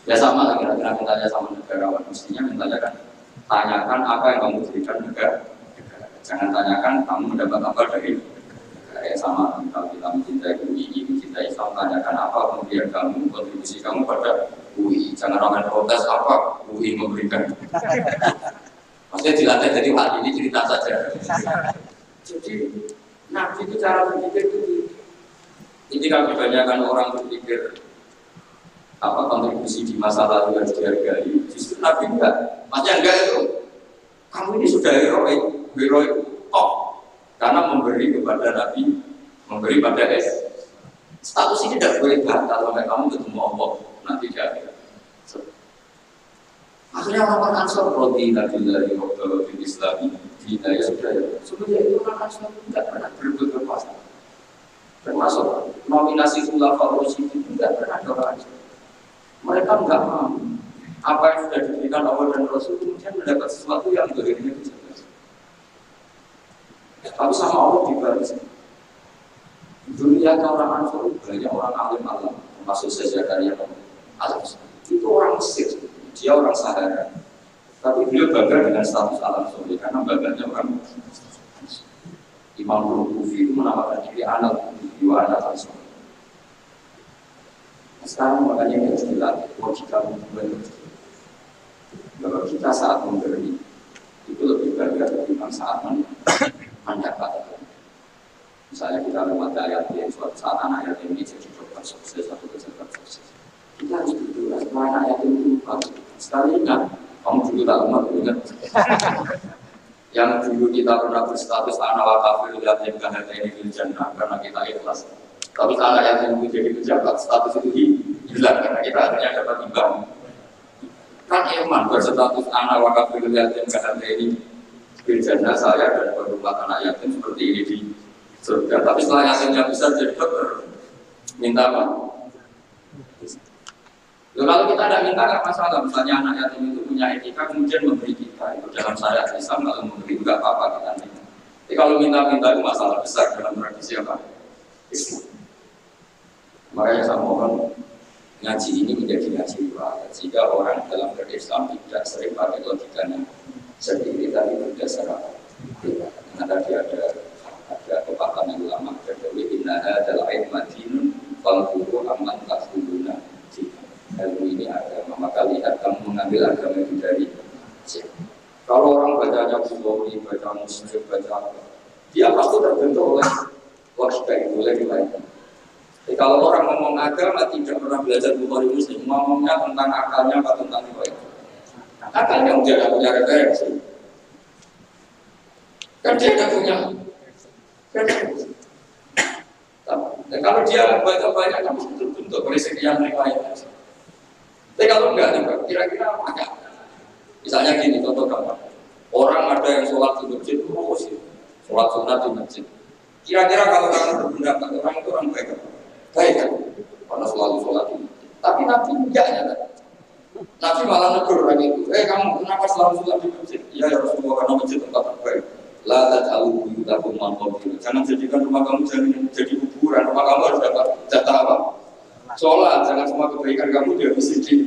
Ya sama lah kira-kira mintanya sama negarawan. Mestinya mintanya kan tanyakan apa yang kamu berikan negara. Jangan tanyakan kamu mendapat apa dari negara. Ya sama kalau kita mencintai UI, mencintai Islam, tanyakan apa kemudian kamu kontribusi kamu pada UI. Jangan ramai protes apa UI memberikan. Maksudnya dilatih jadi wali ini cerita saja. Jadi Nabi itu cara berpikir itu. Ini kalau kebanyakan orang berpikir apa kontribusi di masa lalu harus dihargai, justru Nabi enggak. Maksudnya enggak itu. Kamu ini sudah heroik top karena memberi kepada Nabi, memberi pada status ini tidak boleh batal sampai kamu ketemu Allah nanti dia. Akhirnya orang Ansor roti tadi dari waktu di Islam di Daya sudah ya. Sebenarnya itu orang Ansor tidak pernah berebut kekuasaan. Termasuk nominasi Khulafaur Rasyidin tidak pernah ada orang Ansor. Mereka enggak mau apa yang sudah diberikan Allah dan Rasul kemudian mendapat sesuatu yang berbeda itu jelas. Tapi sama Allah dibalas. Dunia orang Ansor banyak orang alim alam, termasuk Zakaria alam. Itu orang Mesir. Dia orang Sahara, tapi beliau bangga dengan status alam soleh karena bangganya orang Imam Al-Kufi itu menamakan diri anak jiwa anak soleh. Sekarang makanya harus dilatih logika memberi. Kalau kita saat memberi itu lebih bangga ketimbang saat mendapatkan. Misalnya kita lewat ayat yang suatu saat anak yatim ini jadi dokter sukses atau pejabat sukses. Kita harus berdoa supaya anak yatim itu lupa. Sekali ingat, kamu dulu tak umat ingat. Yang dulu kita pernah berstatus anak wakafir yatim kahata ini fil jannah karena kita ikhlas. Tapi anak yatim itu jadi pejabat, status itu hilang karena kita akhirnya dapat imbang. Kan iman berstatus anak wakafir yatim kahata ini fil jannah, saya dan berumah anak yatim seperti ini di surga. Tapi setelah yatimnya bisa jadi dokter, minta apa? Loh, kalau kita tidak minta nggak masalah, misalnya anak yatim itu punya etika kemudian memberi kita, itu dalam syariat Islam kalau memberi itu nggak apa-apa kita minta. Tapi kalau minta-minta itu masalah besar dalam tradisi apa? Islam. Makanya saya mohon ngaji ini menjadi ngaji riwayat, sehingga orang dalam berislam tidak sering pakai logikanya sendiri, tapi berdasar apa? Karena tadi ada pepatah ulama berdewi innaha adalah ilmadinun falguru aman tasbuna. Ilmu ini agama, maka lihat kamu mengambil agama itu dari siapa. Kalau orang bacanya Bukhari, baca Muslim, baca apa, dia pasti terbentuk oleh logika itu, oleh riwayat. Jadi kalau orang ngomong agama tidak pernah belajar Bukhari Muslim, ngomongnya tentang akalnya apa tentang riwayat? Akalnya dia tidak punya referensi. Kan dia tidak punya referensi. Dan kalau dia baca banyak, kan pasti terbentuk oleh sekian riwayat. Tapi kalau enggak, kira-kira apa enggak? Misalnya gini, contoh gampang. Orang ada yang sholat di masjid, sholat sunat di masjid. Kira-kira kalau orang berpendapat, orang itu orang baik, baik kan? Karena selalu sholat di masjid. Tapi Nabi enggak nyata. Nabi malah negur orang itu. Kamu kenapa selalu sholat di masjid? Ya Rasulullah, karena masjid tempat terbaik. La taj'alu buyutakum maqabir. Jangan jadikan rumah kamu jadi kuburan. Rumah kamu harus dapat jatah apa? Sholat, jangan semua kebaikan kamu dihabisi di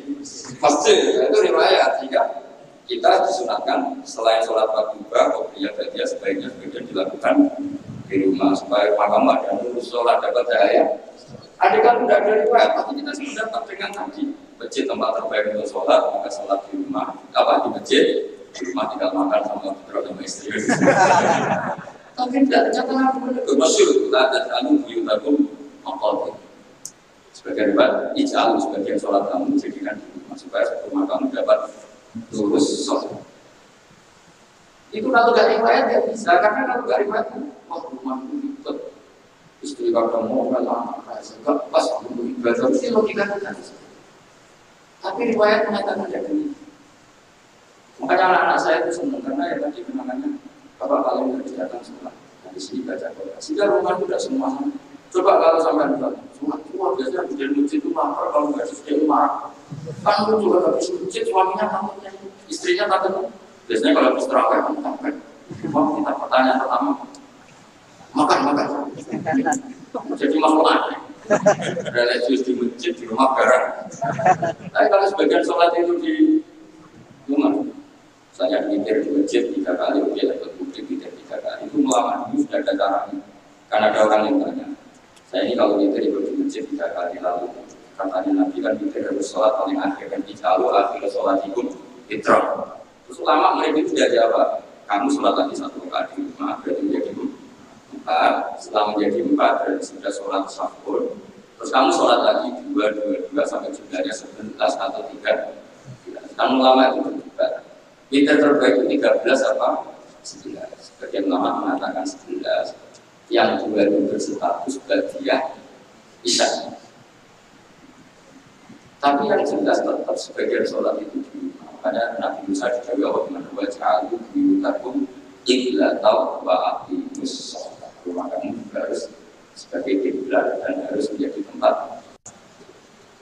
masjid. Itu riwayat. Jika kita disunatkan selain sholat praduga, qobliyah ba'diyah sebaiknya dilakukan di rumah supaya kamu ada ngurus sholat dapat cahaya. Ada kan tidak ada riwayat, tapi kita sudah dapat dengan tadi masjid tempat terbaik untuk sholat, maka sholat di rumah, apa di masjid, di rumah tinggal makan sama putra sama istri. Tapi tidak ternyata aku masyhur lah dan anu buyutakum maqabir. Sebagian riwayat, ij'al sebagian sholat kamu jadikan di rumah supaya rumah kamu dapat lurus sholat. Itu kalau gak riwayat gak bisa, karena kalau gak riwayat, wah rumah itu ribet. istri kadang mau anak saya pas untuk ibadah itu logika kita. Tapi riwayat mengatakan tidak ini. Makanya anak saya itu senang karena ya tadi kenangannya bapak paling harus datang sholat di sini baca Quran. Sehingga rumah itu tidak semua. Coba kalau sampai sholat keluar biasanya di masjid itu lapar kalau nggak sudah marah. Kan itu juga habis masjid suaminya takutnya, istrinya takut. Biasanya kalau habis terawih kan takut. Cuma kita pertanyaan pertama makan. Jadi makhluk aneh. Religius di masjid di rumah barang. Tapi kalau sebagian sholat itu di rumah, saya mikir di masjid 3 kali, oke, ikut publik mikir 3 kali. Itu melama dulu sudah ada caranya. Karena ada orang yang tanya. Saya ini kalau mikir ikut di masjid 3 kali lalu, katanya Nabi kan mikir harus sholat paling akhir dan dijalu akhir sholat ikut fitrah. Terus ulama mereka itu jadi apa? Kamu sholat lagi 1 rakaat di rumah, berarti menjadi 4. Setelah menjadi 4 dan sudah sholat sahur, terus kamu sholat lagi 2 sampai jumlahnya 11 atau 3. Kamu lama itu berdebat. Kita terbaik itu 13 apa? 11. Sebagian ulama mengatakan 11. Yang 2 itu berstatus badiah isya. Tapi yang jelas tetap sebagian sholat itu di rumah. Makanya Nabi Musa dijawab dengan waj'alu buyutakum qiblatau wa aqimus shalah. Rumah kamu harus sebagai kiblat dan harus menjadi tempat.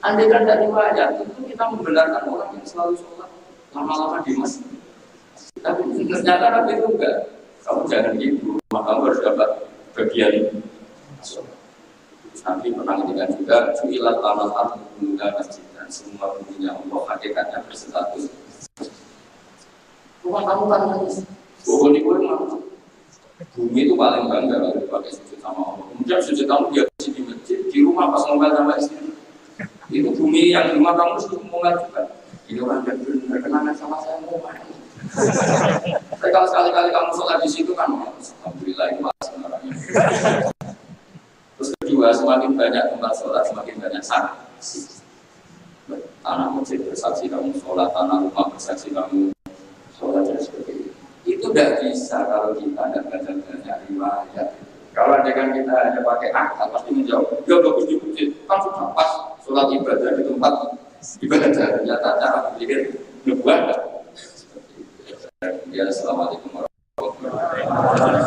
Andai kan dari riwayat itu kita membenarkan orang yang selalu sholat lama-lama di masjid. Tapi ternyata Nabi itu enggak. Kamu jangan gitu, maka kamu harus dapat bagian sholat. Nabi pernah ngendikan juga, ju'ilat amal muda masjid dan semua bunyinya Allah hakikatnya berstatus. Rumah kamu kan nangis. Bumi itu paling bangga kalau dipakai sujud sama Allah. Kemudian sujud kamu dia di masjid, di rumah pas ngomel sama istri. Itu bumi yang di rumah kamu sudah ngomel juga. Ini orang yang berkenangan sama saya ngomel. Tapi kalau sekali-kali kamu sholat di situ kan, alhamdulillah itu asal orangnya. Terus kedua, semakin banyak tempat sholat, semakin banyak saksi. Tanah masjid bersaksi kamu sholat, tanah rumah bersaksi kamu sholat dan sebagainya. Itu tidak bisa kalau kita tidak baca-baca riwayat. Kalau ada kan kita hanya pakai akal, pasti menjawab. Ya bagus di masjid, kan sudah pas sholat ibadah di tempat ibadah. Ternyata cara berpikir nubuat. Ya, assalamualaikum warahmatullahi wabarakatuh.